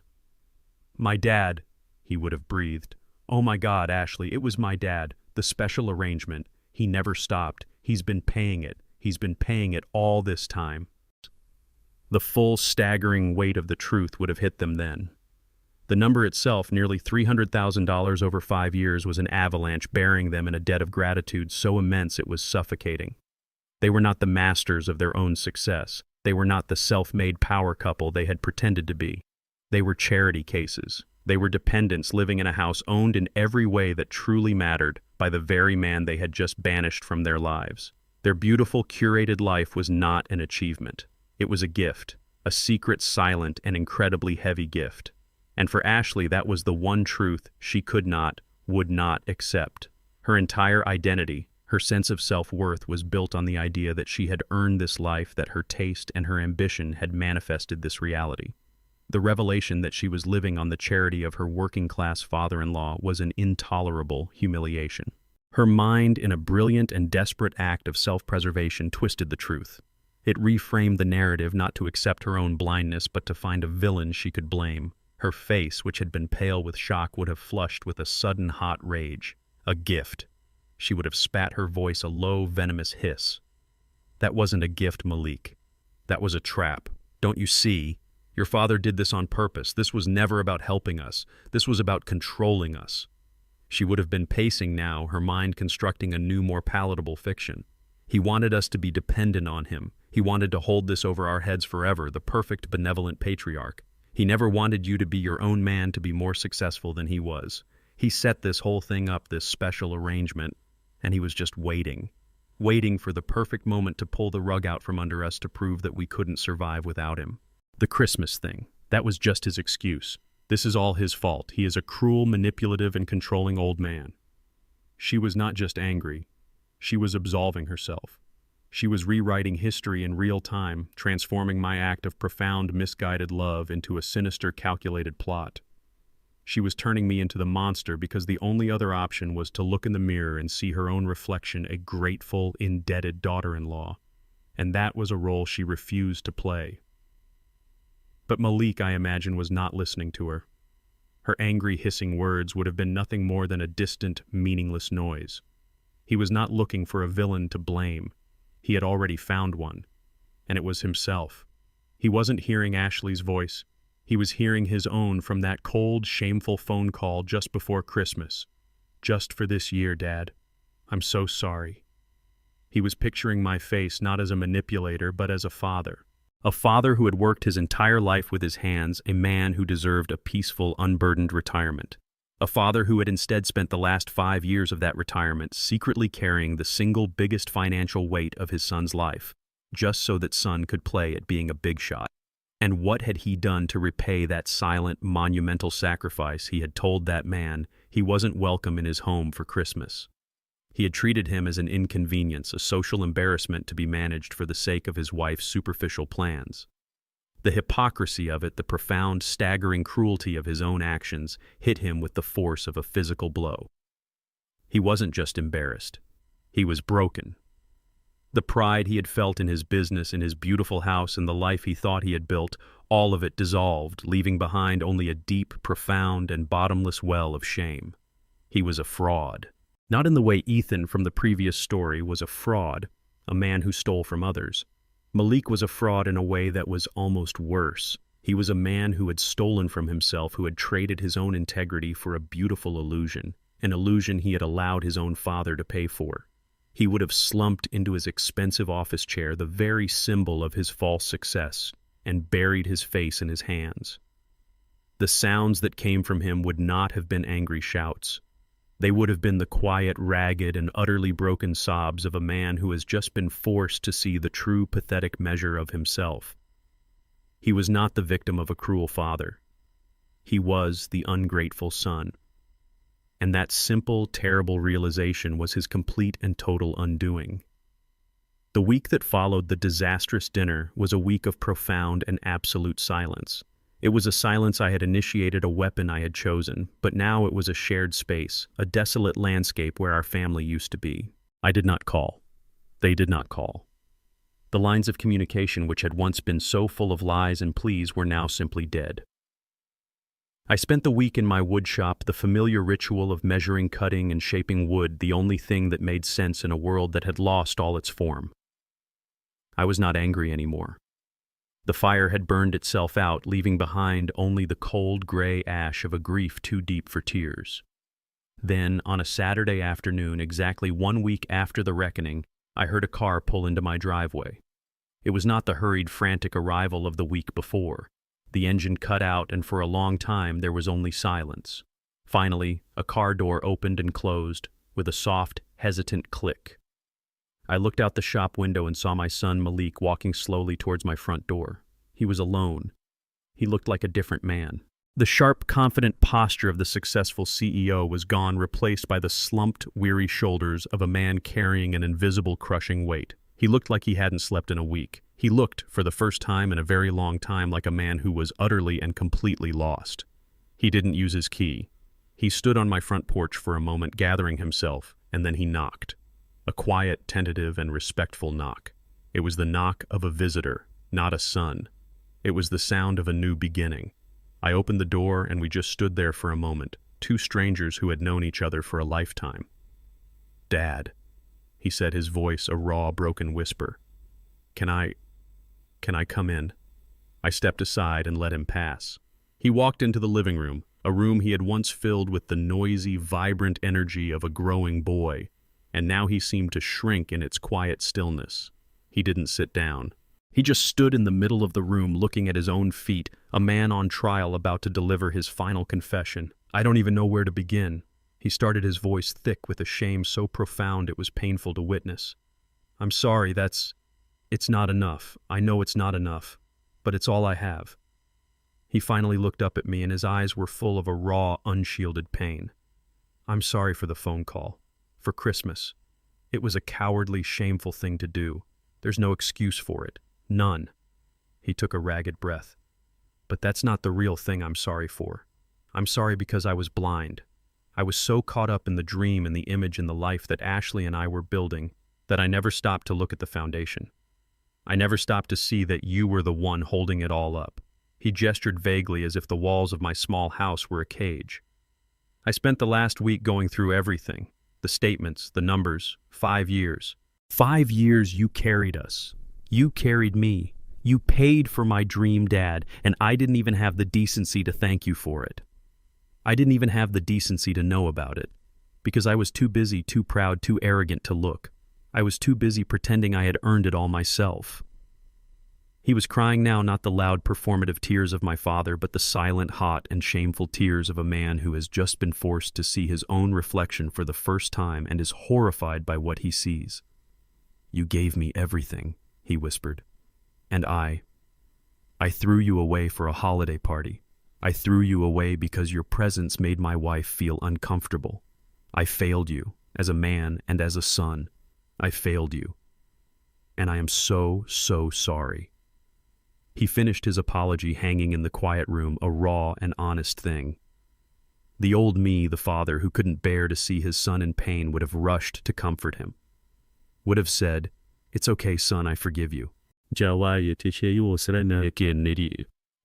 S1: "My dad," he would have breathed. "Oh my God, Ashley, it was my dad. The special arrangement. He never stopped. He's been paying it. He's been paying it all this time." The full, staggering weight of the truth would have hit them then. The number itself, nearly $300,000 over 5 years, was an avalanche bearing them in a debt of gratitude so immense it was suffocating. They were not the masters of their own success. They were not the self-made power couple they had pretended to be. They were charity cases. They were dependents living in a house owned in every way that truly mattered by the very man they had just banished from their lives. Their beautiful, curated life was not an achievement. It was a gift, a secret, silent, and incredibly heavy gift. And for Ashley, that was the one truth she could not, would not accept. Her entire identity, her sense of self-worth was built on the idea that she had earned this life, that her taste and her ambition had manifested this reality. The revelation that she was living on the charity of her working-class father-in-law was an intolerable humiliation. Her mind, in a brilliant and desperate act of self-preservation, twisted the truth. It reframed the narrative not to accept her own blindness, but to find a villain she could blame. Her face, which had been pale with shock, would have flushed with a sudden hot rage. A gift. She would have spat her voice a low, venomous hiss. That wasn't a gift, Malik. That was a trap. Don't you see? Your father did this on purpose. This was never about helping us. This was about controlling us. She would have been pacing now, her mind constructing a new, more palatable fiction. He wanted us to be dependent on him. He wanted to hold this over our heads forever, the perfect, benevolent patriarch. He never wanted you to be your own man, to be more successful than he was. He set this whole thing up, this special arrangement, and he was just waiting for the perfect moment to pull the rug out from under us to prove that we couldn't survive without him. The Christmas thing, that was just his excuse. This is all his fault. He is a cruel, manipulative, and controlling old man. She was not just angry. She was absolving herself. She was rewriting history in real time, transforming my act of profound, misguided love into a sinister, calculated plot. She was turning me into the monster because the only other option was to look in the mirror and see her own reflection, a grateful, indebted daughter-in-law. And that was a role she refused to play. But Malik, I imagine, was not listening to her. Her angry, hissing words would have been nothing more than a distant, meaningless noise. He was not looking for a villain to blame. He had already found one, and it was himself. He wasn't hearing Ashley's voice. He was hearing his own from that cold, shameful phone call just before Christmas. "Just for this year, Dad. I'm so sorry." He was picturing my face not as a manipulator, but as a father. A father who had worked his entire life with his hands, a man who deserved a peaceful, unburdened retirement. A father who had instead spent the last 5 years of that retirement secretly carrying the single biggest financial weight of his son's life, just so that son could play at being a big shot. And what had he done to repay that silent, monumental sacrifice? He had told that man he wasn't welcome in his home for Christmas. He had treated him as an inconvenience, a social embarrassment to be managed for the sake of his wife's superficial plans. The hypocrisy of it, the profound, staggering cruelty of his own actions, hit him with the force of a physical blow. He wasn't just embarrassed. He was broken. The pride he had felt in his business, in his beautiful house, and the life he thought he had built, all of it dissolved, leaving behind only a deep, profound, and bottomless well of shame. He was a fraud. Not in the way Ethan from the previous story was a fraud, a man who stole from others. Malik was a fraud in a way that was almost worse. He was a man who had stolen from himself, who had traded his own integrity for a beautiful illusion, an illusion he had allowed his own father to pay for. He would have slumped into his expensive office chair, the very symbol of his false success, and buried his face in his hands. The sounds that came from him would not have been angry shouts. They would have been the quiet, ragged, and utterly broken sobs of a man who has just been forced to see the true pathetic measure of himself. He was not the victim of a cruel father. He was the ungrateful son. And that simple, terrible realization was his complete and total undoing. The week that followed the disastrous dinner was a week of profound and absolute silence. It was a silence I had initiated, a weapon I had chosen, but now it was a shared space, a desolate landscape where our family used to be. I did not call. They did not call. The lines of communication which had once been so full of lies and pleas were now simply dead. I spent the week in my wood shop, the familiar ritual of measuring, cutting, and shaping wood, the only thing that made sense in a world that had lost all its form. I was not angry anymore. The fire had burned itself out, leaving behind only the cold gray ash of a grief too deep for tears. Then, on a Saturday afternoon, exactly 1 week after the reckoning, I heard a car pull into my driveway. It was not the hurried, frantic arrival of the week before. The engine cut out, and for a long time there was only silence. Finally, a car door opened and closed, with a soft, hesitant click. I looked out the shop window and saw my son Malik walking slowly towards my front door. He was alone. He looked like a different man. The sharp, confident posture of the successful CEO was gone, replaced by the slumped, weary shoulders of a man carrying an invisible, crushing weight. He looked like he hadn't slept in a week. He looked, for the first time in a very long time, like a man who was utterly and completely lost. He didn't use his key. He stood on my front porch for a moment, gathering himself, and then he knocked. A quiet, tentative, and respectful knock. It was the knock of a visitor, not a son. It was the sound of a new beginning. I opened the door, and we just stood there for a moment, two strangers who had known each other for a lifetime. "Dad," he said, his voice a raw, broken whisper. Can I come in?" I stepped aside and let him pass. He walked into the living room, a room he had once filled with the noisy, vibrant energy of a growing boy, and now he seemed to shrink in its quiet stillness. He didn't sit down. He just stood in the middle of the room, looking at his own feet, a man on trial about to deliver his final confession. "I don't even know where to begin." He started, his voice thick with a shame so profound it was painful to witness. "I'm sorry, it's not enough. I know it's not enough, but it's all I have." He finally looked up at me, and his eyes were full of a raw, unshielded pain. "I'm sorry for the phone call. For Christmas. It was a cowardly, shameful thing to do. There's no excuse for it. None." He took a ragged breath. "But that's not the real thing I'm sorry for. I'm sorry because I was blind. I was so caught up in the dream and the image and the life that Ashley and I were building that I never stopped to look at the foundation. I never stopped to see that you were the one holding it all up." He gestured vaguely, as if the walls of my small house were a cage. "I spent the last week going through everything. The statements, the numbers. 5 years. 5 years you carried us. You carried me. You paid for my dream, Dad, and I didn't even have the decency to thank you for it. I didn't even have the decency to know about it, because I was too busy, too proud, too arrogant to look. I was too busy pretending I had earned it all myself." He was crying now, not the loud, performative tears of my father, but the silent, hot, and shameful tears of a man who has just been forced to see his own reflection for the first time and is horrified by what he sees. "You gave me everything," he whispered. "And I threw you away for a holiday party. I threw you away because your presence made my wife feel uncomfortable. I failed you, as a man and as a son. I failed you. And I am so, so sorry." He finished his apology hanging in the quiet room, a raw and honest thing. The old me, the father who couldn't bear to see his son in pain, would have rushed to comfort him. Would have said, "It's okay, son, I forgive you."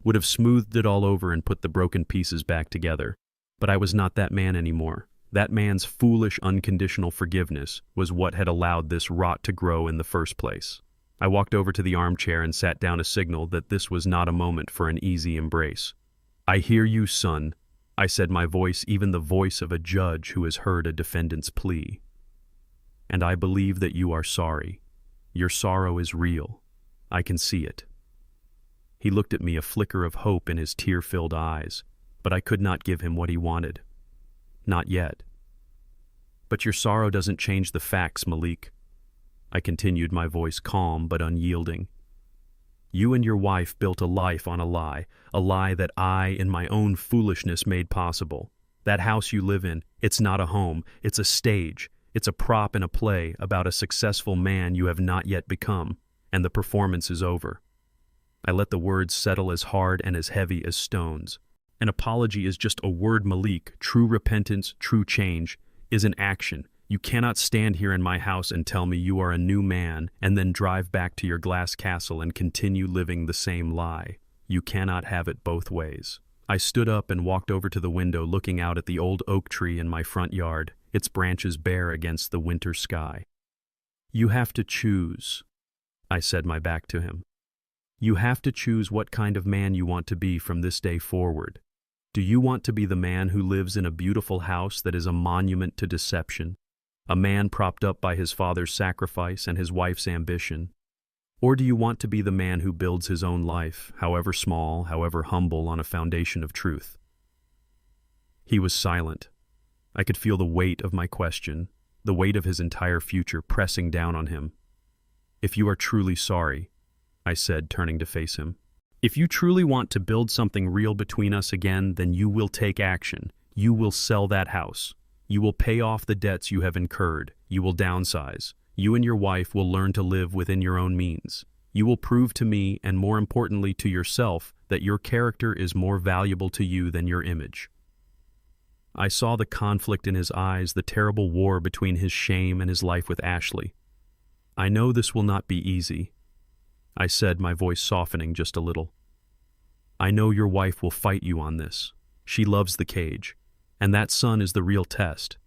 S1: Would have smoothed it all over and put the broken pieces back together. But I was not that man anymore. That man's foolish, unconditional forgiveness was what had allowed this rot to grow in the first place. I walked over to the armchair and sat down, a signal that this was not a moment for an easy embrace. "I hear you, son," I said, my voice even the voice of a judge who has heard a defendant's plea. "And I believe that you are sorry. Your sorrow is real. I can see it." He looked at me, a flicker of hope in his tear-filled eyes, but I could not give him what he wanted. Not yet. But your sorrow doesn't change the facts, Malik. I continued, my voice calm but unyielding. You and your wife built a life on a lie that I, in my own foolishness, made possible. That house you live in, it's not a home, it's a stage. It's a prop in a play about a successful man you have not yet become, and the performance is over. I let the words settle as hard and as heavy as stones. An apology is just a word, Malik. True repentance, true change, is an action. You cannot stand here in my house and tell me you are a new man and then drive back to your glass castle and continue living the same lie. You cannot have it both ways. I stood up and walked over to the window, looking out at the old oak tree in my front yard, its branches bare against the winter sky. You have to choose, I said, my back to him. You have to choose what kind of man you want to be from this day forward. Do you want to be the man who lives in a beautiful house that is a monument to deception, a man propped up by his father's sacrifice and his wife's ambition? Or do you want to be the man who builds his own life, however small, however humble, on a foundation of truth? He was silent. I could feel the weight of my question, the weight of his entire future pressing down on him. If you are truly sorry, I said, turning to face him, if you truly want to build something real between us again, then you will take action. You will sell that house. You will pay off the debts you have incurred. You will downsize. You and your wife will learn to live within your own means. You will prove to me, and more importantly to yourself, that your character is more valuable to you than your image. I saw the conflict in his eyes, the terrible war between his shame and his life with Ashley. I know this will not be easy, I said, my voice softening just a little. I know your wife will fight you on this. She loves the cage, and that son is the real test.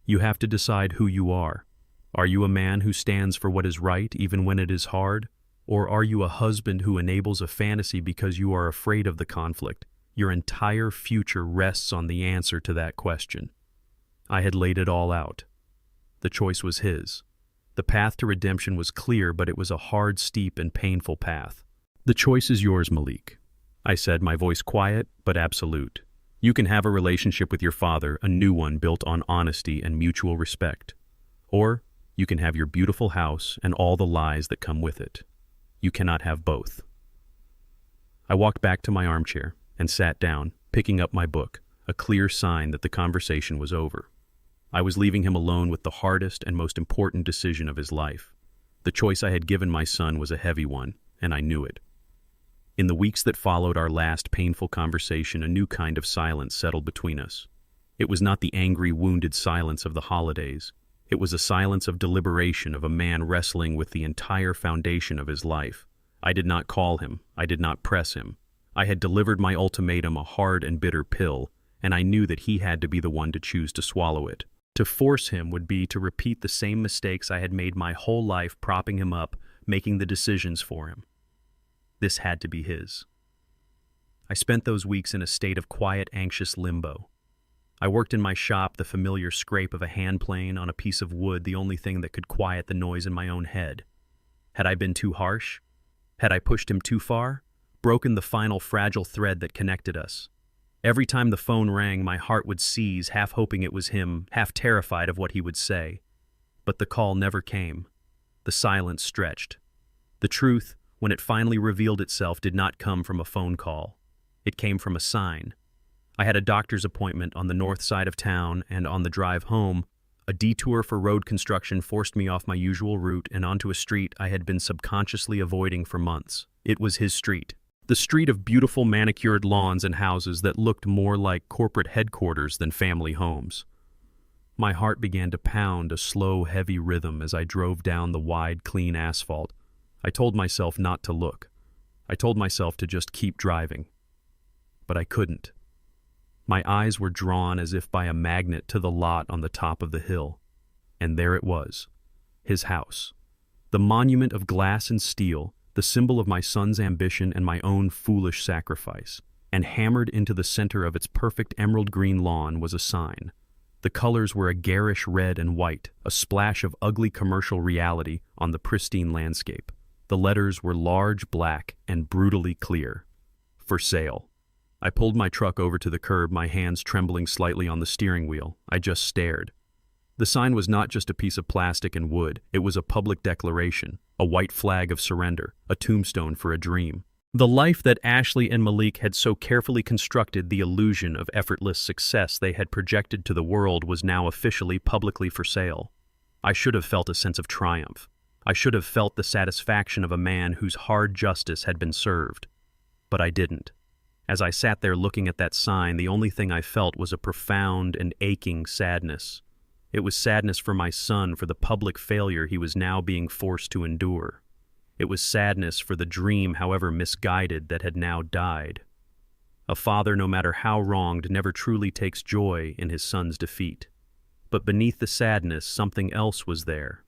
S1: You have to decide who you are. Are you a man who stands for what is right even when it is hard? Or are you a husband who enables a fantasy because you are afraid of the conflict? Your entire future rests on the answer to that question. I had laid it all out. The choice was his. The path to redemption was clear, but it was a hard, steep, and painful path. The choice is yours, Malik, I said, my voice quiet but absolute. You can have a relationship with your father, a new one built on honesty and mutual respect. Or you can have your beautiful house and all the lies that come with it. You cannot have both. I walked back to my armchair and sat down, picking up my book, a clear sign that the conversation was over. I was leaving him alone with the hardest and most important decision of his life. The choice I had given my son was a heavy one, and I knew it. In the weeks that followed our last painful conversation, a new kind of silence settled between us. It was not the angry, wounded silence of the holidays. It was a silence of deliberation, of a man wrestling with the entire foundation of his life. I did not call him. I did not press him. I had delivered my ultimatum, a hard and bitter pill, and I knew that he had to be the one to choose to swallow it. To force him would be to repeat the same mistakes I had made my whole life, propping him up, making the decisions for him. This had to be his. I spent those weeks in a state of quiet, anxious limbo. I worked in my shop, the familiar scrape of a hand plane on a piece of wood, the only thing that could quiet the noise in my own head. Had I been too harsh? Had I pushed him too far? Broken the final fragile thread that connected us? Every time the phone rang, my heart would seize, half hoping it was him, half terrified of what he would say. But the call never came. The silence stretched. The truth, when it finally revealed itself, did not come from a phone call. It came from a sign. I had a doctor's appointment on the north side of town, and on the drive home, a detour for road construction forced me off my usual route and onto a street I had been subconsciously avoiding for months. It was his street. The street of beautiful manicured lawns and houses that looked more like corporate headquarters than family homes. My heart began to pound a slow, heavy rhythm as I drove down the wide, clean asphalt. I told myself not to look. I told myself to just keep driving. But I couldn't. My eyes were drawn as if by a magnet to the lot on the top of the hill. And there it was, his house. The monument of glass and steel, the symbol of my son's ambition and my own foolish sacrifice. And hammered into the center of its perfect emerald green lawn was a sign. The colors were a garish red and white, a splash of ugly commercial reality on the pristine landscape. The letters were large, black, and brutally clear. For sale. I pulled my truck over to the curb, my hands trembling slightly on the steering wheel. I just stared. The sign was not just a piece of plastic and wood, it was a public declaration, a white flag of surrender, a tombstone for a dream. The life that Ashley and Malik had so carefully constructed, the illusion of effortless success they had projected to the world, was now officially publicly for sale. I should have felt a sense of triumph. I should have felt the satisfaction of a man whose hard justice had been served. But I didn't. As I sat there looking at that sign, the only thing I felt was a profound and aching sadness. It was sadness for my son, for the public failure he was now being forced to endure. It was sadness for the dream, however misguided, that had now died. A father, no matter how wronged, never truly takes joy in his son's defeat. But beneath the sadness, something else was there.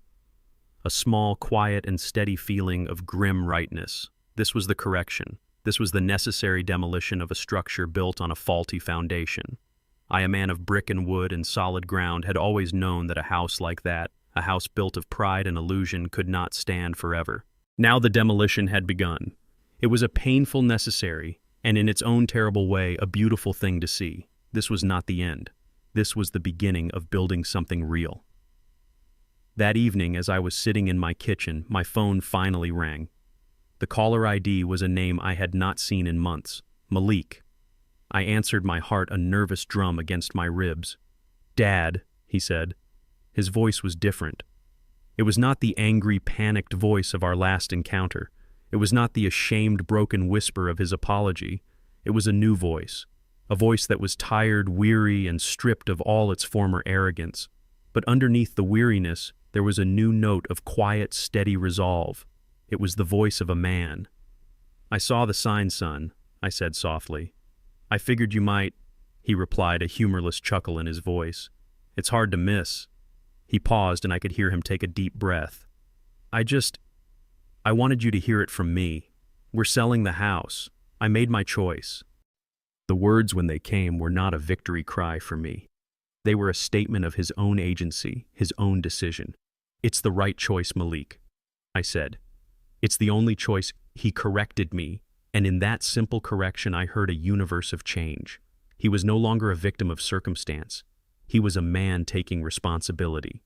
S1: A small, quiet, and steady feeling of grim rightness. This was the correction. This was the necessary demolition of a structure built on a faulty foundation. I, a man of brick and wood and solid ground, had always known that a house like that, a house built of pride and illusion, could not stand forever. Now the demolition had begun. It was a painful necessary, and in its own terrible way, a beautiful thing to see. This was not the end. This was the beginning of building something real. That evening, as I was sitting in my kitchen, my phone finally rang. The caller ID was a name I had not seen in months. Malik. I answered, my heart a nervous drum against my ribs. "Dad," he said. His voice was different. It was not the angry, panicked voice of our last encounter. It was not the ashamed, broken whisper of his apology. It was a new voice, a voice that was tired, weary, and stripped of all its former arrogance. But underneath the weariness, there was a new note of quiet, steady resolve. It was the voice of a man. "I saw the sign, son," I said softly. "I figured you might," he replied, a humorless chuckle in his voice. "It's hard to miss." He paused, and I could hear him take a deep breath. I wanted you to hear it from me. We're selling the house. I made my choice." The words, when they came, were not a victory cry for me. They were a statement of his own agency, his own decision. "It's the right choice, Malik," I said. "It's the only choice." He corrected me, and in that simple correction I heard a universe of change. He was no longer a victim of circumstance. He was a man taking responsibility.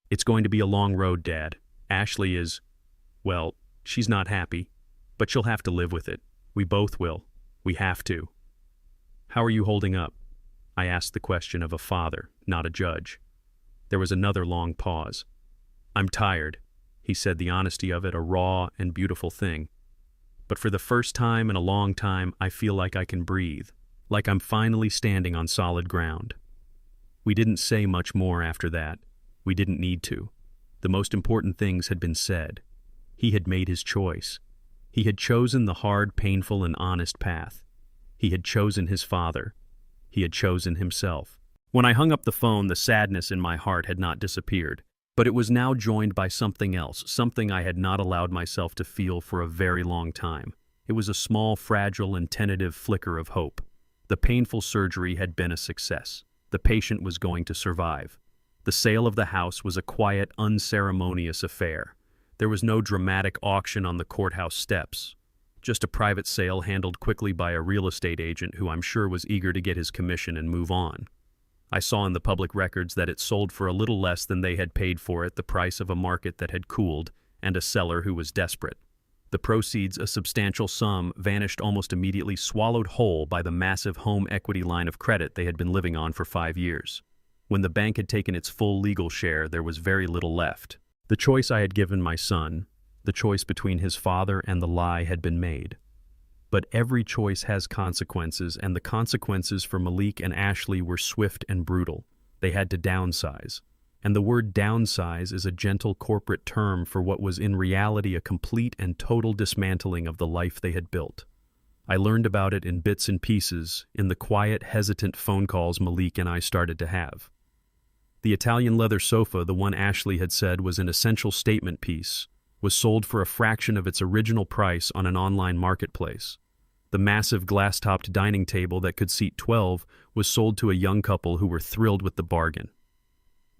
S1: "It's going to be a long road, Dad. Ashley is, well, she's not happy, but she'll have to live with it. We both will. We have to." "How are you holding up?" I asked the question of a father, not a judge. There was another long pause. "I'm tired," he said, the honesty of it a raw and beautiful thing. "But for the first time in a long time, I feel like I can breathe, like I'm finally standing on solid ground." We didn't say much more after that. We didn't need to. The most important things had been said. He had made his choice. He had chosen the hard, painful, and honest path. He had chosen his father. He had chosen himself. When I hung up the phone, the sadness in my heart had not disappeared, but it was now joined by something else, something I had not allowed myself to feel for a very long time. It was a small, fragile, and tentative flicker of hope. The painful surgery had been a success. The patient was going to survive. The sale of the house was a quiet, unceremonious affair. There was no dramatic auction on the courthouse steps. Just a private sale handled quickly by a real estate agent who I'm sure was eager to get his commission and move on. I saw in the public records that it sold for a little less than they had paid for it, the price of a market that had cooled, and a seller who was desperate. The proceeds, a substantial sum, vanished almost immediately, swallowed whole by the massive home equity line of credit they had been living on for 5 years. When the bank had taken its full legal share, there was very little left. The choice I had given my son, the choice between his father and the lie, had been made. But every choice has consequences, and the consequences for Malik and Ashley were swift and brutal. They had to downsize. And the word downsize is a gentle corporate term for what was in reality a complete and total dismantling of the life they had built. I learned about it in bits and pieces, in the quiet, hesitant phone calls Malik and I started to have. The Italian leather sofa, the one Ashley had said was an essential statement piece, was sold for a fraction of its original price on an online marketplace. The massive glass-topped dining table that could seat 12 was sold to a young couple who were thrilled with the bargain.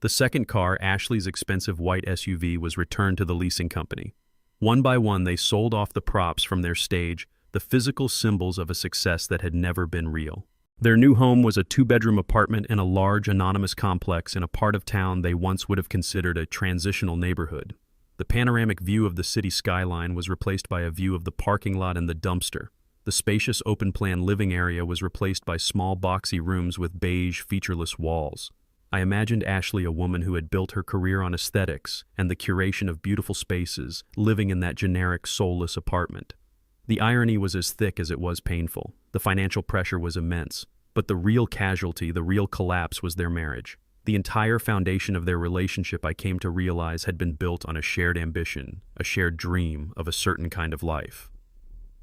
S1: The second car, Ashley's expensive white SUV, was returned to the leasing company. One by one, they sold off the props from their stage, the physical symbols of a success that had never been real. Their new home was a two-bedroom apartment in a large, anonymous complex in a part of town they once would have considered a transitional neighborhood. The panoramic view of the city skyline was replaced by a view of the parking lot and the dumpster. The spacious open-plan living area was replaced by small boxy rooms with beige, featureless walls. I imagined Ashley a woman who had built her career on aesthetics and the curation of beautiful spaces, living in that generic, soulless apartment. The irony was as thick as it was painful. The financial pressure was immense. But the real casualty, the real collapse, was their marriage. The entire foundation of their relationship, I came to realize, had been built on a shared ambition, a shared dream of a certain kind of life.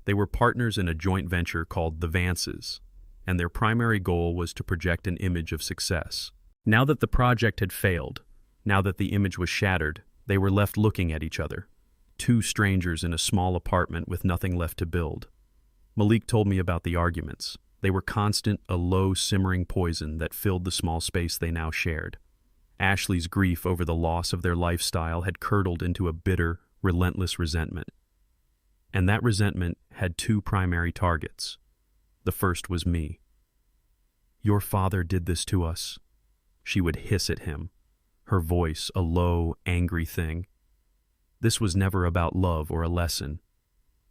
S1: They were partners in a joint venture called The Vances, and their primary goal was to project an image of success. Now that the project had failed, now that the image was shattered, they were left looking at each other. Two strangers in a small apartment with nothing left to build. Malik told me about the arguments. They were constant, a low, simmering poison that filled the small space they now shared. Ashley's grief over the loss of their lifestyle had curdled into a bitter, relentless resentment. And that resentment had two primary targets. The first was me. "Your father did this to us," she would hiss at him, her voice a low, angry thing. This was never about love or a lesson.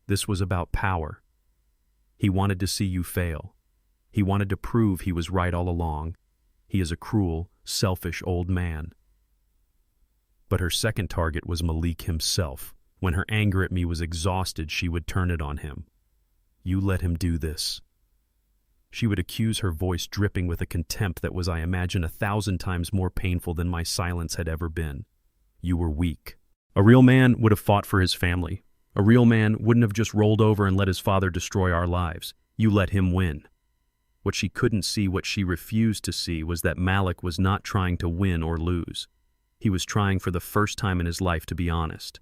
S1: This was about power. He wanted to see you fail. He wanted to prove he was right all along. He is a cruel, selfish old man. But her second target was Malik himself. When her anger at me was exhausted, she would turn it on him. "You let him do this." She would accuse, her voice dripping with a contempt that was, I imagine, 1,000 times more painful than my silence had ever been. "You were weak. A real man would have fought for his family. A real man wouldn't have just rolled over and let his father destroy our lives. You let him win." What she couldn't see, what she refused to see, was that Malik was not trying to win or lose. He was trying for the first time in his life to be honest.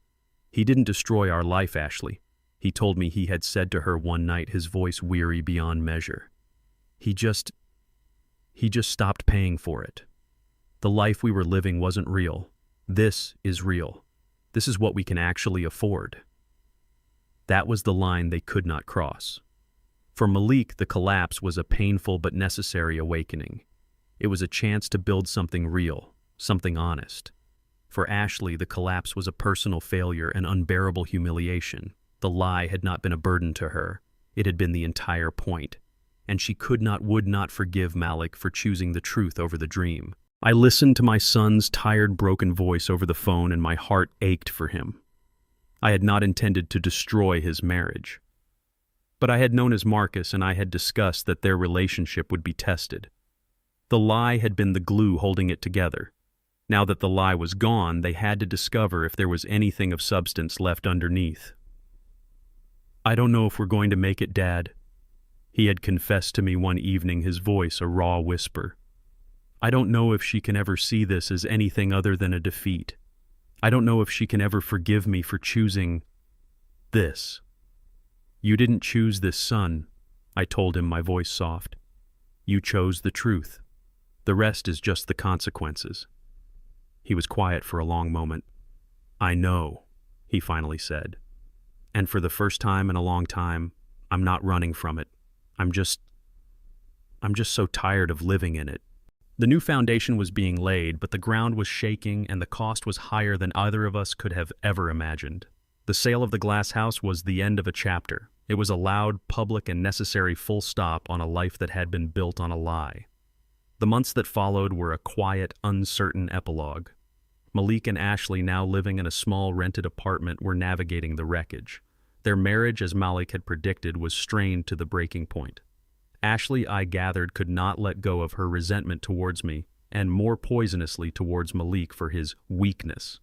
S1: "He didn't destroy our life, Ashley," he told me he had said to her one night, his voice weary beyond measure. He just stopped paying for it. The life we were living wasn't real. This is real. This is what we can actually afford." That was the line they could not cross. For Malik, the collapse was a painful but necessary awakening. It was a chance to build something real, something honest. For Ashley, the collapse was a personal failure, an unbearable humiliation. The lie had not been a burden to her. It had been the entire point. And she would not forgive Malik for choosing the truth over the dream. I listened to my son's tired, broken voice over the phone, and my heart ached for him. I had not intended to destroy his marriage. But I had known as Marcus, and I had discussed that their relationship would be tested. The lie had been the glue holding it together. Now that the lie was gone, they had to discover if there was anything of substance left underneath. "I don't know if we're going to make it, Dad," he had confessed to me one evening, his voice a raw whisper. "I don't know if she can ever see this as anything other than a defeat. I don't know if she can ever forgive me for choosing this." "You didn't choose this, son," I told him, my voice soft. "You chose the truth. The rest is just the consequences." He was quiet for a long moment. "I know," he finally said. "And for the first time in a long time, I'm not running from it. I'm just so tired of living in it." The new foundation was being laid, but the ground was shaking and the cost was higher than either of us could have ever imagined. The sale of the glass house was the end of a chapter. It was a loud, public, and necessary full stop on a life that had been built on a lie. The months that followed were a quiet, uncertain epilogue. Malik and Ashley, now living in a small rented apartment, were navigating the wreckage. Their marriage, as Malik had predicted, was strained to the breaking point. Ashley, I gathered, could not let go of her resentment towards me, and more poisonously towards Malik for his weakness.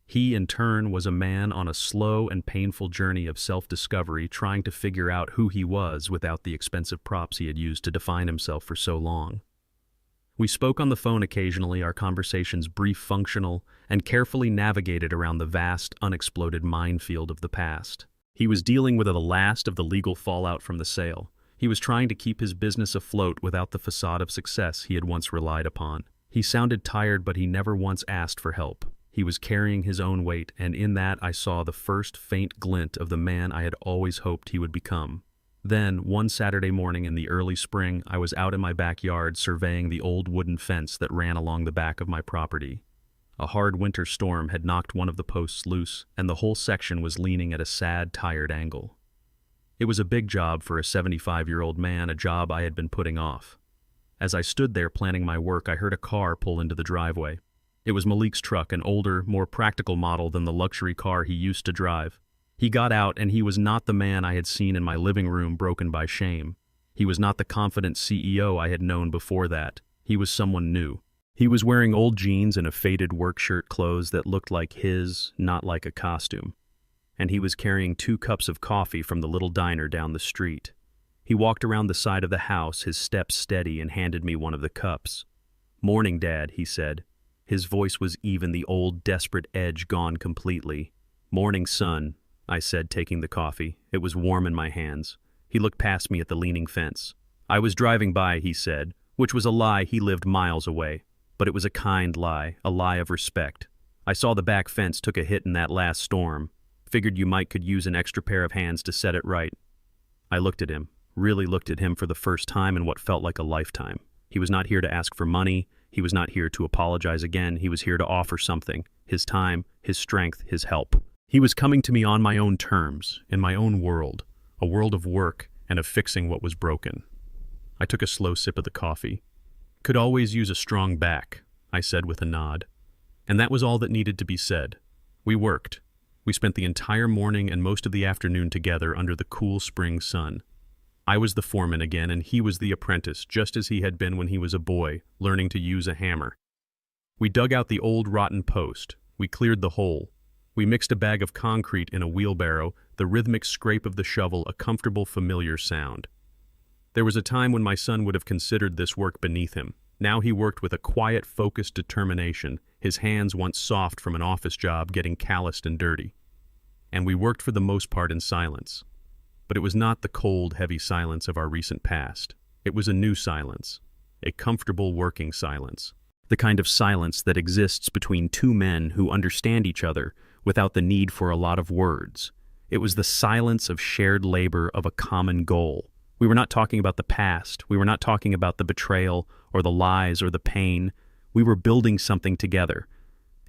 S1: He, in turn, was a man on a slow and painful journey of self-discovery, trying to figure out who he was without the expensive props he had used to define himself for so long. We spoke on the phone occasionally, our conversations brief, functional, and carefully navigated around the vast, unexploded minefield of the past. He was dealing with the last of the legal fallout from the sale. He was trying to keep his business afloat without the facade of success he had once relied upon. He sounded tired, but he never once asked for help. He was carrying his own weight, and in that I saw the first faint glint of the man I had always hoped he would become. Then, one Saturday morning in the early spring, I was out in my backyard surveying the old wooden fence that ran along the back of my property. A hard winter storm had knocked one of the posts loose, and the whole section was leaning at a sad, tired angle. It was a big job for a 75-year-old man, a job I had been putting off. As I stood there planning my work, I heard a car pull into the driveway. It was Malik's truck, an older, more practical model than the luxury car he used to drive. He got out, and he was not the man I had seen in my living room broken by shame. He was not the confident CEO I had known before that. He was someone new. He was wearing old jeans and a faded work shirt, clothes that looked like his, not like a costume. And he was carrying 2 cups of coffee from the little diner down the street. He walked around the side of the house, his steps steady, and handed me one of the cups. "Morning, Dad," he said. His voice was even, the old, desperate edge gone completely. "Morning, son," I said, taking the coffee. It was warm in my hands. He looked past me at the leaning fence. "I was driving by," he said, which was a lie. He lived miles away. But it was a kind lie, a lie of respect. "I saw the back fence took a hit in that last storm. Figured you could use an extra pair of hands to set it right." I looked at him, really looked at him for the first time in what felt like a lifetime. He was not here to ask for money. He was not here to apologize again. He was here to offer something, his time, his strength, his help. He was coming to me on my own terms, in my own world, a world of work and of fixing what was broken. I took a slow sip of the coffee. "Could always use a strong back," I said with a nod. And that was all that needed to be said. We worked. We spent the entire morning and most of the afternoon together under the cool spring sun. I was the foreman again, and he was the apprentice, just as he had been when he was a boy, learning to use a hammer. We dug out the old rotten post. We cleared the hole. We mixed a bag of concrete in a wheelbarrow, the rhythmic scrape of the shovel a comfortable, familiar sound. There was a time when my son would have considered this work beneath him. Now he worked with a quiet, focused determination, his hands once soft from an office job getting calloused and dirty. And we worked for the most part in silence. But it was not the cold, heavy silence of our recent past. It was a new silence, a comfortable working silence. The kind of silence that exists between 2 men who understand each other without the need for a lot of words. It was the silence of shared labor of a common goal. We were not talking about the past. We were not talking about the betrayal or the lies or the pain. We were building something together,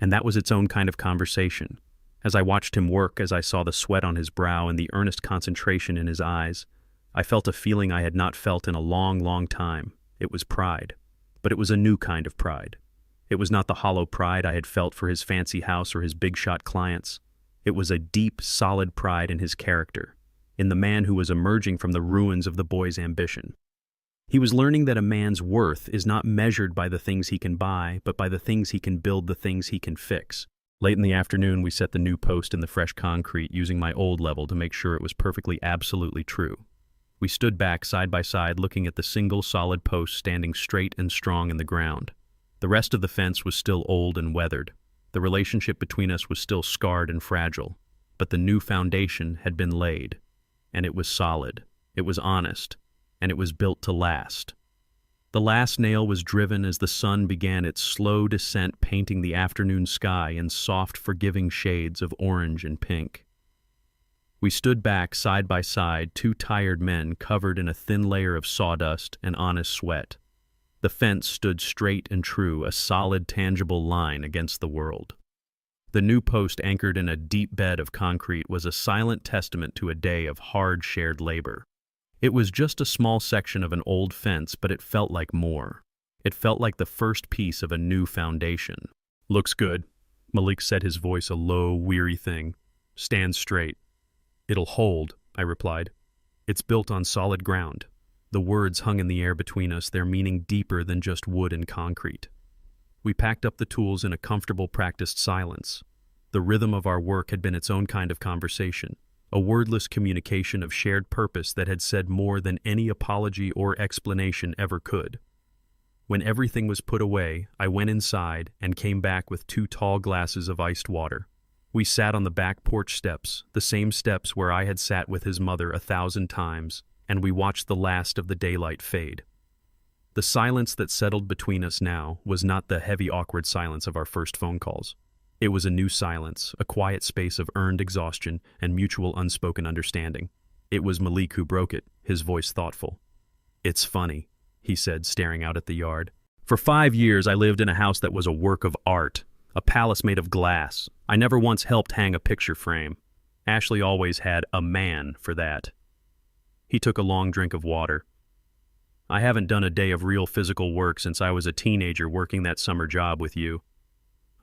S1: and that was its own kind of conversation. As I watched him work, as I saw the sweat on his brow and the earnest concentration in his eyes, I felt a feeling I had not felt in a long, long time. It was pride. But it was a new kind of pride. It was not the hollow pride I had felt for his fancy house or his big-shot clients. It was a deep, solid pride in his character, in the man who was emerging from the ruins of the boy's ambition. He was learning that a man's worth is not measured by the things he can buy, but by the things he can build, the things he can fix. Late in the afternoon, we set the new post in the fresh concrete, using my old level to make sure it was perfectly, absolutely true. We stood back side by side, looking at the single solid post standing straight and strong in the ground. The rest of the fence was still old and weathered. The relationship between us was still scarred and fragile. But the new foundation had been laid. And it was solid. It was honest. And it was built to last. The last nail was driven as the sun began its slow descent, painting the afternoon sky in soft, forgiving shades of orange and pink. We stood back side by side, 2 tired men covered in a thin layer of sawdust and honest sweat. The fence stood straight and true, a solid, tangible line against the world. The new post, anchored in a deep bed of concrete, was a silent testament to a day of hard, shared labor. It was just a small section of an old fence, but it felt like more. It felt like the first piece of a new foundation. "Looks good," Malik said, his voice a low, weary thing. "Stand straight." "It'll hold," I replied. "It's built on solid ground." The words hung in the air between us, their meaning deeper than just wood and concrete. We packed up the tools in a comfortable, practiced silence. The rhythm of our work had been its own kind of conversation, a wordless communication of shared purpose that had said more than any apology or explanation ever could. When everything was put away, I went inside and came back with 2 tall glasses of iced water. We sat on the back porch steps, the same steps where I had sat with his mother 1,000 times, and we watched the last of the daylight fade. The silence that settled between us now was not the heavy, awkward silence of our first phone calls. It was a new silence, a quiet space of earned exhaustion and mutual unspoken understanding. It was Malik who broke it, his voice thoughtful. "It's funny," he said, staring out at the yard. "For 5 years I lived in a house that was a work of art, a palace made of glass. I never once helped hang a picture frame. Ashley always had a man for that." He took a long drink of water. "I haven't done a day of real physical work since I was a teenager working that summer job with you.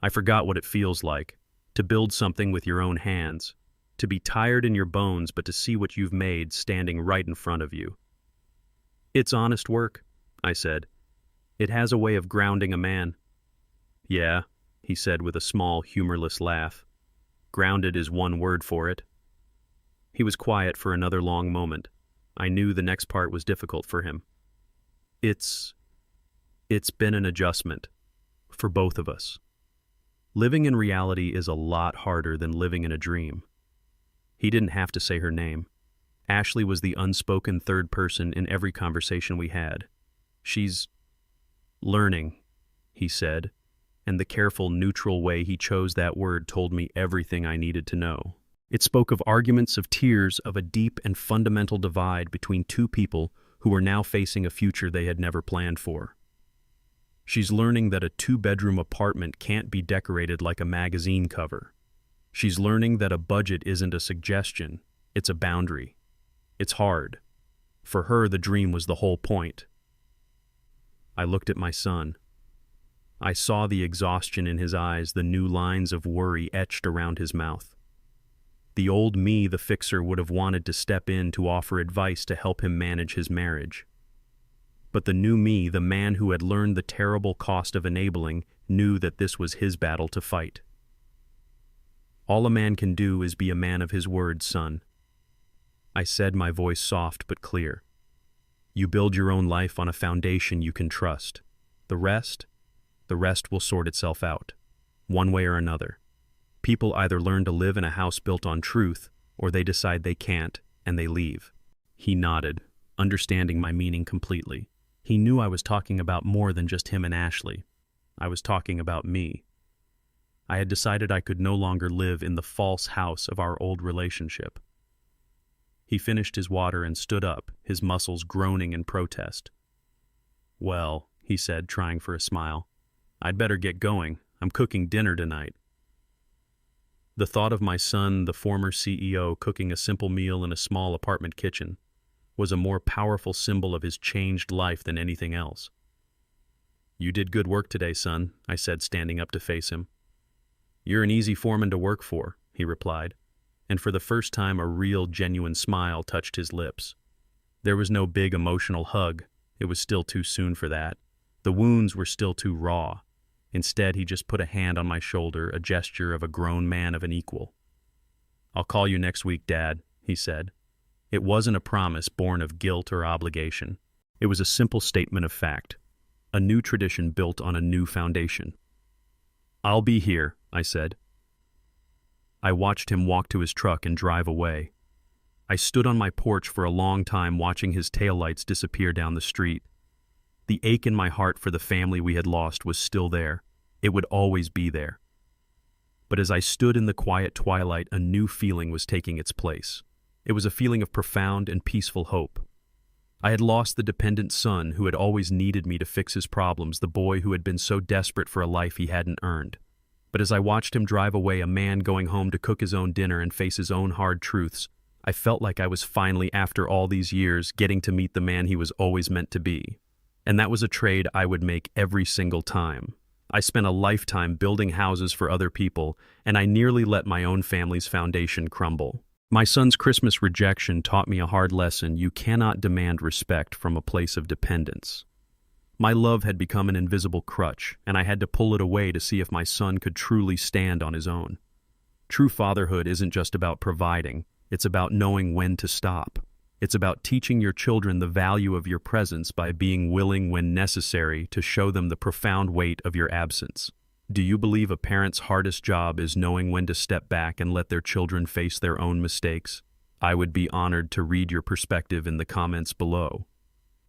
S1: I forgot what it feels like, to build something with your own hands, to be tired in your bones but to see what you've made standing right in front of you." "It's honest work," I said. "It has a way of grounding a man." "Yeah," he said with a small, humorless laugh. "Grounded is one word for it." He was quiet for another long moment. I knew the next part was difficult for him. It's been an adjustment for both of us. Living in reality is a lot harder than living in a dream." He didn't have to say her name. Ashley was the unspoken third person in every conversation we had. "She's learning," he said, and the careful, neutral way he chose that word told me everything I needed to know. It spoke of arguments, of tears, of a deep and fundamental divide between two people who were now facing a future they had never planned for. She's learning that a 2-bedroom apartment can't be decorated like a magazine cover. She's learning that a budget isn't a suggestion, it's a boundary. It's hard. For her, the dream was the whole point. I looked at my son. I saw the exhaustion in his eyes, the new lines of worry etched around his mouth. The old me, the fixer, would have wanted to step in to offer advice to help him manage his marriage. But the new me, the man who had learned the terrible cost of enabling, knew that this was his battle to fight. "All a man can do is be a man of his word, son," I said, my voice soft but clear. "You build your own life on a foundation you can trust. The rest will sort itself out, one way or another. People either learn to live in a house built on truth, or they decide they can't, and they leave." He nodded, understanding my meaning completely. He knew I was talking about more than just him and Ashley. I was talking about me. I had decided I could no longer live in the false house of our old relationship. He finished his water and stood up, his muscles groaning in protest. "Well," he said, trying for a smile, "I'd better get going. I'm cooking dinner tonight." The thought of my son, the former CEO, cooking a simple meal in a small apartment kitchen was a more powerful symbol of his changed life than anything else. "You did good work today, son," I said, standing up to face him. "You're an easy foreman to work for," he replied, and for the first time a real, genuine smile touched his lips. There was no big emotional hug. It was still too soon for that. The wounds were still too raw. Instead, he just put a hand on my shoulder, a gesture of a grown man of an equal. "I'll call you next week, Dad," he said. It wasn't a promise born of guilt or obligation. It was a simple statement of fact, a new tradition built on a new foundation. "I'll be here," I said. I watched him walk to his truck and drive away. I stood on my porch for a long time watching his taillights disappear down the street. The ache in my heart for the family we had lost was still there. It would always be there. But as I stood in the quiet twilight, a new feeling was taking its place. It was a feeling of profound and peaceful hope. I had lost the dependent son who had always needed me to fix his problems, the boy who had been so desperate for a life he hadn't earned. But as I watched him drive away, a man going home to cook his own dinner and face his own hard truths, I felt like I was finally, after all these years, getting to meet the man he was always meant to be. And that was a trade I would make every single time. I spent a lifetime building houses for other people, and I nearly let my own family's foundation crumble. My son's Christmas rejection taught me a hard lesson: you cannot demand respect from a place of dependence. My love had become an invisible crutch, and I had to pull it away to see if my son could truly stand on his own. True fatherhood isn't just about providing, it's about knowing when to stop. It's about teaching your children the value of your presence by being willing when necessary to show them the profound weight of your absence. Do you believe a parent's hardest job is knowing when to step back and let their children face their own mistakes? I would be honored to read your perspective in the comments below.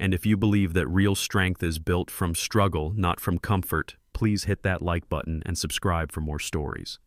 S1: And if you believe that real strength is built from struggle, not from comfort, please hit that like button and subscribe for more stories.